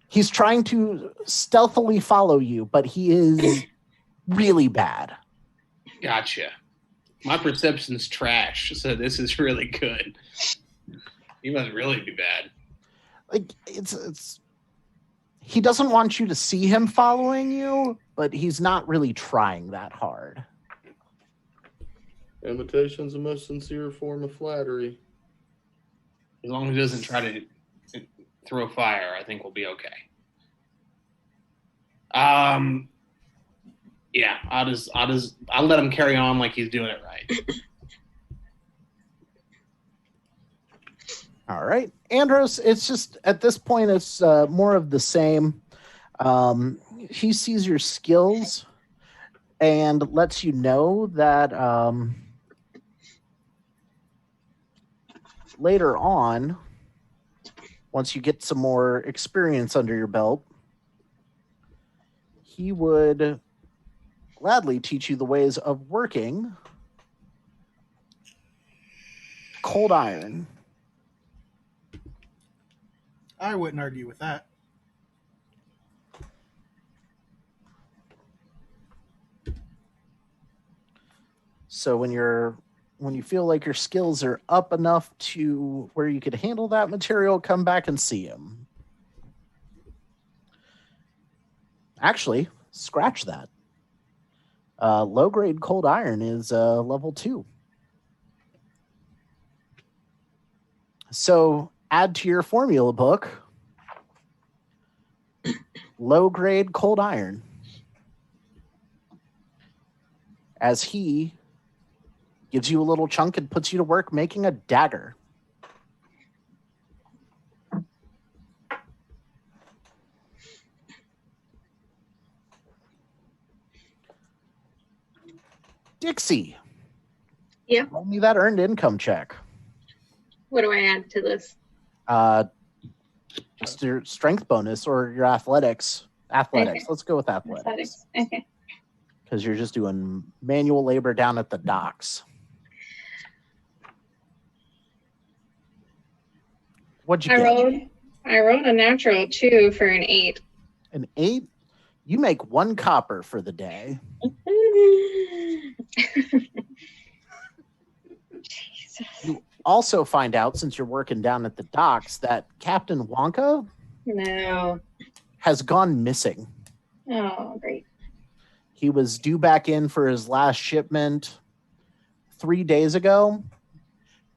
[SPEAKER 2] He's trying to stealthily follow you, but he is really bad.
[SPEAKER 4] Gotcha. My perception's trash, so this is really good. He must really be bad.
[SPEAKER 2] Like it's he doesn't want you to see him following you, but he's not really trying that hard.
[SPEAKER 5] Imitation's the most sincere form of flattery.
[SPEAKER 4] As long as he doesn't try to throw fire, I think we'll be okay. Yeah, I'll let him carry on like he's doing it right.
[SPEAKER 2] All right. Andros, it's just at this point it's more of the same. He sees your skills and lets you know that later on, once you get some more experience under your belt, he would gladly teach you the ways of working cold iron.
[SPEAKER 1] I wouldn't argue with that.
[SPEAKER 2] So when you feel like your skills are up enough to where you could handle that material, come back and see him. Actually, scratch that. Low-grade cold iron is level 2. So add to your formula book, low-grade cold iron, as he gives you a little chunk and puts you to work making a dagger. Dixie.
[SPEAKER 6] Yeah.
[SPEAKER 2] Roll me that earned income check.
[SPEAKER 6] What do I add to this?
[SPEAKER 2] Just your strength bonus or your athletics. Athletics.
[SPEAKER 6] Okay.
[SPEAKER 2] Let's go with athletics.
[SPEAKER 6] Athletics. Okay.
[SPEAKER 2] Because you're just doing manual labor down at the docks. What'd you get?
[SPEAKER 6] I rolled a natural 2 for an 8.
[SPEAKER 2] An 8? You make 1 copper for the day. You also find out, since you're working down at the docks, that Captain Wonka
[SPEAKER 6] No.
[SPEAKER 2] has gone missing.
[SPEAKER 6] Oh, great.
[SPEAKER 2] He was due back in for his last shipment 3 days ago.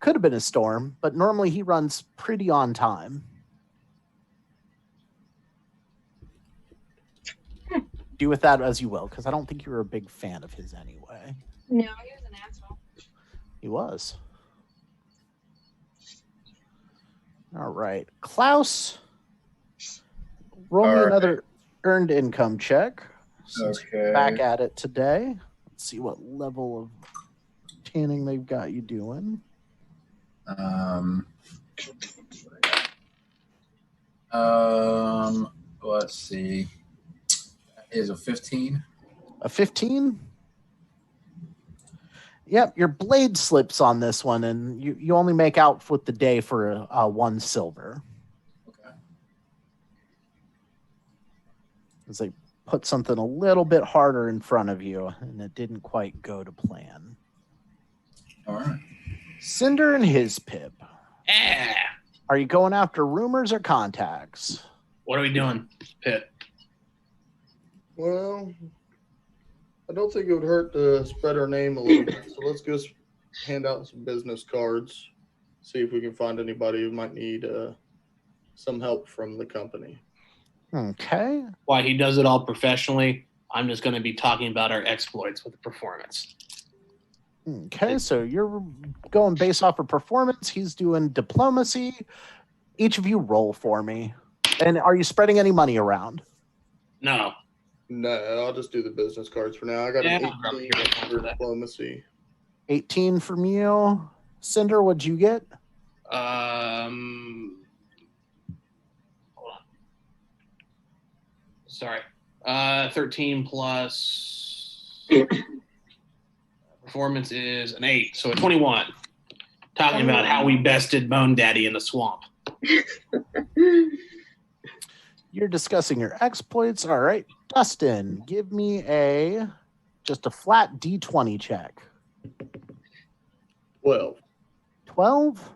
[SPEAKER 2] Could have been a storm, but normally he runs pretty on time. Do with that as you will, because I don't think you were a big fan of his anyway.
[SPEAKER 6] No, he was an asshole.
[SPEAKER 2] He was. All right. Klaus, roll me another earned income check. Since you're back at it today. Let's see what level of tanning they've got you doing.
[SPEAKER 3] Let's see. Is a 15.
[SPEAKER 2] A 15? Yep, your blade slips on this one, and you only make out with the day for 1 silver.
[SPEAKER 3] Okay.
[SPEAKER 2] As they put something a little bit harder in front of you, and it didn't quite go to plan.
[SPEAKER 3] All right.
[SPEAKER 2] Cinder and his pip.
[SPEAKER 4] Yeah.
[SPEAKER 2] Are you going after rumors or contacts?
[SPEAKER 4] What are we doing, Pitt?
[SPEAKER 5] Well, I don't think it would hurt to spread our name a little bit. So let's just hand out some business cards, see if we can find anybody who might need some help from the company.
[SPEAKER 2] Okay.
[SPEAKER 4] Why he does it all professionally. I'm just going to be talking about our exploits with the performance.
[SPEAKER 2] Okay, so you're going based off of performance. He's doing diplomacy. Each of you roll for me. And are you spreading any money around?
[SPEAKER 4] No.
[SPEAKER 5] No, I'll just do the business cards for now. I got an 18 for diplomacy.
[SPEAKER 2] 18 from you. Cinder, what'd you get?
[SPEAKER 4] Hold on. Sorry. 13 plus Performance is an 8, so a 21. Talking about how we bested Bone Daddy in the swamp.
[SPEAKER 2] You're discussing your exploits. All right. Dustin, give me just a flat D20 check.
[SPEAKER 5] 12.
[SPEAKER 2] 12.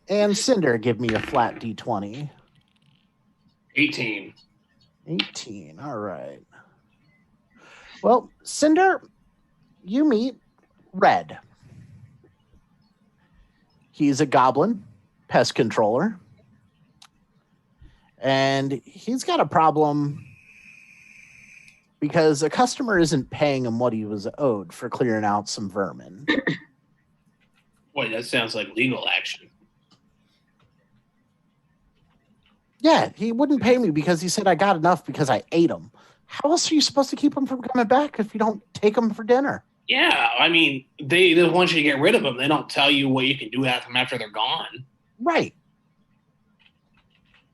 [SPEAKER 2] And Cinder, give me a flat D20.
[SPEAKER 4] 18.
[SPEAKER 2] 18. All right. Well, Cinder, you meet Red. He's a goblin pest controller. And he's got a problem because a customer isn't paying him what he was owed for clearing out some vermin.
[SPEAKER 4] Boy, that sounds like legal action.
[SPEAKER 2] Yeah, he wouldn't pay me because he said I got enough because I ate him. How else are you supposed to keep him from coming back if you don't take him for dinner?
[SPEAKER 4] Yeah, I mean, they want you to get rid of them. They don't tell you what you can do with them after they're gone.
[SPEAKER 2] Right.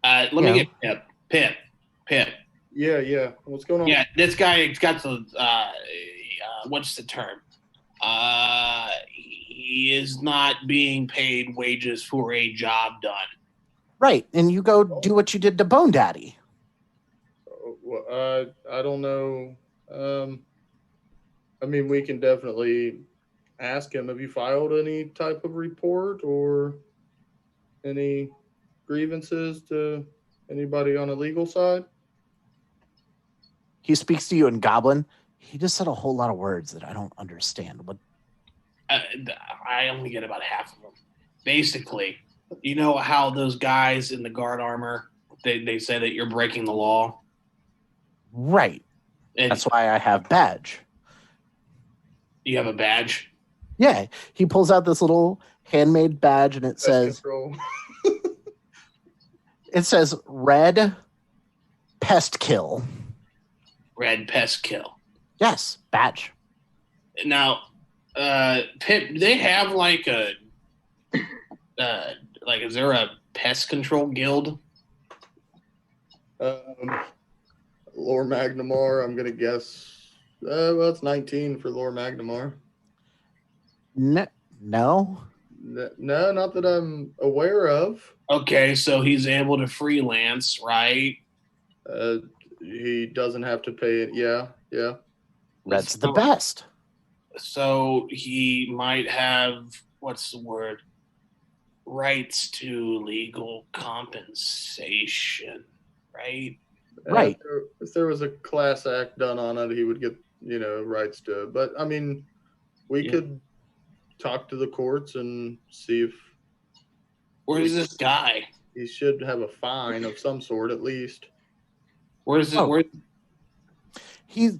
[SPEAKER 4] Let me get Pip.
[SPEAKER 5] Yeah. What's going on?
[SPEAKER 4] Yeah, this guy's got the what's the term? He is not being paid wages for a job done.
[SPEAKER 2] Right, and you go do what you did to Bone Daddy.
[SPEAKER 5] Well, I don't know. I mean, we can definitely ask him. Have you filed any type of report or any grievances to anybody on the legal side?
[SPEAKER 2] He speaks to you in Goblin. He just said a whole lot of words that I don't understand. What?
[SPEAKER 4] I only get about half of them. Basically, you know how those guys in the guard armor, they say that you're breaking the law?
[SPEAKER 2] Right.
[SPEAKER 4] And
[SPEAKER 2] that's why I have badge.
[SPEAKER 4] You have a badge?
[SPEAKER 2] Yeah. He pulls out this little handmade badge and it says it says Red Pest Kill.
[SPEAKER 4] Red Pest Kill.
[SPEAKER 2] Yes, badge.
[SPEAKER 4] Now, Pip, they have like a is there a pest control guild?
[SPEAKER 5] Lore Magnimar, I'm gonna guess. Well, it's 19 for Lore Magnimar.
[SPEAKER 2] No.
[SPEAKER 5] No, not that I'm aware of.
[SPEAKER 4] Okay, so he's able to freelance, right?
[SPEAKER 5] He doesn't have to pay it. Yeah.
[SPEAKER 2] Red's the best.
[SPEAKER 4] So he might have, what's the word? Rights to legal compensation, right?
[SPEAKER 2] Right.
[SPEAKER 5] If there was a class act done on it, he would get, rights to it. But, I mean, we could talk to the courts and see if...
[SPEAKER 4] Where's this guy?
[SPEAKER 5] He should have a fine of some sort, at least.
[SPEAKER 4] Where's it?
[SPEAKER 2] He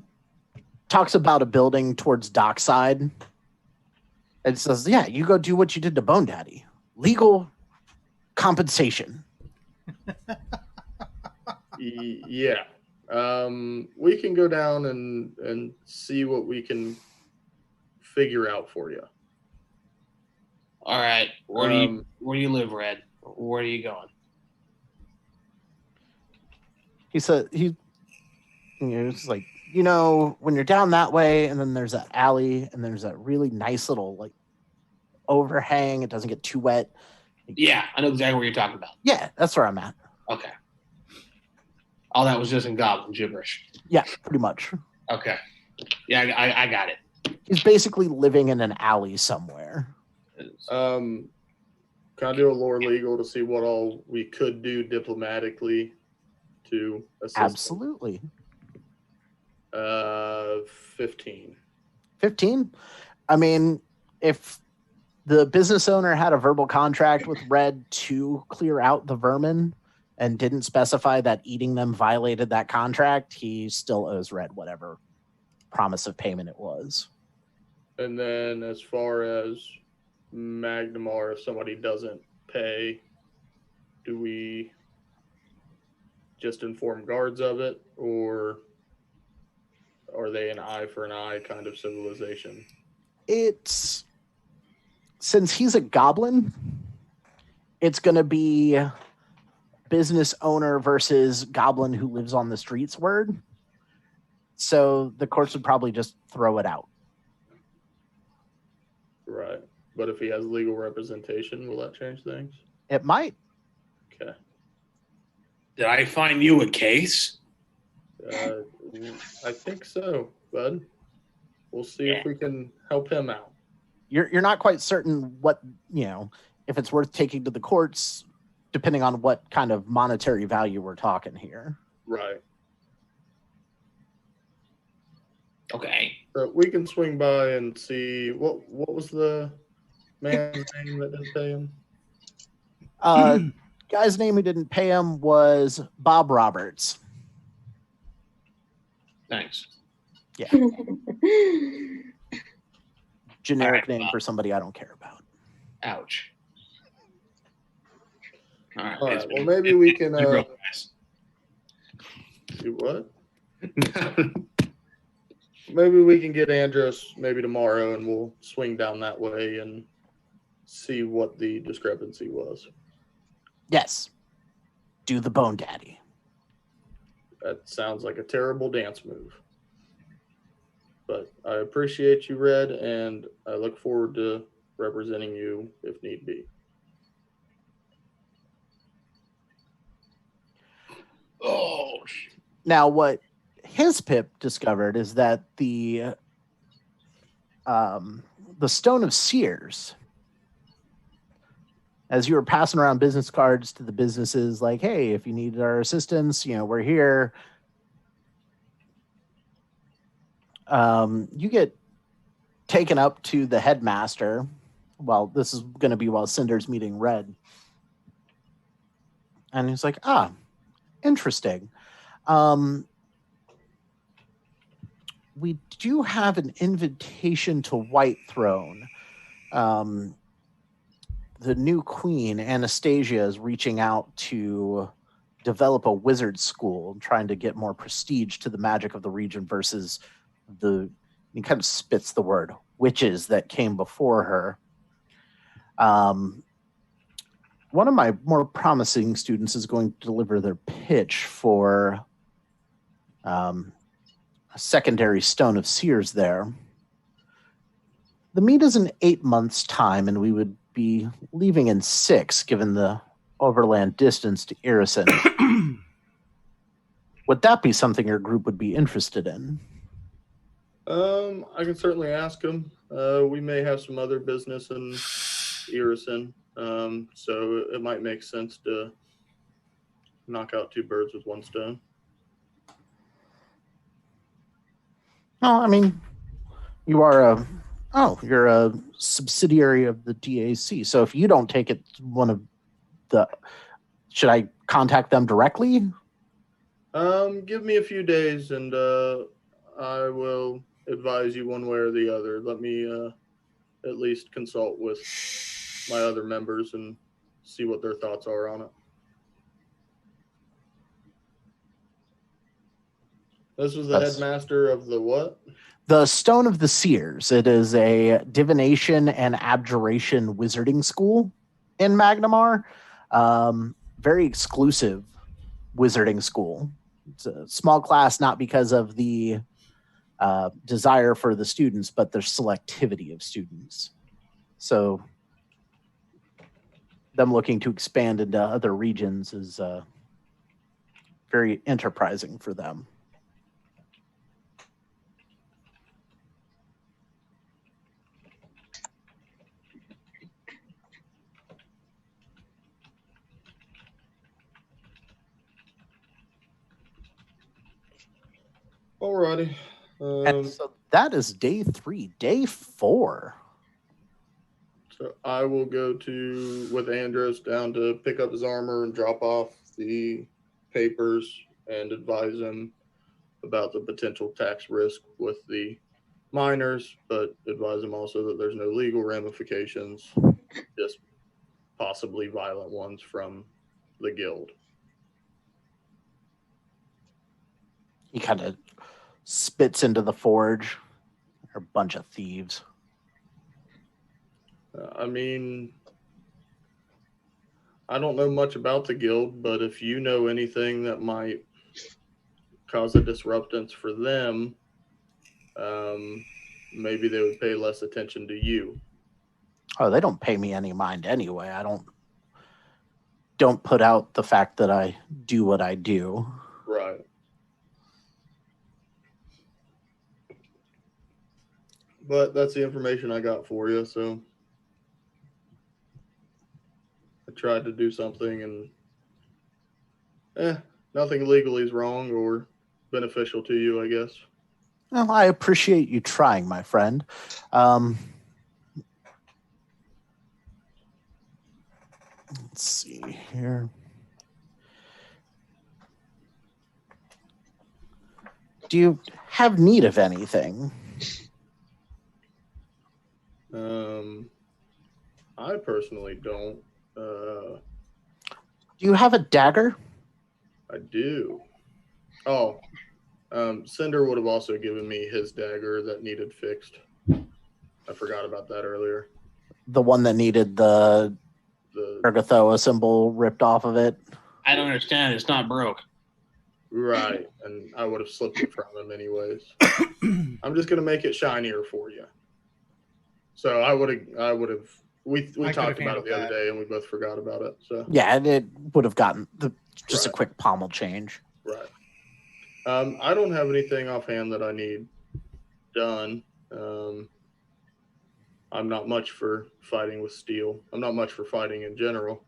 [SPEAKER 2] talks about a building towards Dockside. And says, yeah, you go do what you did to Bone Daddy. Legal compensation.
[SPEAKER 5] Yeah. We can go down and see what we can figure out for you.
[SPEAKER 4] All right. Where do you live, Red? Where are you going?
[SPEAKER 2] He said it's like, when you're down that way and then there's that alley and there's that really nice little overhang, it doesn't get too wet.
[SPEAKER 4] Yeah, I know exactly what you're talking about.
[SPEAKER 2] Yeah, that's where I'm at.
[SPEAKER 4] Okay. All that was just in Goblin gibberish.
[SPEAKER 2] Yeah, pretty much.
[SPEAKER 4] Okay. Yeah, I got it.
[SPEAKER 2] He's basically living in an alley somewhere.
[SPEAKER 5] Can I do a lore legal to see what all we could do diplomatically to assist?
[SPEAKER 2] Absolutely.
[SPEAKER 5] 15.
[SPEAKER 2] 15? I mean, if the business owner had a verbal contract with Red to clear out the vermin and didn't specify that eating them violated that contract, he still owes Red whatever promise of payment it was.
[SPEAKER 5] And then as far as Magnimar, if somebody doesn't pay, do we just inform guards of it, or are they an eye for an eye kind of civilization?
[SPEAKER 2] It's, since he's a goblin, it's going to be business owner versus goblin who lives on the streets word. So the courts would probably just throw it out.
[SPEAKER 5] Right. But if he has legal representation, will that change things?
[SPEAKER 2] It might.
[SPEAKER 5] Okay.
[SPEAKER 4] Did I find you a case?
[SPEAKER 5] I think so, bud. We'll see if we can help him out.
[SPEAKER 2] You're not quite certain what, if it's worth taking to the courts, depending on what kind of monetary value we're talking here.
[SPEAKER 5] Right.
[SPEAKER 4] Okay.
[SPEAKER 5] But we can swing by and see what was the man's name that didn't pay him?
[SPEAKER 2] Guy's name who didn't pay him was Bob Roberts.
[SPEAKER 4] Thanks.
[SPEAKER 2] Yeah. Generic name for somebody I don't care about.
[SPEAKER 4] Ouch.
[SPEAKER 5] All right. Well, maybe we can. Do what? Maybe we can get Andros maybe tomorrow, and we'll swing down that way and see what the discrepancy was.
[SPEAKER 2] Yes. Do the Bone Daddy.
[SPEAKER 5] That sounds like a terrible dance move. But I appreciate you, Red, and I look forward to representing you if need be.
[SPEAKER 4] Oh.
[SPEAKER 2] Now, what his pip discovered is that the Stone of Seers, as you were passing around business cards to the businesses, like, hey, if you need our assistance, we're here. You get taken up to the headmaster. Well, this is going to be while Cinder's meeting Red. And he's like, interesting. We do have an invitation to White Throne. The new queen, Anastasia, is reaching out to develop a wizard school, trying to get more prestige to the magic of the region versus he kind of spits the word, witches that came before her. One of my more promising students is going to deliver their pitch for a secondary Stone of Seers there. The meet is in 8 months' time, and we would be leaving in 6, given the overland distance to Irison. Would that be something your group would be interested in?
[SPEAKER 5] I can certainly ask him. We may have some other business in Irison, so it might make sense to knock out 2 birds with 1 stone.
[SPEAKER 2] Well, I mean, you're a subsidiary of the DAC. So if you don't take it, should I contact them directly?
[SPEAKER 5] Give me a few days and I will advise you one way or the other. Let me at least consult with my other members and see what their thoughts are on it. This was the headmaster of the what?
[SPEAKER 2] The Stone of the Seers. It is a divination and abjuration wizarding school in Magnimar. Very exclusive wizarding school. It's a small class, not because of the desire for the students, but their selectivity of students. So them looking to expand into other regions is very enterprising for them.
[SPEAKER 5] Alrighty.
[SPEAKER 2] And so that is day 3. Day 4.
[SPEAKER 5] So I will go with Andros down to pick up his armor and drop off the papers and advise him about the potential tax risk with the miners, but advise him also that there's no legal ramifications, just possibly violent ones from the guild.
[SPEAKER 2] He kind of spits into the forge. They're a bunch of thieves.
[SPEAKER 5] I mean, I don't know much about the guild, but if you know anything that might cause a disruptance for them, maybe they would pay less attention to you.
[SPEAKER 2] Oh, they don't pay me any mind anyway. I don't put out the fact that I do what I do.
[SPEAKER 5] Right. But that's the information I got for you, so I tried to do something, and nothing legally is wrong or beneficial to you, I guess.
[SPEAKER 2] Well, I appreciate you trying, my friend. Let's see here. Do you have need of anything?
[SPEAKER 5] I personally don't.
[SPEAKER 2] Do you have a dagger?
[SPEAKER 5] I do. Oh, Cinder would have also given me his dagger that needed fixed. I forgot about that earlier.
[SPEAKER 2] The one that needed the Ergothoa symbol ripped off of it?
[SPEAKER 4] I don't understand. It's not broke.
[SPEAKER 5] Right, and I would have slipped it from him anyways. I'm just gonna make it shinier for you. So I would have. We talked about it the other day, and we both forgot about it. So
[SPEAKER 2] yeah, and it would have gotten just a quick pommel change.
[SPEAKER 5] Right. I don't have anything offhand that I need done. I'm not much for fighting with steel. I'm not much for fighting in general.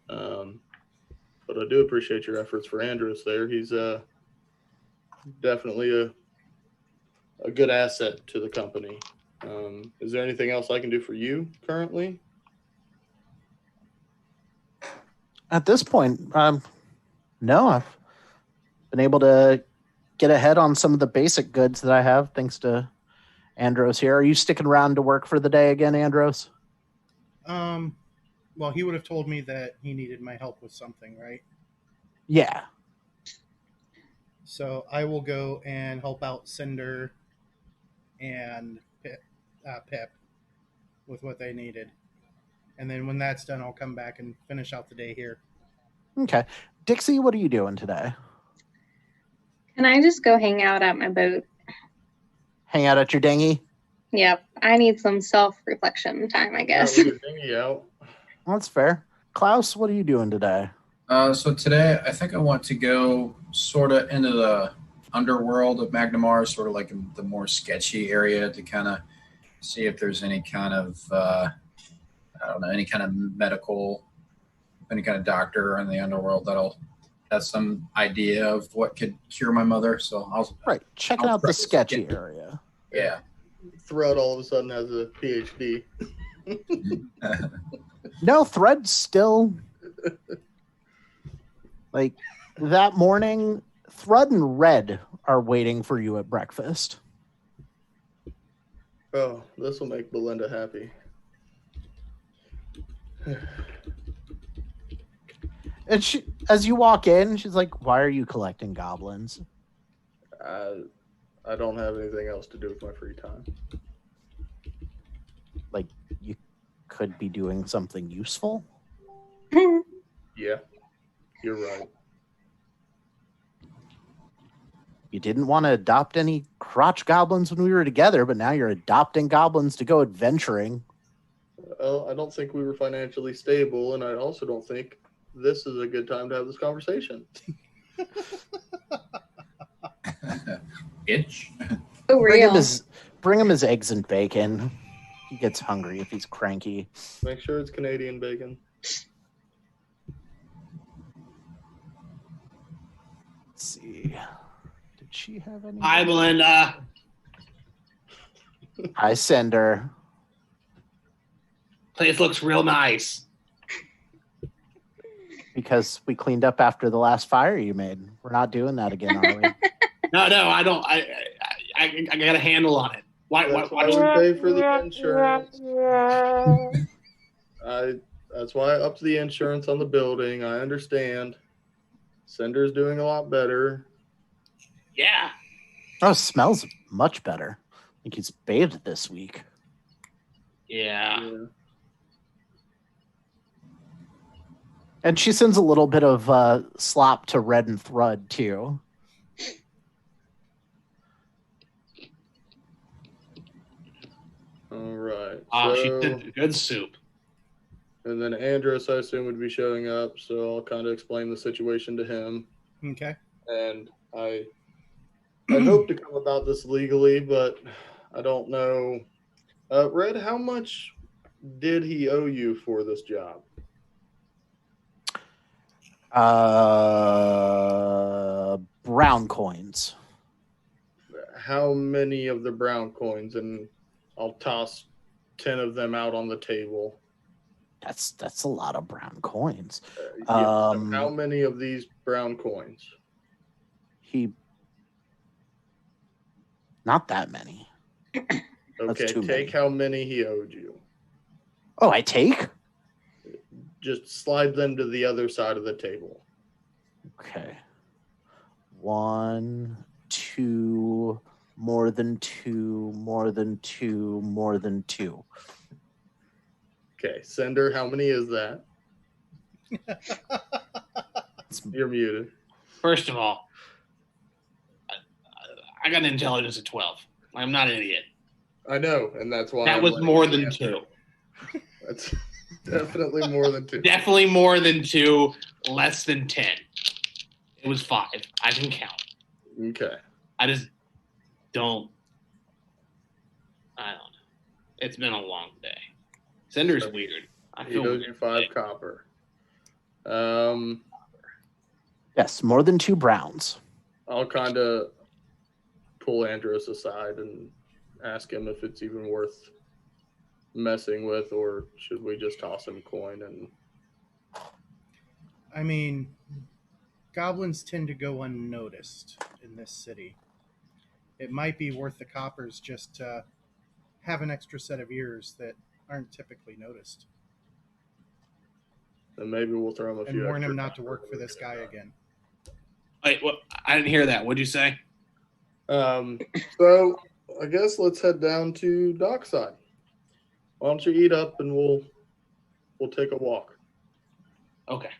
[SPEAKER 5] But I do appreciate your efforts for Andros there. He's definitely a good asset to the company. Is there anything else I can do for you currently?
[SPEAKER 2] At this point, no. I've been able to get ahead on some of the basic goods that I have, thanks to Andros here. Are you sticking around to work for the day again, Andros?
[SPEAKER 1] Well, he would have told me that he needed my help with something, right?
[SPEAKER 2] Yeah.
[SPEAKER 1] So I will go and help out Cinder and Pip with what they needed. And then when that's done, I'll come back and finish out the day here.
[SPEAKER 2] Okay. Dixie, what are you doing today?
[SPEAKER 6] Can I just go hang out at my boat?
[SPEAKER 2] Hang out at your dinghy?
[SPEAKER 6] Yep. I need some self-reflection time, I guess.
[SPEAKER 5] Yeah, leave your dinghy out.
[SPEAKER 2] That's fair. Klaus, what are you doing today?
[SPEAKER 3] So today, I think I want to go sort of into the underworld of Magnimar, sort of like in the more sketchy area, to kind of see if there's any kind of, I don't know, any kind of medical, any kind of doctor in the underworld that'll have some idea of what could cure my mother. So
[SPEAKER 2] checking out the sketchy area.
[SPEAKER 3] Yeah.
[SPEAKER 5] Thread all of a sudden has a PhD.
[SPEAKER 2] No, Thread's still like that morning. Thread and Red are waiting for you at breakfast.
[SPEAKER 5] Oh, this will make Belinda happy.
[SPEAKER 2] And she, as you walk in, she's like, "Why are you collecting goblins?"
[SPEAKER 5] I don't have anything else to do with my free time.
[SPEAKER 2] Like, you could be doing something useful.
[SPEAKER 5] Yeah, you're right.
[SPEAKER 2] You didn't want to adopt any crotch goblins when we were together, but now you're adopting goblins to go adventuring.
[SPEAKER 5] Well, I don't think we were financially stable, and I also don't think this is a good time to have this conversation.
[SPEAKER 3] Itch.
[SPEAKER 6] Oh, real.
[SPEAKER 2] Bring him his eggs and bacon. He gets hungry if he's cranky.
[SPEAKER 5] Make sure it's Canadian bacon.
[SPEAKER 2] Let's see. Did she have any?
[SPEAKER 4] Hi, Belinda.
[SPEAKER 2] Hi, Cinder.
[SPEAKER 4] Place looks real nice.
[SPEAKER 2] Because we cleaned up after the last fire you made. We're not doing that again, are we?
[SPEAKER 4] No, I don't. I got a handle on it. Why
[SPEAKER 5] That's why we pay for the insurance. That's why I upped the insurance on the building. I understand. Cinder's doing a lot better.
[SPEAKER 4] Yeah.
[SPEAKER 2] Oh, it smells much better. I think he's bathed this week.
[SPEAKER 4] Yeah.
[SPEAKER 2] And she sends a little bit of slop to Red and Thread, too.
[SPEAKER 5] All right.
[SPEAKER 4] Oh, she
[SPEAKER 5] so,
[SPEAKER 4] did good soup.
[SPEAKER 5] And then Andros, I assume, would be showing up, so I'll kind of explain the situation to him.
[SPEAKER 1] Okay.
[SPEAKER 5] And I hope to come about this legally, but I don't know. Red, how much did he owe you for this job?
[SPEAKER 2] Brown coins.
[SPEAKER 5] How many of the brown coins? And I'll toss 10 of them out on the table.
[SPEAKER 2] That's a lot of brown coins.
[SPEAKER 5] How many of these brown coins?
[SPEAKER 2] Not that many.
[SPEAKER 5] Okay, take
[SPEAKER 2] many.
[SPEAKER 5] How many he owed you.
[SPEAKER 2] Oh, I take?
[SPEAKER 5] Just slide them to the other side of the table.
[SPEAKER 2] Okay. 1, 2, more than 2, more than 2, more than 2.
[SPEAKER 5] Okay, Cinder, how many is that? You're muted.
[SPEAKER 4] First of all, I got an intelligence of 12. I'm not an idiot.
[SPEAKER 5] I know, and that's why
[SPEAKER 4] that was more than 2.
[SPEAKER 5] That's definitely more than 2.
[SPEAKER 4] Definitely more than 2. Less than 10. It was 5. I can count.
[SPEAKER 5] Okay.
[SPEAKER 4] I just don't. I don't know. It's been a long day. Cinder's weird. I
[SPEAKER 5] He
[SPEAKER 4] feel
[SPEAKER 5] owes
[SPEAKER 4] weird
[SPEAKER 5] you 5
[SPEAKER 4] today.
[SPEAKER 5] copper.
[SPEAKER 2] Yes, more than 2 browns.
[SPEAKER 5] I'll kind of pull Andros aside and ask him if it's even worth messing with, or should we just toss him coin and...
[SPEAKER 1] I mean, goblins tend to go unnoticed in this city. It might be worth the coppers just to have an extra set of ears that aren't typically noticed.
[SPEAKER 5] And maybe we'll throw him a
[SPEAKER 1] And
[SPEAKER 5] few
[SPEAKER 1] warn
[SPEAKER 5] extra
[SPEAKER 1] him not to
[SPEAKER 5] copper
[SPEAKER 1] work for
[SPEAKER 5] when we
[SPEAKER 1] this
[SPEAKER 5] get
[SPEAKER 1] guy
[SPEAKER 5] back.
[SPEAKER 1] again.
[SPEAKER 4] Wait, what? I didn't hear that. What'd you say?
[SPEAKER 5] So I guess let's head down to Dockside. Why don't you eat up and we'll take a walk.
[SPEAKER 4] Okay.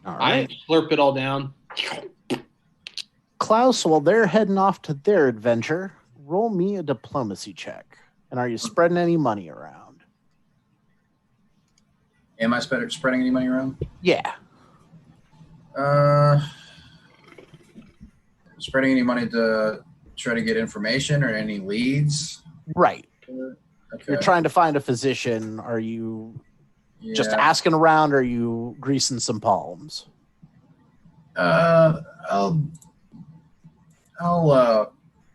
[SPEAKER 2] All
[SPEAKER 4] I
[SPEAKER 2] right.
[SPEAKER 4] slurp it all down.
[SPEAKER 2] Klaus, while they're heading off to their adventure, roll me a diplomacy check. And are you spreading any money around?
[SPEAKER 3] Am I spreading any money around?
[SPEAKER 2] Yeah.
[SPEAKER 3] Spreading any money to try to get information or any leads?
[SPEAKER 2] Right.
[SPEAKER 3] Okay.
[SPEAKER 2] You're trying to find a physician. Are you just
[SPEAKER 3] Yeah.
[SPEAKER 2] asking around, or are you greasing some palms?
[SPEAKER 3] I'll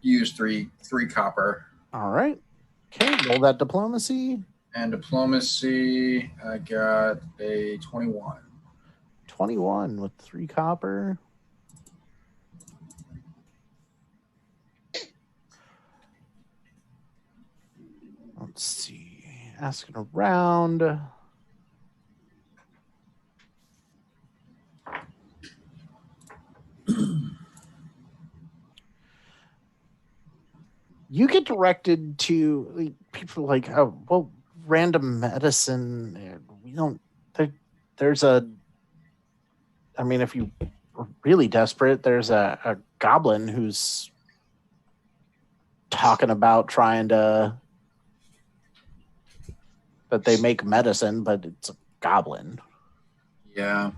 [SPEAKER 3] use three copper.
[SPEAKER 2] All right. Okay, roll that diplomacy.
[SPEAKER 3] And diplomacy, I got a 21.
[SPEAKER 2] 21 with 3 copper. Let's see. Asking around. You get directed to people like, oh, well, random medicine. We don't. There's a. I mean, if you are really desperate, there's a goblin who's talking about trying to. That they make medicine, but it's a goblin.
[SPEAKER 3] Yeah.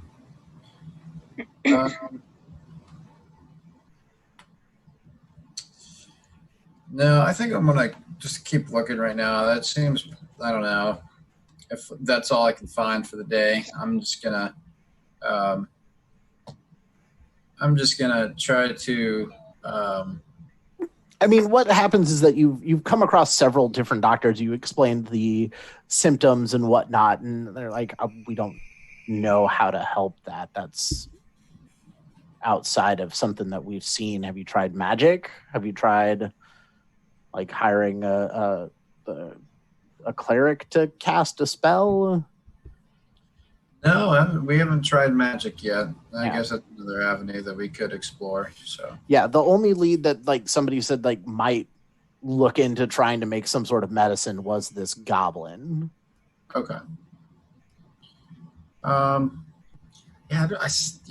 [SPEAKER 3] No, I think I'm gonna just keep looking right now. That seems, I don't know, if that's all I can find for the day. I'm just gonna try to.
[SPEAKER 2] I mean, what happens is that you've come across several different doctors. You explained the symptoms and whatnot, and they're like, we don't know how to help that. That's outside of something that we've seen. Have you tried magic? Have you tried like hiring a cleric to cast a spell?
[SPEAKER 3] No, we haven't tried magic yet. I
[SPEAKER 2] Yeah.
[SPEAKER 3] guess that's another avenue that we could explore. So
[SPEAKER 2] Yeah, the only lead that like somebody said like might look into trying to make some sort of medicine was this goblin.
[SPEAKER 3] okay. Yeah, I just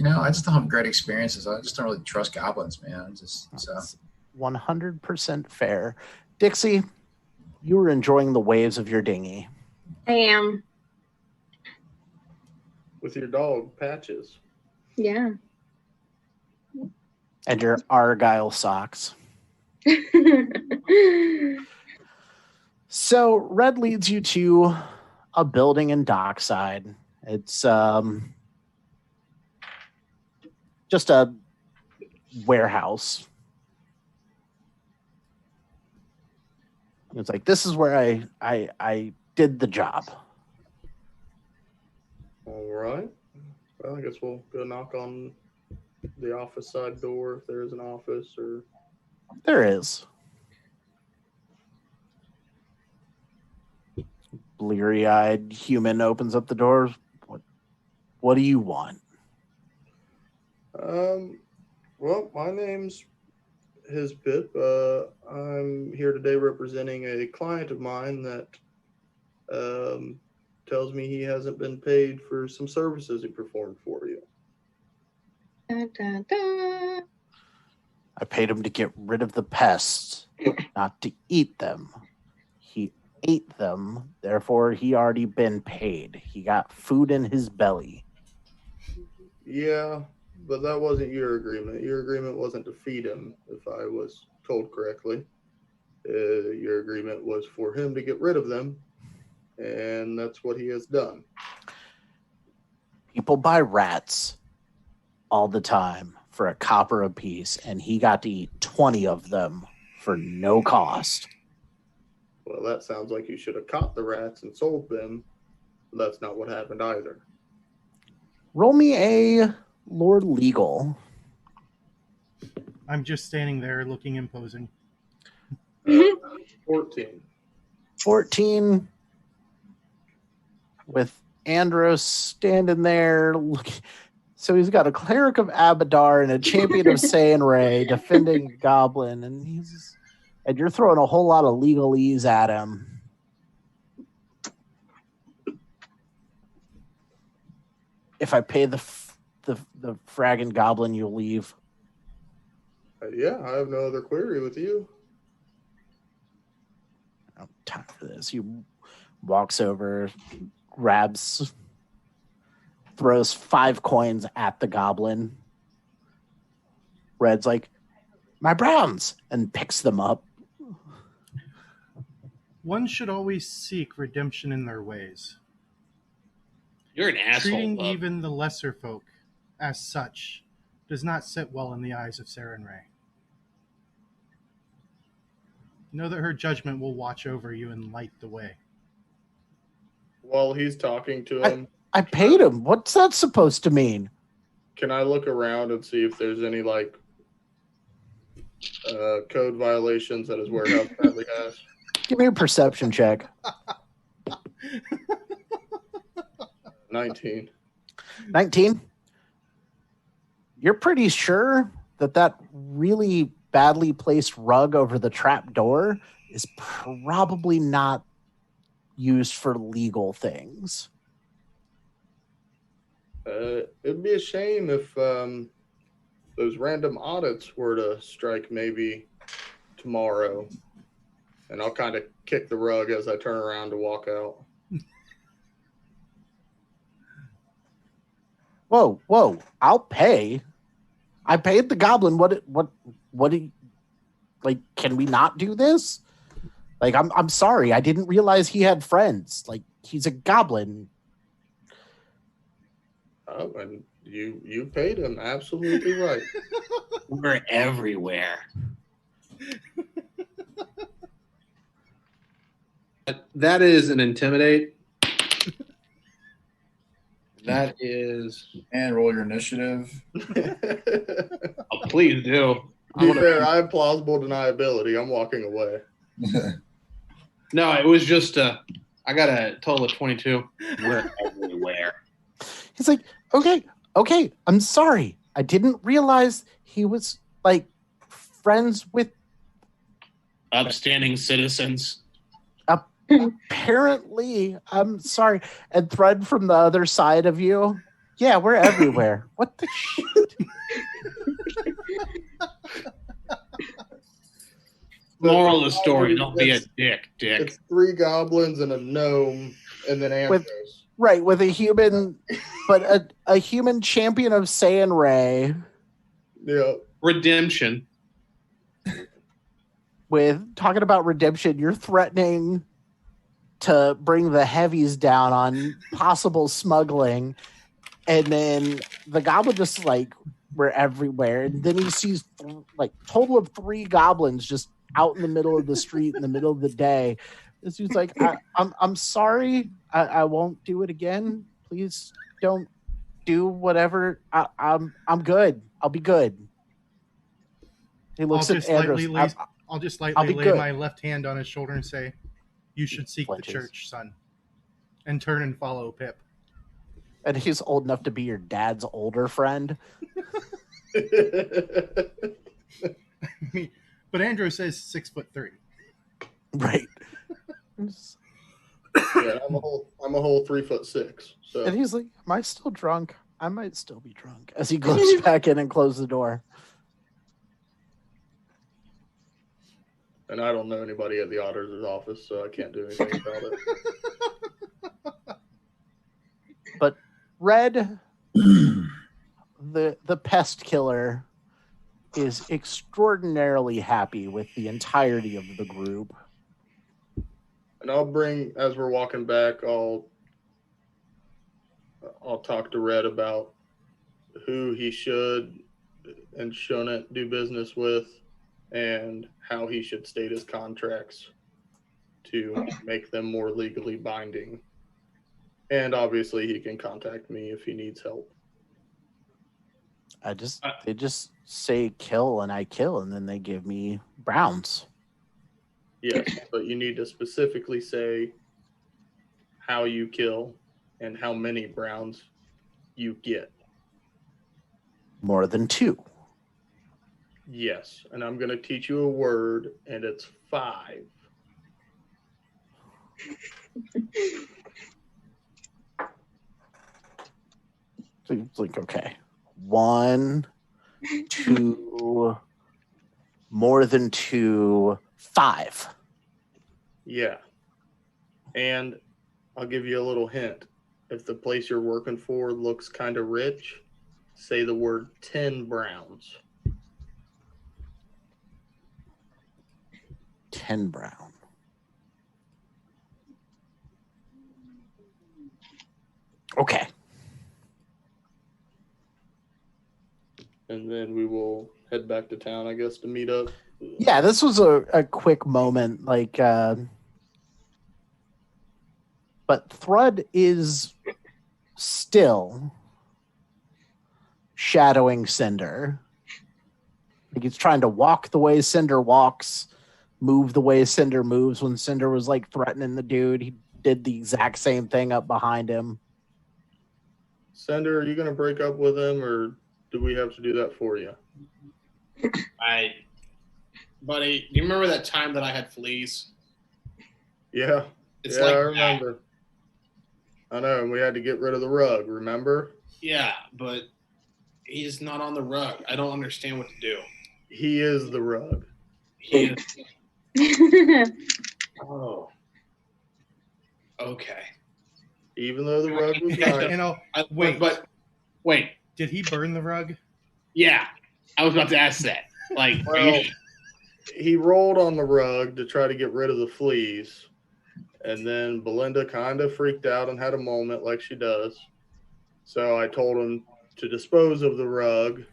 [SPEAKER 3] don't have great experiences. I just don't really trust goblins, man.
[SPEAKER 2] That's 100% fair. Dixie, You were enjoying the waves of your dinghy.
[SPEAKER 6] I am.
[SPEAKER 5] With your dog, Patches.
[SPEAKER 6] Yeah.
[SPEAKER 2] And your Argyle socks. So Red leads you to a building in Dockside. It's just a warehouse. It's like, this is where I did the job.
[SPEAKER 5] All right. Well, I guess we'll go knock on the office side door if there is an office or.
[SPEAKER 2] There is. Bleary-eyed human opens up the door. What do you want?
[SPEAKER 5] Well, my name's His Pip. I'm here today representing a client of mine that tells me he hasn't been paid for some services he performed for you.
[SPEAKER 6] Da, da, da.
[SPEAKER 2] I paid him to get rid of the pests, not to eat them. He ate them, therefore he already been paid. He got food in his belly.
[SPEAKER 5] Yeah, but that wasn't your agreement. Your agreement wasn't to feed him, if I was told correctly. Your agreement was for him to get rid of them, and that's what he has done.
[SPEAKER 2] People buy rats all the time for a copper apiece, and he got to eat 20 of them for no cost.
[SPEAKER 5] Well, that sounds like you should have caught the rats and sold them. That's not what happened either.
[SPEAKER 2] Roll me a Lord Legal.
[SPEAKER 1] I'm just standing there looking imposing.
[SPEAKER 5] 14.
[SPEAKER 2] 14 with Andros standing there looking. So he's got a cleric of Abadar and a champion of Saenrae defending Goblin, and you're throwing a whole lot of legalese at him. If I pay the fragging Goblin, you'll leave.
[SPEAKER 5] Yeah, I have no other query with you.
[SPEAKER 2] I don't have time for this. He walks over, grabs, throws 5 coins at the Goblin. Red's like, my browns, and picks them up.
[SPEAKER 1] One should always seek redemption in their ways.
[SPEAKER 4] You're an asshole.
[SPEAKER 1] Treating
[SPEAKER 4] Bub.
[SPEAKER 1] even the lesser folk as such does not sit well in the eyes of Saenrae. Know that her judgment will watch over you and light the way.
[SPEAKER 5] While he's talking to him,
[SPEAKER 2] I paid him. What's that supposed to mean?
[SPEAKER 5] can I look around and see if there's any, like, code violations that his warehouse currently has?
[SPEAKER 2] Give me a perception check.
[SPEAKER 5] 19.
[SPEAKER 2] 19? You're pretty sure that really badly placed rug over the trap door is probably not used for legal things.
[SPEAKER 5] It'd be a shame if those random audits were to strike maybe tomorrow. And I'll kind of kick the rug as I turn around to walk out.
[SPEAKER 2] Whoa! I'll pay. I paid the Goblin. What do you, like? Can we not do this? Like, I'm sorry. I didn't realize he had friends. Like, he's a Goblin.
[SPEAKER 5] Oh, and you paid him. Absolutely right.
[SPEAKER 4] We're everywhere. That is an intimidate. That is.
[SPEAKER 3] And roll your initiative.
[SPEAKER 4] Oh, please do.
[SPEAKER 5] To be fair, I have plausible deniability. I'm walking away.
[SPEAKER 4] No, it was just I got a total of 22. We're everywhere.
[SPEAKER 2] He's like, okay. I'm sorry. I didn't realize he was like friends with
[SPEAKER 4] Upstanding citizens.
[SPEAKER 2] Apparently. I'm sorry. And Thread from the other side of you. Yeah, we're everywhere. What the shit?
[SPEAKER 4] Moral of the story:
[SPEAKER 5] it's-
[SPEAKER 4] don't be a dick.
[SPEAKER 5] It's 3 goblins and a gnome, and then Andros.
[SPEAKER 2] With a human, but a human champion of Saiyan Ray.
[SPEAKER 5] Yeah.
[SPEAKER 4] Redemption.
[SPEAKER 2] With talking about redemption, you're threatening to bring the heavies down on possible smuggling, and then the goblin just like were everywhere, and then he sees like total of 3 goblins just out in the middle of the street in the middle of the day. This dude's like, I'm sorry, I won't do it again. Please don't do whatever. I'm good. I'll be good. He looks at Andros.
[SPEAKER 1] I'll just
[SPEAKER 2] I'll
[SPEAKER 1] lightly
[SPEAKER 2] be
[SPEAKER 1] lay
[SPEAKER 2] good.
[SPEAKER 1] my left hand on his shoulder and say, "You should seek the church, son," and turn and follow Pip.
[SPEAKER 2] And he's old enough to be your dad's older friend.
[SPEAKER 1] But Andrew says 6'3".
[SPEAKER 2] Right.
[SPEAKER 5] Yeah, I'm a whole 3'6". So.
[SPEAKER 2] And he's like, "Am I still drunk? I might still be drunk." As he goes back in and closes the door.
[SPEAKER 5] And I don't know anybody at the auditor's office, so I can't do anything about it.
[SPEAKER 2] But Red, the pest killer, is extraordinarily happy with the entirety of the group.
[SPEAKER 5] And I'll bring, as we're walking back, I'll talk to Red about who he should and shouldn't do business with, and how he should state his contracts to make them more legally binding. And obviously he can contact me if he needs help.
[SPEAKER 2] They just say kill and I kill, and then they give me browns.
[SPEAKER 5] Yes, but you need to specifically say how you kill and how many browns you get.
[SPEAKER 2] More than 2.
[SPEAKER 5] Yes, and I'm going to teach you a word, and it's 5.
[SPEAKER 2] So it's like, okay, 1, 2, more than 2, 5.
[SPEAKER 5] Yeah. And I'll give you a little hint. If the place you're working for looks kind of rich, say the word 10 browns.
[SPEAKER 2] 10 brown. Okay.
[SPEAKER 5] And then we will head back to town, I guess, to meet up.
[SPEAKER 2] Yeah, this was a quick moment. Like, but Thrud is still shadowing Cinder. Like, he's trying to walk the way Cinder walks, move the way Cinder moves. When Cinder was like threatening the dude, he did the exact same thing up behind him.
[SPEAKER 5] Cinder, are you going to break up with him, or do we have to do that for you?
[SPEAKER 4] Buddy, do you remember that time that I had fleas?
[SPEAKER 5] Yeah.
[SPEAKER 4] It's
[SPEAKER 5] yeah,
[SPEAKER 4] like
[SPEAKER 5] I remember. That. I know, and we had to get rid of the rug, remember?
[SPEAKER 4] Yeah, but he's not on the rug. I don't understand what to do.
[SPEAKER 5] He is the rug.
[SPEAKER 4] He is. Oh. Okay.
[SPEAKER 5] Even though the rug was nice.
[SPEAKER 4] Wait.
[SPEAKER 1] Did he burn the rug?
[SPEAKER 4] Yeah, I was about to ask that. Like,
[SPEAKER 5] well, he rolled on the rug to try to get rid of the fleas, and then Belinda kind of freaked out and had a moment like she does. So I told him to dispose of the rug,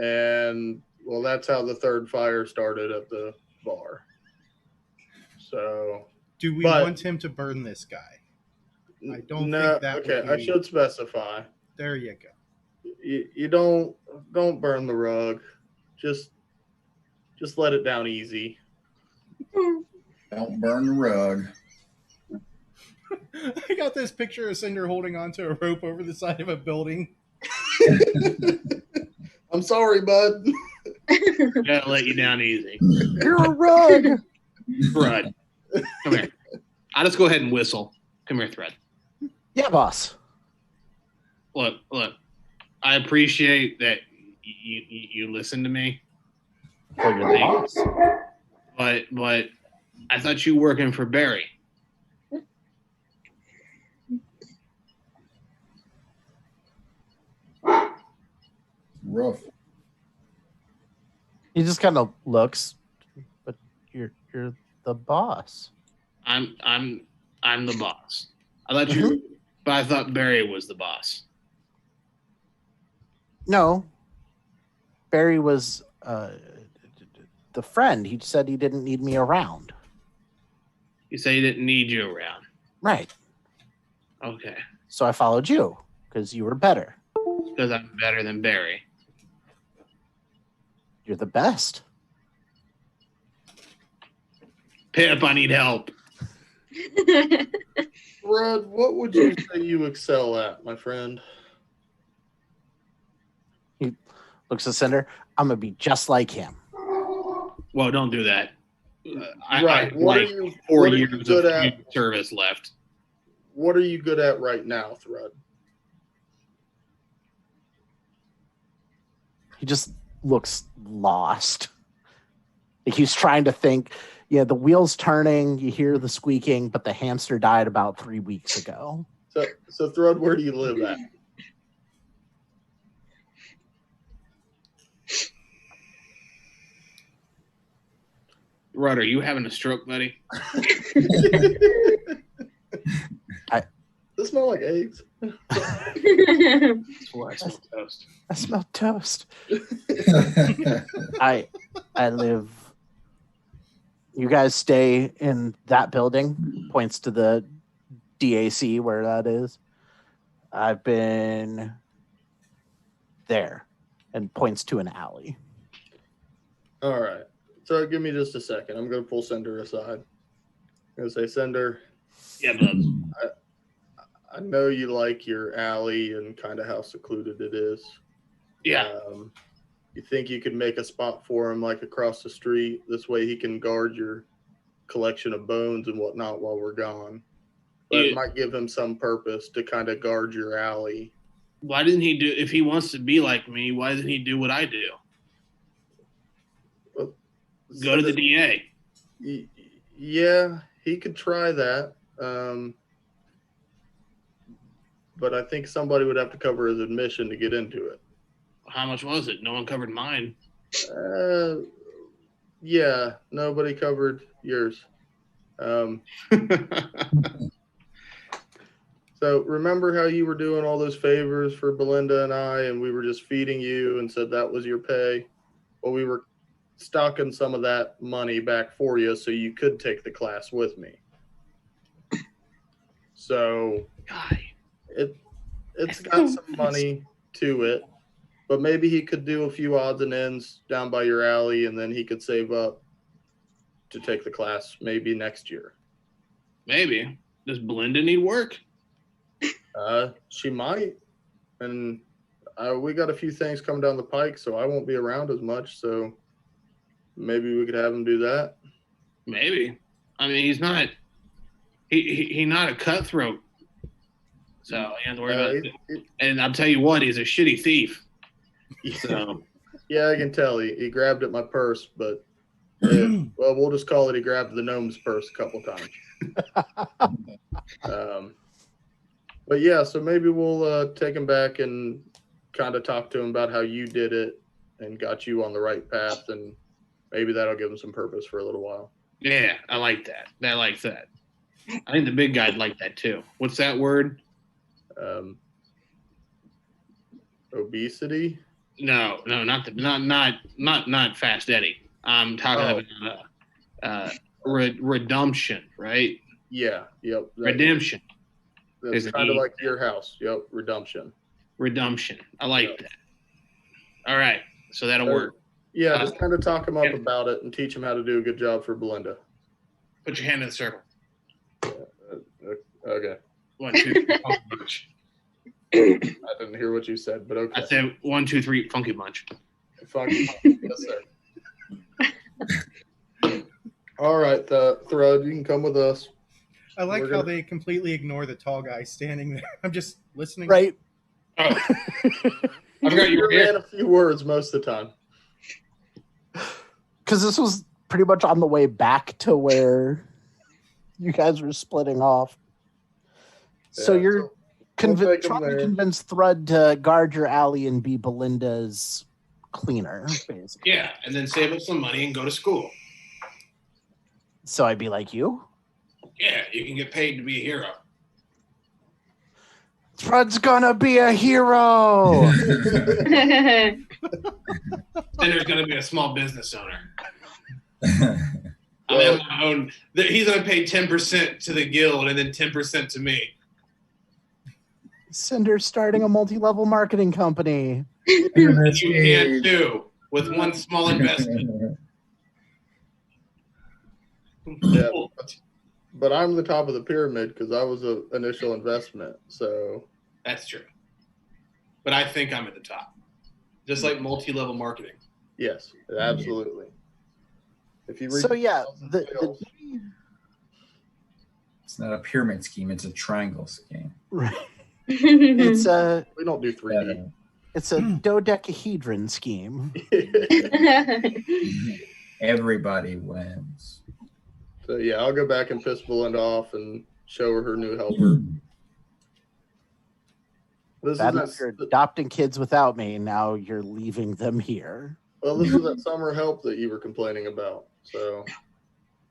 [SPEAKER 5] and well, that's how the third fire started at the bar. So,
[SPEAKER 1] do we want him to burn this guy? I don't think that.
[SPEAKER 5] Okay, I should specify.
[SPEAKER 1] There you go.
[SPEAKER 5] You don't burn the rug. Just let it down easy.
[SPEAKER 3] Don't burn the rug.
[SPEAKER 1] I got this picture of Cinder holding onto a rope over the side of a building.
[SPEAKER 5] I'm sorry, bud.
[SPEAKER 4] Gotta let you down easy.
[SPEAKER 2] You're a rug.
[SPEAKER 4] Thread. Come here. I'll just go ahead and whistle. Come here, Thread.
[SPEAKER 2] Yeah, boss.
[SPEAKER 4] Look. I appreciate that you listen to me.
[SPEAKER 2] Well, you're the boss.
[SPEAKER 4] But I thought you were working for Barry.
[SPEAKER 3] Rough.
[SPEAKER 2] He just kind of looks, but you're the boss.
[SPEAKER 4] I'm the boss. I thought you, but I thought Barry was the boss.
[SPEAKER 2] No, Barry was the friend. He said he didn't need me around.
[SPEAKER 4] You say he didn't need you around.
[SPEAKER 2] Right.
[SPEAKER 4] Okay.
[SPEAKER 2] So I followed you because you were better.
[SPEAKER 4] Because I'm better than Barry.
[SPEAKER 2] You're the best.
[SPEAKER 4] Pip, I need help.
[SPEAKER 5] Rod, what would you say you excel at, my friend?
[SPEAKER 2] He looks at Cinder. I'm going to be just like him.
[SPEAKER 4] Well, don't do that.
[SPEAKER 5] Right.
[SPEAKER 4] I
[SPEAKER 5] What
[SPEAKER 4] like
[SPEAKER 5] are you
[SPEAKER 4] 4 years
[SPEAKER 5] good
[SPEAKER 4] of
[SPEAKER 5] at?
[SPEAKER 4] service left.
[SPEAKER 5] What are you good at right now, Thrud?
[SPEAKER 2] He just looks lost. Like he's trying to think. Yeah, the wheel's turning. You hear the squeaking, but the hamster died about 3 weeks ago.
[SPEAKER 5] So Thrud, where do you live at?
[SPEAKER 4] Rod, are you having a stroke, buddy?
[SPEAKER 5] Does it smell like eggs?
[SPEAKER 4] That's why I smell toast.
[SPEAKER 2] I smell toast. I live. You guys stay in that building. Points to the DAC where that is. I've been there, and points to an alley.
[SPEAKER 5] All right. So give me just a second. I'm going to pull Cinder aside. I'm going to say, Cinder,
[SPEAKER 4] Yeah, bub.
[SPEAKER 5] I know you like your alley and kind of how secluded it is.
[SPEAKER 4] Yeah.
[SPEAKER 5] You think you could make a spot for him like across the street? This way he can guard your collection of bones and whatnot while we're gone. But it might give him some purpose to kind of guard your alley.
[SPEAKER 4] Why didn't he do, if he wants to be like me, why doesn't he do what I do?
[SPEAKER 5] Well,
[SPEAKER 4] Go to the DA.
[SPEAKER 5] Yeah, he could try that. But I think somebody would have to cover his admission to get into it.
[SPEAKER 4] How much was it? No one covered mine.
[SPEAKER 5] Yeah, nobody covered yours. So remember how you were doing all those favors for Belinda and I, and we were just feeding you and said that was your pay? Well, we were stocking some of that money back for you so you could take the class with me. So it's got some money to it, but maybe he could do a few odds and ends down by your alley, and then he could save up to take the class maybe next year.
[SPEAKER 4] Maybe. Does Belinda need work?
[SPEAKER 5] She might, and we got a few things coming down the pike, so I won't be around as much. So maybe we could have him do that.
[SPEAKER 4] Maybe. I mean, he's not. He's not a cutthroat, so you don't have to worry about it. And I'll tell you what, he's a shitty thief. So.
[SPEAKER 5] Yeah, I can tell. He grabbed at my purse, but well, we'll just call it he grabbed the gnome's purse a couple times. But yeah, so maybe we'll take him back and kind of talk to him about how you did it and got you on the right path, and maybe that'll give him some purpose for a little while.
[SPEAKER 4] Yeah, I like that. I like that. I think the big guy'd like that too. What's that word?
[SPEAKER 5] Obesity?
[SPEAKER 4] No, not Fast Eddie. I'm talking about redemption, right?
[SPEAKER 5] Yeah. Yep.
[SPEAKER 4] Redemption.
[SPEAKER 5] That's kind of like your house. Yep. Redemption.
[SPEAKER 4] I like that. All right. So that'll work.
[SPEAKER 5] Yeah. Just kind of talk him up about it and teach him how to do a good job for Belinda.
[SPEAKER 4] Put your hand in the circle.
[SPEAKER 5] Okay.
[SPEAKER 4] 1, 2, 3, funky bunch.
[SPEAKER 5] I didn't hear what you said, but okay.
[SPEAKER 4] I said 1, 2, 3, funky bunch.
[SPEAKER 5] Funky. Yes, sir. All right, Thrud, you can come with us.
[SPEAKER 1] I like how they completely ignore the tall guy standing there. I'm just listening.
[SPEAKER 2] Right.
[SPEAKER 4] Oh. I've got your
[SPEAKER 5] man a few words most of the time.
[SPEAKER 2] Because this was pretty much on the way back to where you guys were splitting off. So
[SPEAKER 5] Yeah,
[SPEAKER 2] you're
[SPEAKER 5] we'll take 'em
[SPEAKER 2] trying to
[SPEAKER 5] there.
[SPEAKER 2] convince Thrud to guard your alley and be Belinda's cleaner, basically.
[SPEAKER 4] Yeah, and then save up some money and go to school.
[SPEAKER 2] So I'd be like you?
[SPEAKER 4] Yeah, you can get paid to be a hero.
[SPEAKER 2] Thrud's gonna be a hero!
[SPEAKER 4] Cinder's going to be a small business owner. I mean, I'm my own. He's going to pay 10% to the guild and then 10% to me.
[SPEAKER 2] Cinder's starting a multi-level marketing company.
[SPEAKER 4] You can too, with one small investment.
[SPEAKER 5] Yeah. But I'm the top of the pyramid because I was an initial investment. So
[SPEAKER 4] That's true. But I think I'm at the top. Just like multi-level marketing.
[SPEAKER 5] yes, absolutely. If you
[SPEAKER 2] So yeah, the
[SPEAKER 3] It's not a pyramid scheme; it's a triangle scheme.
[SPEAKER 2] right. It's a
[SPEAKER 5] we don't do 3D.
[SPEAKER 2] it's a dodecahedron scheme.
[SPEAKER 3] Everybody wins.
[SPEAKER 5] So yeah, I'll go back and piss Belinda off and show her new helper. This
[SPEAKER 2] Bad
[SPEAKER 5] is
[SPEAKER 2] enough you're adopting kids without me. Now you're leaving them here.
[SPEAKER 5] well, this is that summer help that you were complaining about. So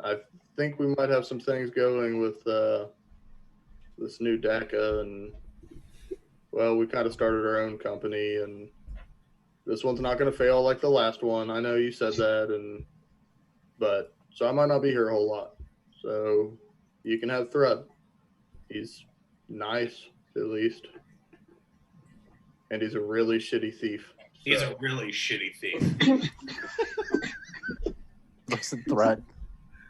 [SPEAKER 5] I think we might have some things going with this new DACA, and well, we kind of started our own company, and this one's not going to fail like the last one. I know you said that, but so I might not be here a whole lot. So you can have Thrud. He's nice, at least. And he's a really shitty thief.
[SPEAKER 4] He's a really shitty thief.
[SPEAKER 2] Looks at Thrud.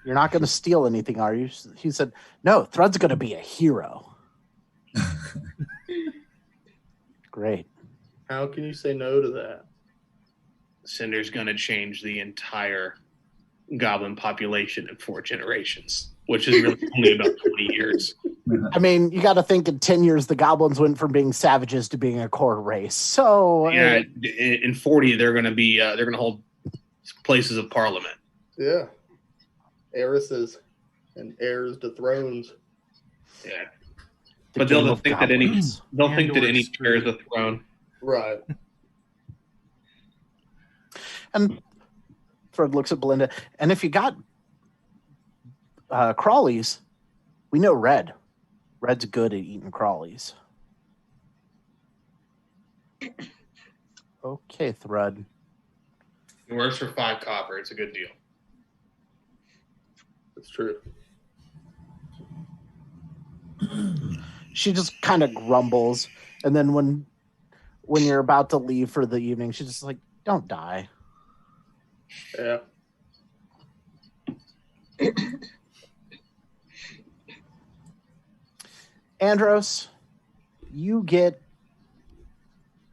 [SPEAKER 2] You're not going to steal anything, are you? He said, no, Thrud's going to be a hero. Great.
[SPEAKER 5] How can you say no to that?
[SPEAKER 4] Cinder's going to change the entire goblin population in 4 generations, which is really only about 20 years.
[SPEAKER 2] I mean, you got to think in 10 years, the goblins went from being savages to being a core race. So
[SPEAKER 4] Yeah, in 40, they're going to hold places of parliament.
[SPEAKER 5] Yeah. Heiresses and heirs to thrones.
[SPEAKER 4] Yeah,
[SPEAKER 2] the
[SPEAKER 4] but
[SPEAKER 2] game
[SPEAKER 4] they'll
[SPEAKER 2] of
[SPEAKER 4] think that any
[SPEAKER 2] goblins.
[SPEAKER 4] heir is a throne.
[SPEAKER 5] Right.
[SPEAKER 2] And Fred looks at Belinda. And if you got crawlies, we know Red. Red's good at eating crawlies. Okay, Thrud.
[SPEAKER 4] It works for 5 copper. It's a good deal.
[SPEAKER 5] It's true.
[SPEAKER 2] She just kind of grumbles. And then when you're about to leave for the evening, she's just like, don't die.
[SPEAKER 5] Yeah.
[SPEAKER 2] Andros, you get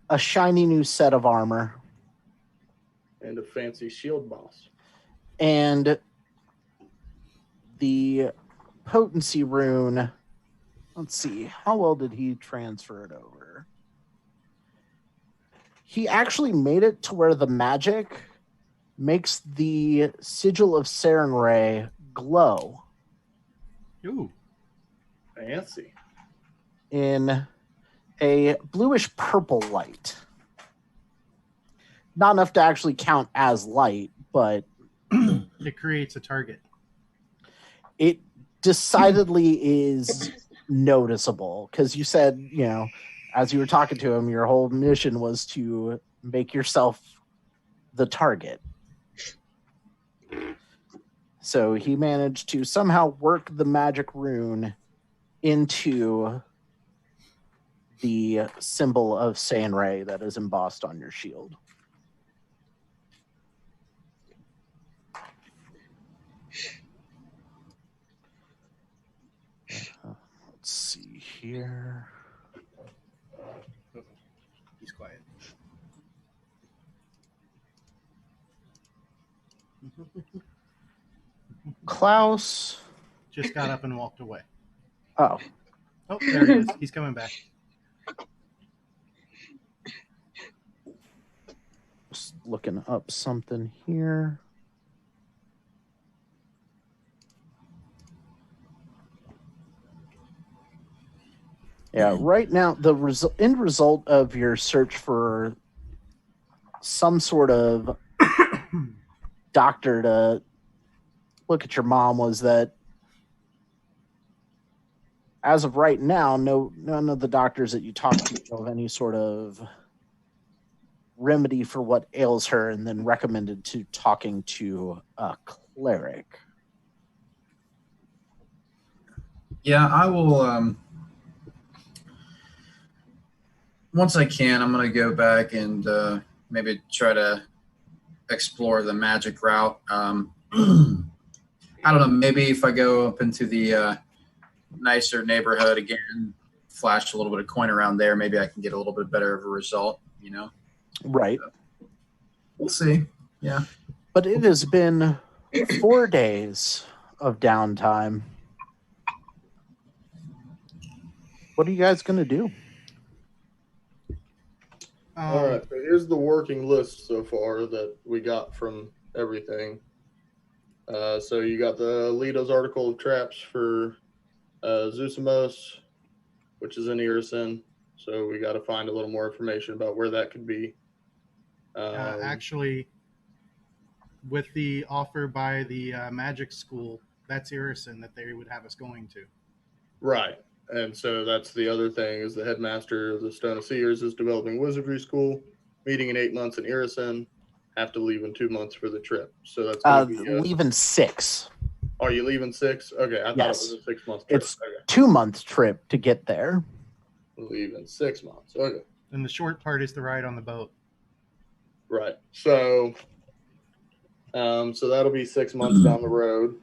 [SPEAKER 2] a shiny new set of armor.
[SPEAKER 5] And a fancy shield boss.
[SPEAKER 2] And the potency rune, let's see, how well did he transfer it over? He actually made it to where the magic makes the sigil of Sarenrae glow
[SPEAKER 1] Ooh.
[SPEAKER 5] Fancy.
[SPEAKER 2] in a bluish purple light. Not enough to actually count as light, but
[SPEAKER 1] It creates a target.
[SPEAKER 2] it decidedly is noticeable because you said, as you were talking to him, your whole mission was to make yourself the target. So he managed to somehow work the magic rune into the symbol of Sarenrae that is embossed on your shield. Let's see here.
[SPEAKER 1] He's quiet.
[SPEAKER 2] Klaus.
[SPEAKER 1] Just got up and walked away.
[SPEAKER 2] Oh,
[SPEAKER 1] Oh, there he is. He's coming back.
[SPEAKER 2] just looking up something here. Yeah, right now, the end result of your search for some sort of doctor to look at your mom was that as of right now, none of the doctors that you talked to know of any sort of remedy for what ails her, and then recommended to talking to a cleric.
[SPEAKER 3] Yeah, I will. Once I can, I'm gonna go back and maybe try to explore the magic route. I don't know. Maybe if I go up into the nicer neighborhood again, flash a little bit of coin around there, maybe I can get a little bit better of a result.
[SPEAKER 2] Right.
[SPEAKER 3] We'll see. Yeah.
[SPEAKER 2] But it has been 4 days of downtime. What are you guys going to do?
[SPEAKER 5] All right, so here's the working list so far that we got from everything. So you got the Leto's article of traps for Zoosamos, which is in Irison. So we got to find a little more information about where that could be.
[SPEAKER 1] Actually, with the offer by the magic school, that's Irison that they would have us going to.
[SPEAKER 5] Right. And so that's the other thing is the headmaster of the Stone of Seers is developing wizardry school, meeting in 8 months in Irison, have to leave in 2 months for the trip. So that's going to be
[SPEAKER 2] leaving 6.
[SPEAKER 5] Are you leaving 6? Okay, I thought it was a 6 month trip.
[SPEAKER 2] It's 2-month trip to get there.
[SPEAKER 5] Leaving 6 months. Okay.
[SPEAKER 1] And the short part is the ride on the boat.
[SPEAKER 5] Right. So that'll be 6 months down the road.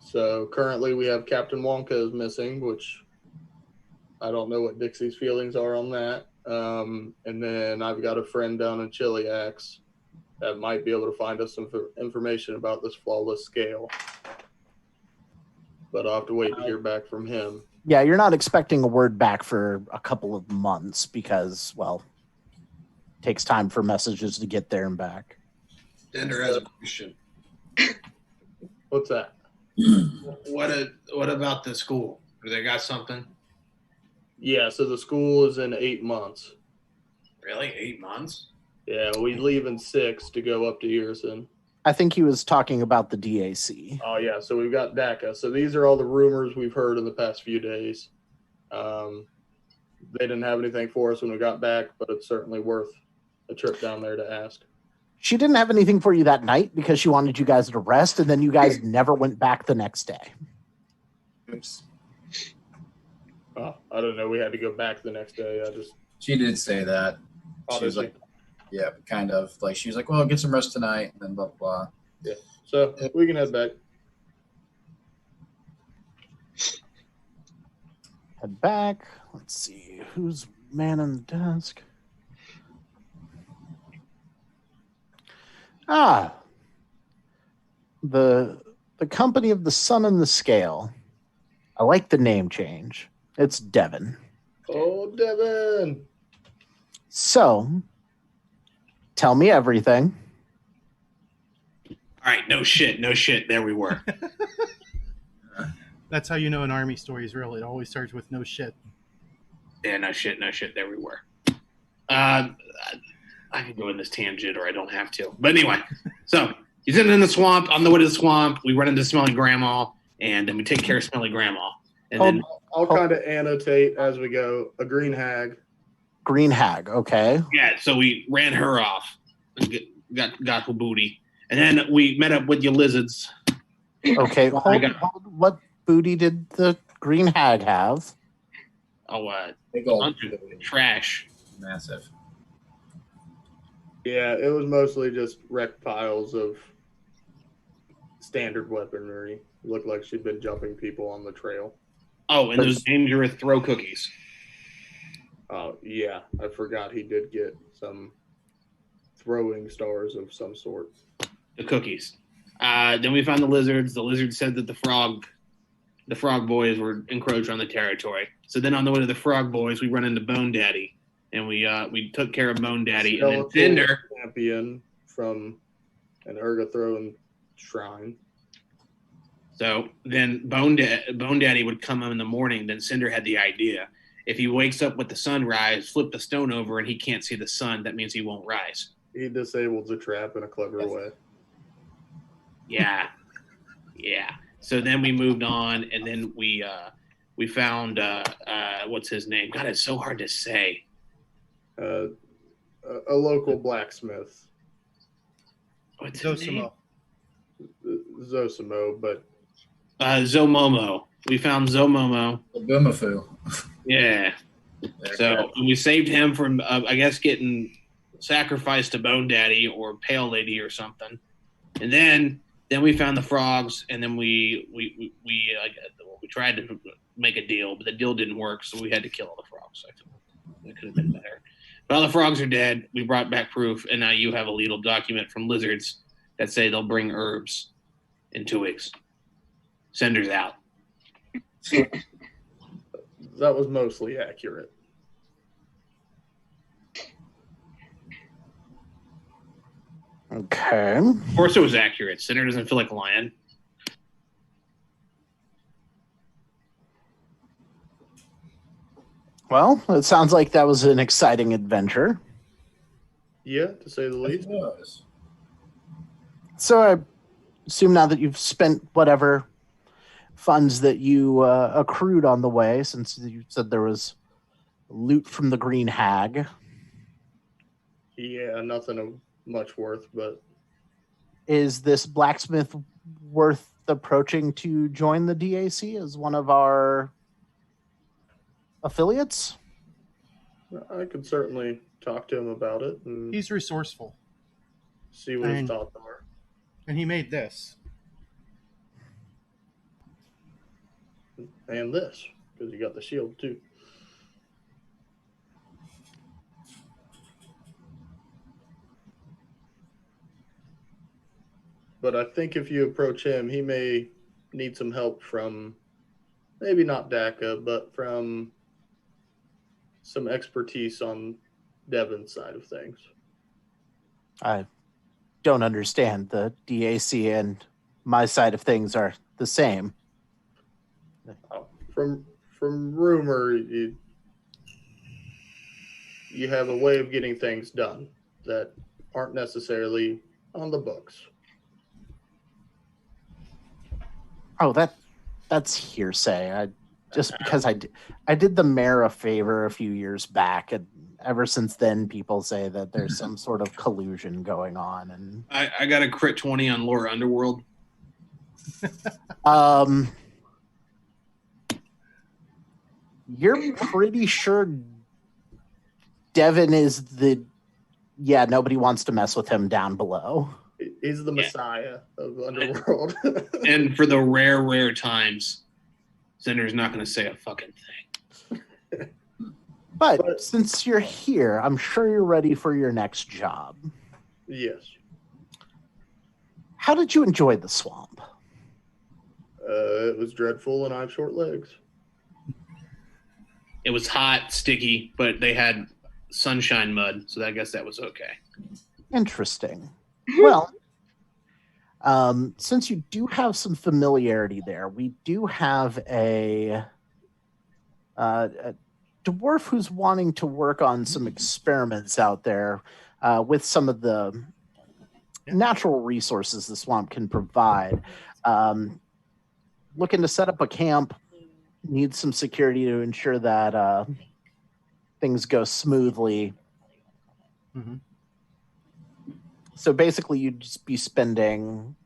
[SPEAKER 5] So currently we have Captain Wonka is missing, which I don't know what Dixie's feelings are on that. And then I've got a friend down in Chiliax that might be able to find us some information about this flawless scale. But I'll have to wait to hear back from him.
[SPEAKER 2] Yeah, you're not expecting a word back for a couple of months because, well, it takes time for messages to get there and back.
[SPEAKER 4] Dender has a question.
[SPEAKER 5] What's that?
[SPEAKER 4] What about the school? Do they got something?
[SPEAKER 5] Yeah, so the school is in 8 months.
[SPEAKER 4] Really? 8 months?
[SPEAKER 5] Yeah, we leave in 6 to go up to Irison.
[SPEAKER 2] I think he was talking about the DAC.
[SPEAKER 5] Oh, yeah, so we've got DACA. So these are all the rumors we've heard in the past few days. They didn't have anything for us when we got back, but it's certainly worth a trip down there to ask.
[SPEAKER 2] She didn't have anything for you that night because she wanted you guys to rest, and then you guys never went back the next day.
[SPEAKER 3] Oops.
[SPEAKER 5] Oh, I don't know. We had to go back the next day.
[SPEAKER 3] She did say that. She was like, yeah, kind of. Like, she was like, well, get some rest tonight, and then blah, blah, blah.
[SPEAKER 5] Yeah. So we can head back.
[SPEAKER 2] Head back. Let's see. Who's manning the desk? The company of the sun and the scale. I like the name change. It's Devon.
[SPEAKER 5] Oh, Devon.
[SPEAKER 2] So, tell me everything.
[SPEAKER 4] All right, no shit. There we were.
[SPEAKER 1] That's how you know an army story is real. It always starts with no shit.
[SPEAKER 4] Yeah, no shit. There we were. I could go in this tangent or I don't have to. But anyway, so he's in the swamp. On the way to the swamp, we run into Smelly Grandma, and then we take care of Smelly Grandma. And then
[SPEAKER 5] I'll kind of annotate as we go. A green hag.
[SPEAKER 2] Green hag, okay.
[SPEAKER 4] Yeah, so we ran her off and got her booty. And then we met up with your lizards.
[SPEAKER 2] Okay, hold. What booty did the green hag have?
[SPEAKER 4] Oh,
[SPEAKER 3] Big old
[SPEAKER 4] trash.
[SPEAKER 3] Massive.
[SPEAKER 5] Yeah, it was mostly just wrecked piles of standard weaponry. Looked like she'd been jumping people on the trail.
[SPEAKER 4] Oh, and those dangerous throw cookies.
[SPEAKER 5] Oh, yeah. I forgot he did get some throwing stars of some sort.
[SPEAKER 4] The cookies. Then we found the lizards. The lizard said that the frog boys were encroaching on the territory. So then on the way to the frog boys, we run into Bone Daddy. And we took care of Bone Daddy. And then Cinder.
[SPEAKER 5] Champion from an Ergothrone shrine.
[SPEAKER 4] So then Bone Daddy would come up in the morning. Then Cinder had the idea. if he wakes up with the sunrise, flip the stone over, and he can't see the sun, that means he won't rise.
[SPEAKER 5] He disables the trap in a clever way.
[SPEAKER 4] Yeah. So then we moved on, and then we found what's his name? God, it's so hard to say.
[SPEAKER 5] A local blacksmith.
[SPEAKER 4] What's his name?
[SPEAKER 5] Zosimo, but
[SPEAKER 4] Zomomo. We found Zomomo.
[SPEAKER 3] Boomafu.
[SPEAKER 4] Yeah. So we saved him from, I guess, getting sacrificed to Bone Daddy or Pale Lady or something. And then we found the frogs, and then we tried to make a deal, but the deal didn't work, so we had to kill all the frogs. It could have been better. But all the frogs are dead. We brought back proof, and now you have a legal document from lizards that say they'll bring herbs in 2 weeks. Sender's out.
[SPEAKER 5] That was mostly accurate.
[SPEAKER 2] Okay.
[SPEAKER 4] Of course it was accurate. Sender doesn't feel like lying.
[SPEAKER 2] Well, it sounds like that was an exciting adventure.
[SPEAKER 5] Yeah, to say the least.
[SPEAKER 3] It was.
[SPEAKER 2] So I assume now that you've spent whatever funds that you accrued on the way, since you said there was loot from the Green Hag.
[SPEAKER 5] Yeah, nothing of much worth, but
[SPEAKER 2] Is this blacksmith worth approaching to join the DAC as one of our affiliates?
[SPEAKER 5] I could certainly talk to him about it and
[SPEAKER 1] He's resourceful,
[SPEAKER 5] see what his
[SPEAKER 1] And-
[SPEAKER 5] thoughts are.
[SPEAKER 1] and he made this.
[SPEAKER 5] And this, because you got the shield too. But I think if you approach him, he may need some help from maybe not DACA, but from some expertise on Devin's side of things.
[SPEAKER 2] I don't understand. The DAC and my side of things are the same.
[SPEAKER 5] From rumor, you have a way of getting things done that aren't necessarily on the books.
[SPEAKER 2] Oh, that's hearsay. Because I did the mayor a favor a few years back, and ever since then, people say that there's some sort of collusion going on. And
[SPEAKER 4] I got a crit 20 on Lore Underworld.
[SPEAKER 2] You're pretty sure Devin is nobody wants to mess with him down below.
[SPEAKER 5] He's the
[SPEAKER 4] Yeah.
[SPEAKER 5] messiah of Underworld.
[SPEAKER 4] And for the rare times, Sender's not going to say a fucking thing.
[SPEAKER 2] But since you're here, I'm sure you're ready for your next job.
[SPEAKER 5] Yes.
[SPEAKER 2] How did you enjoy the swamp?
[SPEAKER 5] It was dreadful, and I have short legs.
[SPEAKER 4] It was hot, sticky, but they had sunshine mud, so I guess that was okay.
[SPEAKER 2] Interesting. Well, since you do have some familiarity there, we do have a dwarf who's wanting to work on some experiments out there with some of the natural resources the swamp can provide. Looking to set up a camp, needs some security to ensure that things go smoothly.
[SPEAKER 1] Mm-hmm.
[SPEAKER 2] So basically, you'd just be spending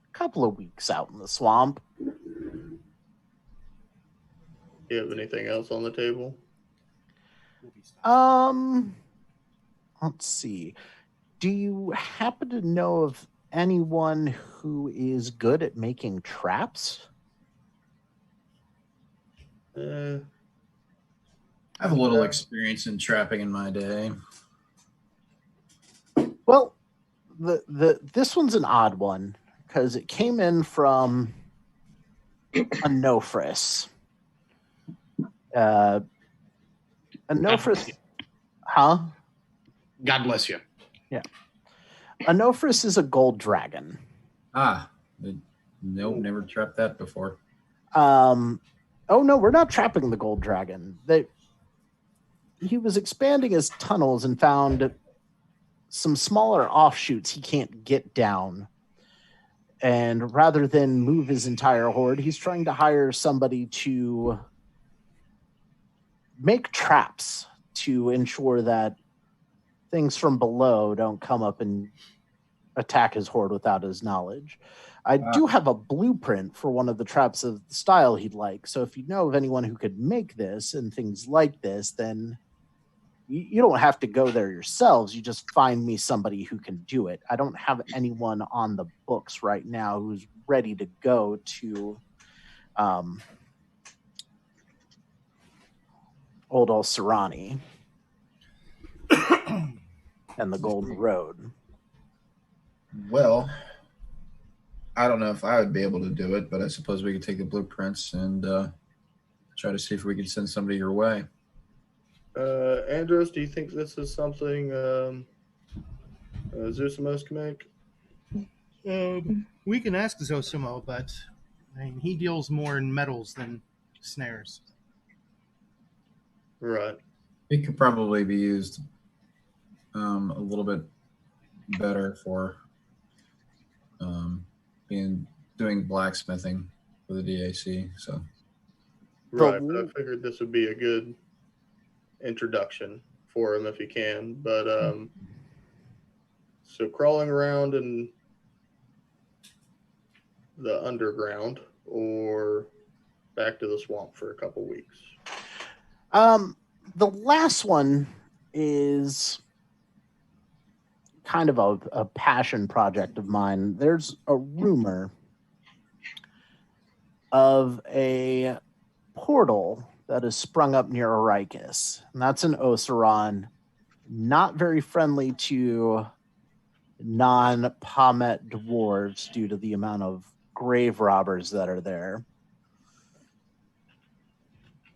[SPEAKER 2] a couple of weeks out in the swamp.
[SPEAKER 5] Do you have anything else on the table?
[SPEAKER 2] Let's see. Do you happen to know of anyone who is good at making traps?
[SPEAKER 3] I have a little experience in trapping in my day.
[SPEAKER 2] Well, this one's an odd one because it came in from a Nofris. A Nofris, huh?
[SPEAKER 4] God bless you.
[SPEAKER 2] A Nofris is a gold dragon.
[SPEAKER 3] Nope, never trapped that before.
[SPEAKER 2] Oh no, we're not trapping the gold dragon. he was expanding his tunnels and found some smaller offshoots he can't get down. And rather than move his entire horde, he's trying to hire somebody to make traps to ensure that things from below don't come up and attack his horde without his knowledge. I do have a blueprint for one of the traps of the style he'd like. So if you know of anyone who could make this and things like this, then you don't have to go there yourselves. You just find me somebody who can do it. I don't have anyone on the books right now who's ready to go to Old Serrani and the Golden Road.
[SPEAKER 3] Well, I don't know if I would be able to do it, but I suppose we could take the blueprints and try to see if we can send somebody your way.
[SPEAKER 5] Andros, do you think this is something Zosimus can make?
[SPEAKER 1] We can ask Zosimo, but I mean, he deals more in metals than snares.
[SPEAKER 5] Right.
[SPEAKER 3] It could probably be used a little bit better for doing blacksmithing for the DAC. So
[SPEAKER 5] Right, but I figured this would be a good introduction for him if he can. But so crawling around in the underground or back to the swamp for a couple weeks.
[SPEAKER 2] The last one is kind of a passion project of mine. There's a rumor of a portal that has sprung up near Arrakis, and that's an Oseron, not very friendly to non-Pamet dwarves due to the amount of grave robbers that are there.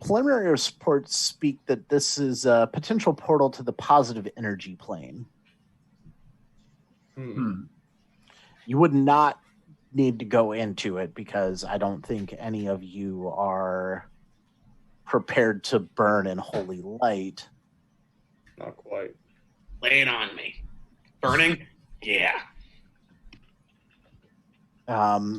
[SPEAKER 2] Preliminary reports speak that this is a potential portal to the positive energy plane. You would not need to go into it because I don't think any of you are prepared to burn in holy light.
[SPEAKER 5] Not quite.
[SPEAKER 4] Lay it on me. Burning? Yeah.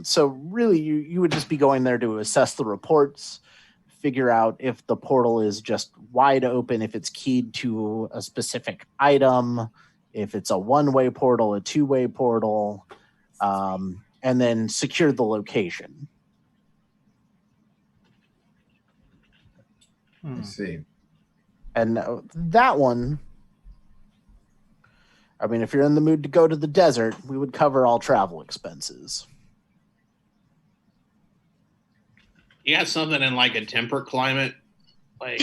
[SPEAKER 2] So really, you would just be going there to assess the reports, figure out if the portal is just wide open, if it's keyed to a specific item, if it's a one-way portal, a two-way portal, and then secure the location.
[SPEAKER 3] I see.
[SPEAKER 2] And that one, I mean, if you're in the mood to go to the desert, we would cover all travel expenses.
[SPEAKER 4] You got something in like a temperate climate, like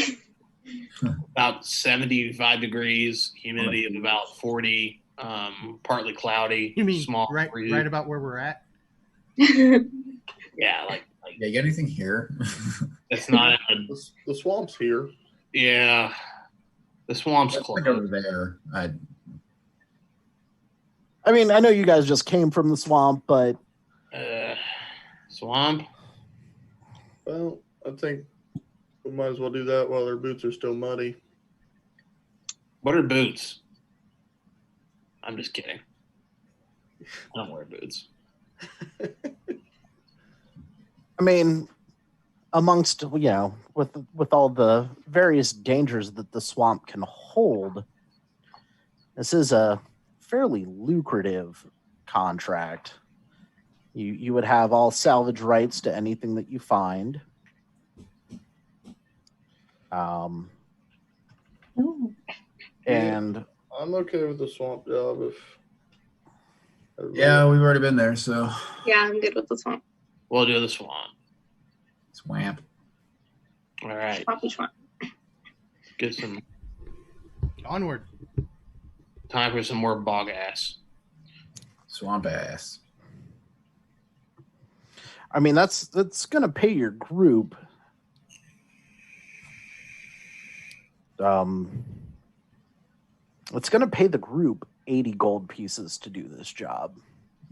[SPEAKER 4] about 75 degrees, humidity of about 40, partly cloudy.
[SPEAKER 1] You mean
[SPEAKER 4] small
[SPEAKER 1] right
[SPEAKER 4] breeze.
[SPEAKER 1] about where we're at?
[SPEAKER 4] Yeah, like
[SPEAKER 3] Yeah, you got anything here?
[SPEAKER 4] it's not.
[SPEAKER 5] The swamp's here.
[SPEAKER 4] Yeah, the swamp's
[SPEAKER 3] Like
[SPEAKER 4] close.
[SPEAKER 3] over there.
[SPEAKER 2] I mean, I know you guys just came from the swamp, but
[SPEAKER 4] Swamp.
[SPEAKER 5] Well, I think we might as well do that while their boots are still muddy.
[SPEAKER 4] What are boots? I'm just kidding. I don't wear boots.
[SPEAKER 2] I mean, amongst, with all the various dangers that the swamp can hold, this is a fairly lucrative contract. You would have all salvage rights to anything that you find. And
[SPEAKER 5] I'm okay with the swamp job if.
[SPEAKER 3] Yeah, we've already been there, so.
[SPEAKER 6] Yeah, I'm good with the swamp.
[SPEAKER 4] We'll do the swamp.
[SPEAKER 3] Swamp.
[SPEAKER 4] All right.
[SPEAKER 6] Swampy swamp.
[SPEAKER 4] Get some
[SPEAKER 1] Onward.
[SPEAKER 4] time for some more bog ass.
[SPEAKER 3] Swamp ass.
[SPEAKER 2] I mean, that's going to pay your group. It's going to pay the group 80 gold pieces to do this job.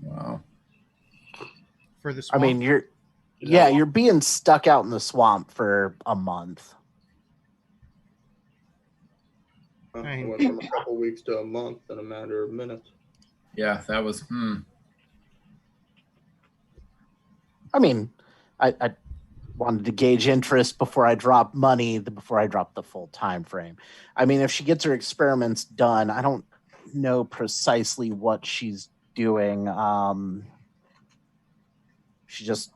[SPEAKER 3] Wow.
[SPEAKER 1] For the swamp?
[SPEAKER 2] I mean, you're being stuck out in the swamp for a month.
[SPEAKER 5] It went from a couple weeks to a month in a matter of minutes.
[SPEAKER 3] Yeah, that was.
[SPEAKER 2] I mean, I wanted to gauge interest before I drop money, before I drop the full time frame. I mean, if she gets her experiments done, I don't know precisely what she's doing. She just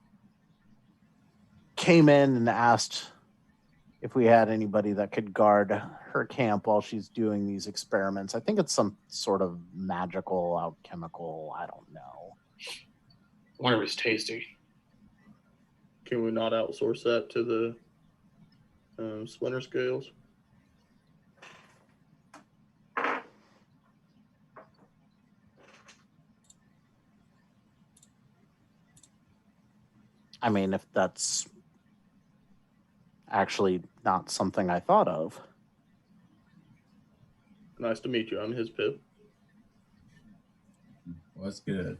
[SPEAKER 2] came in and asked if we had anybody that could guard her camp while she's doing these experiments. I think it's some sort of magical alchemical. I don't know.
[SPEAKER 4] I wonder if it's tasty.
[SPEAKER 5] Can we not outsource that to the splinter scales?
[SPEAKER 2] I mean, if that's actually not something I thought of.
[SPEAKER 5] Nice to meet you. I'm his pip.
[SPEAKER 3] Well, that's good.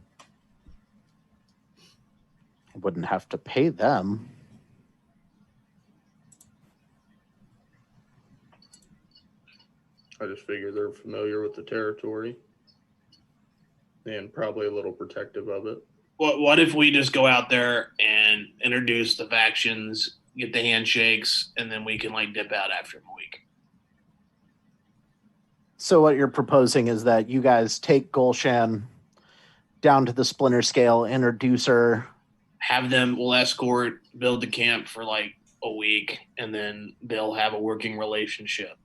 [SPEAKER 2] I wouldn't have to pay them.
[SPEAKER 5] I just figure they're familiar with the territory and probably a little protective of it.
[SPEAKER 4] What if we just go out there and introduce the factions, get the handshakes, and then we can like dip out after a week?
[SPEAKER 2] So what you're proposing is that you guys take Gulshan down to the splinter scale, introduce her.
[SPEAKER 4] Have them, we'll escort, build the camp for like a week, and then they'll have a working relationship.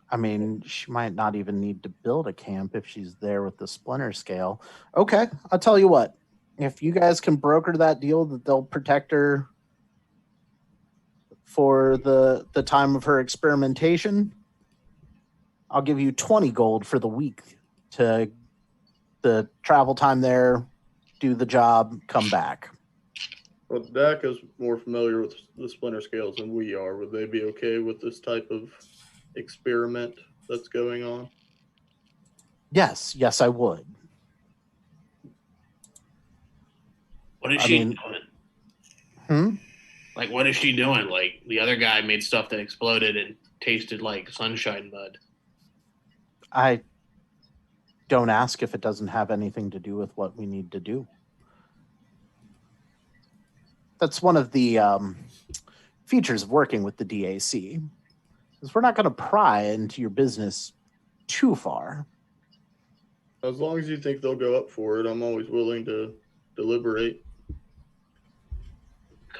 [SPEAKER 2] I mean, she might not even need to build a camp if she's there with the splinter scale. Okay, I'll tell you what. If you guys can broker that deal that they'll protect her for the time of her experimentation, I'll give you 20 gold for the week to the travel time there, do the job, come back.
[SPEAKER 5] Well, Dak is more familiar with the splinter scales than we are. Would they be okay with this type of experiment that's going on?
[SPEAKER 2] Yes, I would.
[SPEAKER 4] What is she doing?
[SPEAKER 2] Like,
[SPEAKER 4] what is she doing? Like, the other guy made stuff that exploded and tasted like sunshine mud.
[SPEAKER 2] I don't ask if it doesn't have anything to do with what we need to do. That's one of the features of working with the DAC, is we're not going to pry into your business too far.
[SPEAKER 5] As long as you think they'll go up for it, I'm always willing to deliberate.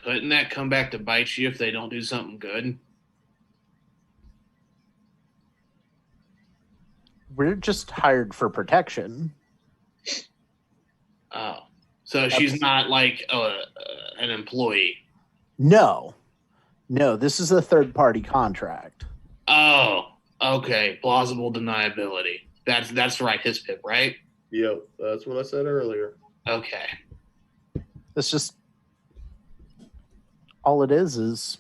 [SPEAKER 4] Couldn't that come back to bite you if they don't do something good?
[SPEAKER 2] We're just hired for protection.
[SPEAKER 4] Oh. So she's not like an employee?
[SPEAKER 2] No, this is a third-party contract.
[SPEAKER 4] Oh, okay. Plausible deniability. That's right, his pip, right?
[SPEAKER 5] Yep, that's what I said earlier.
[SPEAKER 4] Okay.
[SPEAKER 2] It's just all it is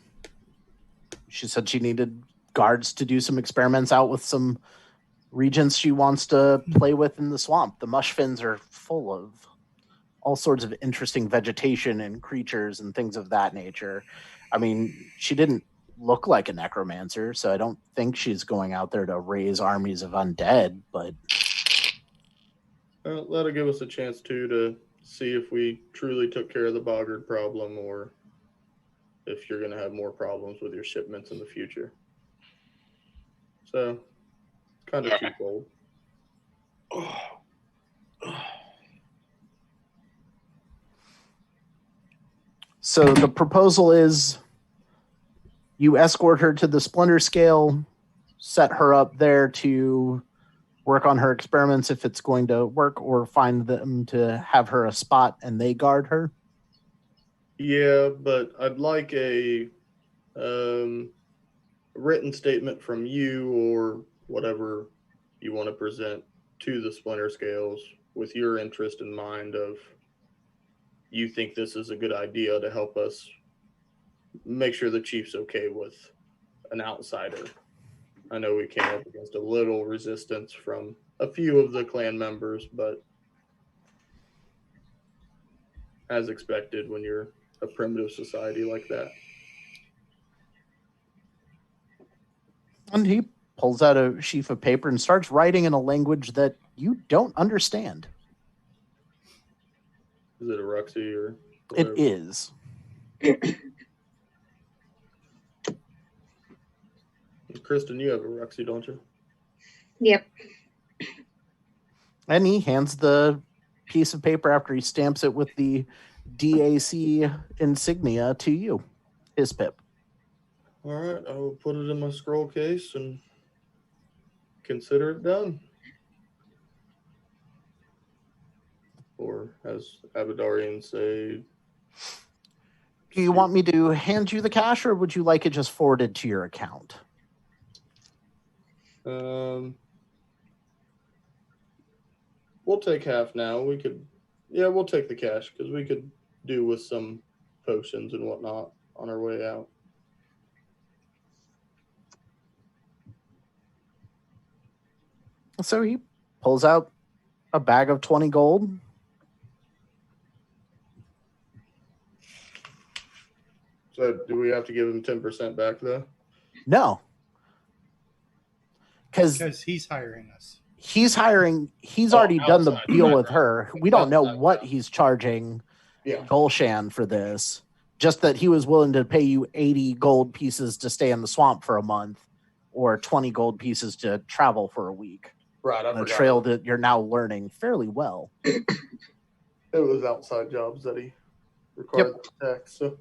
[SPEAKER 2] she said she needed guards to do some experiments out with some regions she wants to play with in the swamp. The mush fins are full of all sorts of interesting vegetation and creatures and things of that nature. I mean, she didn't look like a necromancer, so I don't think she's going out there to raise armies of undead, but
[SPEAKER 5] That'll give us a chance to see if we truly took care of the boggart problem or if you're going to have more problems with your shipments in the future. So, kind of twofold.
[SPEAKER 2] So the proposal is you escort her to the splinter scale, set her up there to work on her experiments if it's going to work, or find them to have her a spot and they guard her.
[SPEAKER 5] Yeah, but I'd like a written statement from you or whatever you want to present to the splinter scales with your interest in mind of you think this is a good idea to help us make sure the chief's okay with an outsider. I know we came up against a little resistance from a few of the clan members, but as expected when you're a primitive society like that.
[SPEAKER 2] And he pulls out a sheaf of paper and starts writing in a language that you don't understand.
[SPEAKER 5] Is it a Ruxy or
[SPEAKER 2] It
[SPEAKER 5] whatever?
[SPEAKER 2] is.
[SPEAKER 5] Kristen, you have a Ruxy, don't you?
[SPEAKER 6] Yep.
[SPEAKER 2] And he hands the piece of paper after he stamps it with the DAC insignia to you, his pip.
[SPEAKER 5] All right, I will put it in my scroll case and consider it done. Or, as Abadarians say,
[SPEAKER 2] Do you want me to hand you the cash, or would you like it just forwarded to your account?
[SPEAKER 5] we'll take half now. We'll take the cash because we could do with some potions and whatnot on our way out.
[SPEAKER 2] So he pulls out a bag of 20 gold.
[SPEAKER 5] So do we have to give him 10% back though?
[SPEAKER 2] No. Because
[SPEAKER 1] he's hiring us.
[SPEAKER 2] he's already done the
[SPEAKER 5] outside,
[SPEAKER 2] deal
[SPEAKER 5] right,
[SPEAKER 2] with
[SPEAKER 5] right.
[SPEAKER 2] her. We don't know
[SPEAKER 5] Outside,
[SPEAKER 2] what
[SPEAKER 5] yeah.
[SPEAKER 2] he's charging
[SPEAKER 5] Yeah.
[SPEAKER 2] Gulshan for this. Just that he was willing to pay you 80 gold pieces to stay in the swamp for a month, or 20 gold pieces to travel for a week.
[SPEAKER 5] Right.
[SPEAKER 2] On a trail that you're now learning fairly well.
[SPEAKER 5] It was outside jobs that he required the tax. So.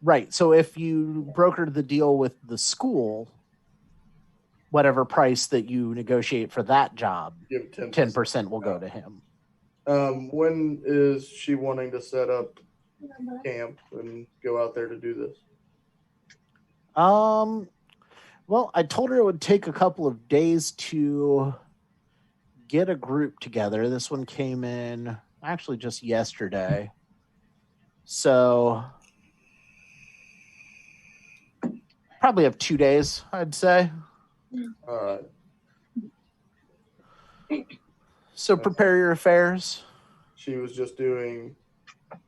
[SPEAKER 2] Right. So if you brokered the deal with the school, whatever price that you negotiate for that job,
[SPEAKER 5] Give
[SPEAKER 2] 10% will go to him.
[SPEAKER 5] When is she wanting to set up camp and go out there to do this?
[SPEAKER 2] Well, I told her it would take a couple of days to get a group together. This one came in actually just yesterday. So probably have 2 days, I'd say.
[SPEAKER 5] All right.
[SPEAKER 2] So prepare your affairs.
[SPEAKER 5] She was just doing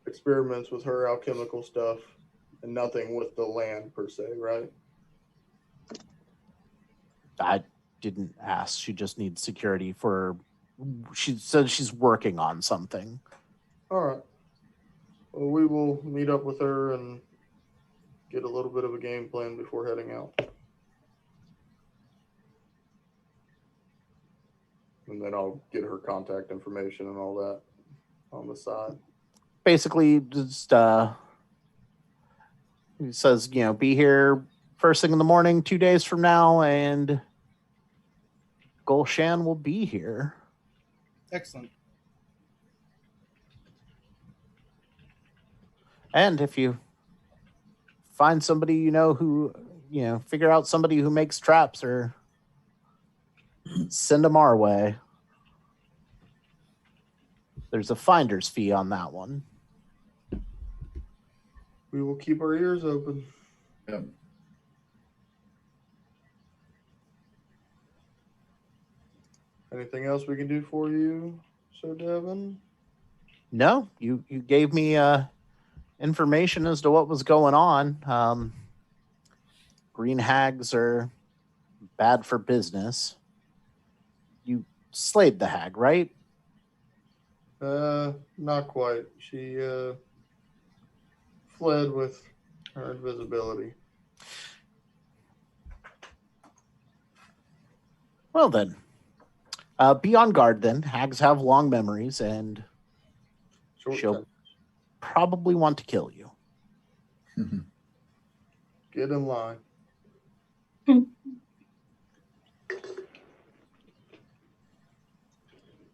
[SPEAKER 5] experiments with her alchemical stuff and nothing with the land per se, right?
[SPEAKER 2] I didn't ask. She just needs security for... She said she's working on something.
[SPEAKER 5] All right. Well, we will meet up with her and get a little bit of a game plan before heading out. And then I'll get her contact information and all that on the side.
[SPEAKER 2] Basically, just he says, be here first thing in the morning, 2 days from now, and Gulshan will be here.
[SPEAKER 1] Excellent.
[SPEAKER 2] And if you find somebody who, figure out somebody who makes traps, or send them our way. There's a finder's fee on that one.
[SPEAKER 5] We will keep our ears open.
[SPEAKER 3] Yep.
[SPEAKER 5] Anything else we can do for you, Sir Devin?
[SPEAKER 2] No, you gave me information as to what was going on. Green hags are bad for business. You slayed the hag, right?
[SPEAKER 5] Not quite. She fled with her invisibility.
[SPEAKER 2] Well then, be on guard then. Hags have long memories, and she'll probably want to kill you.
[SPEAKER 5] Get in line.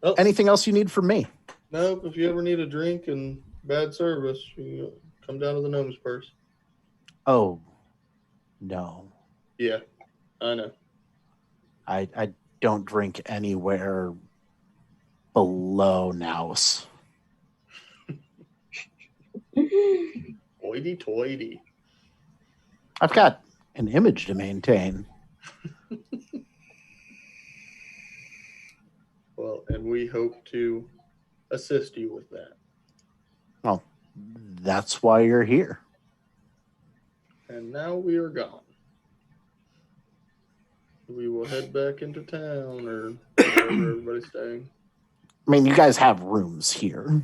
[SPEAKER 5] Oh,
[SPEAKER 2] Anything else you need from me?
[SPEAKER 5] nope. If you ever need a drink and bad service, you come down to the Gnome's Purse.
[SPEAKER 2] Oh, no.
[SPEAKER 5] Yeah, I know.
[SPEAKER 2] I don't drink anywhere below Naus.
[SPEAKER 5] Hoity-toity.
[SPEAKER 2] I've got an image to maintain.
[SPEAKER 5] Well, and we hope to assist you with that.
[SPEAKER 2] Well, that's why you're here.
[SPEAKER 5] And now we are gone. we will head back into town or wherever everybody's staying.
[SPEAKER 2] I mean, you guys have rooms here.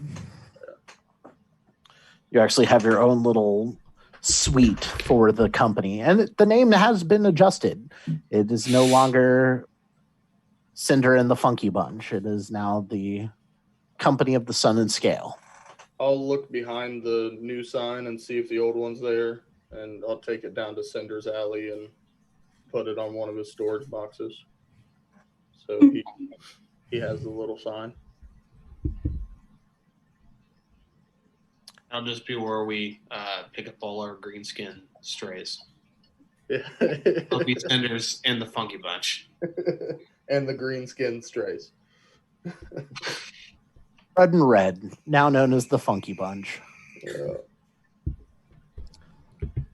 [SPEAKER 2] You actually have your own little suite for the company. And the name has been adjusted. It is no longer Cinder and the Funky Bunch. It is now the Company of the Sun and Scale.
[SPEAKER 5] I'll look behind the new sign and see if the old one's there, and I'll take it down to Cinder's alley and put it on one of his storage boxes. So he has the little sign.
[SPEAKER 4] I'll just be where we pick up all our greenskin strays.
[SPEAKER 5] Yeah.
[SPEAKER 4] I'll be Cinders and the Funky Bunch.
[SPEAKER 5] And the green skin strays.
[SPEAKER 2] Red and Red, now known as the Funky Bunch.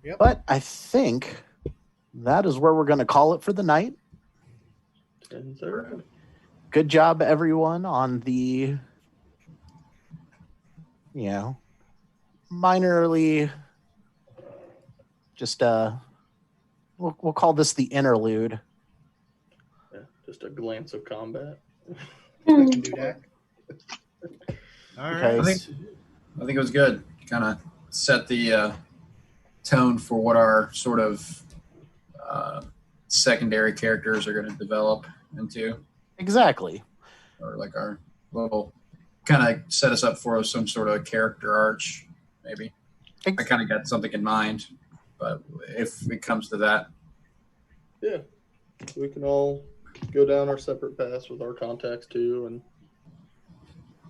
[SPEAKER 1] Yep.
[SPEAKER 2] But I think that is where we're going to call it for the night.
[SPEAKER 5] 10:30.
[SPEAKER 2] Good job, everyone, on the, minorly, just we'll call this the interlude.
[SPEAKER 5] Yeah, just a glance of combat.
[SPEAKER 1] We can do that. All right.
[SPEAKER 2] Okay.
[SPEAKER 3] I think it was good. Kind of set the tone for what our sort of secondary characters are going to develop into.
[SPEAKER 2] Exactly.
[SPEAKER 3] Or like our little, kind of set us up for some sort of character arch, maybe. I kind of got something in mind, but if it comes to that.
[SPEAKER 5] Yeah, we can all go down our separate paths with our contacts too, and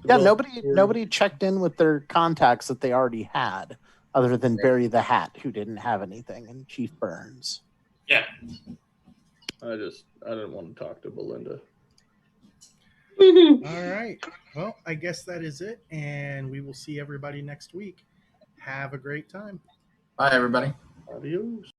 [SPEAKER 2] Yeah, nobody checked in with their contacts that they already had, other than Barry the Hat, who didn't have anything, and Chief Burns.
[SPEAKER 4] Yeah.
[SPEAKER 5] I didn't want to talk to Belinda.
[SPEAKER 1] All right. Well, I guess that is it, and we will see everybody next week. Have a great time.
[SPEAKER 3] Bye, everybody.
[SPEAKER 5] Adios.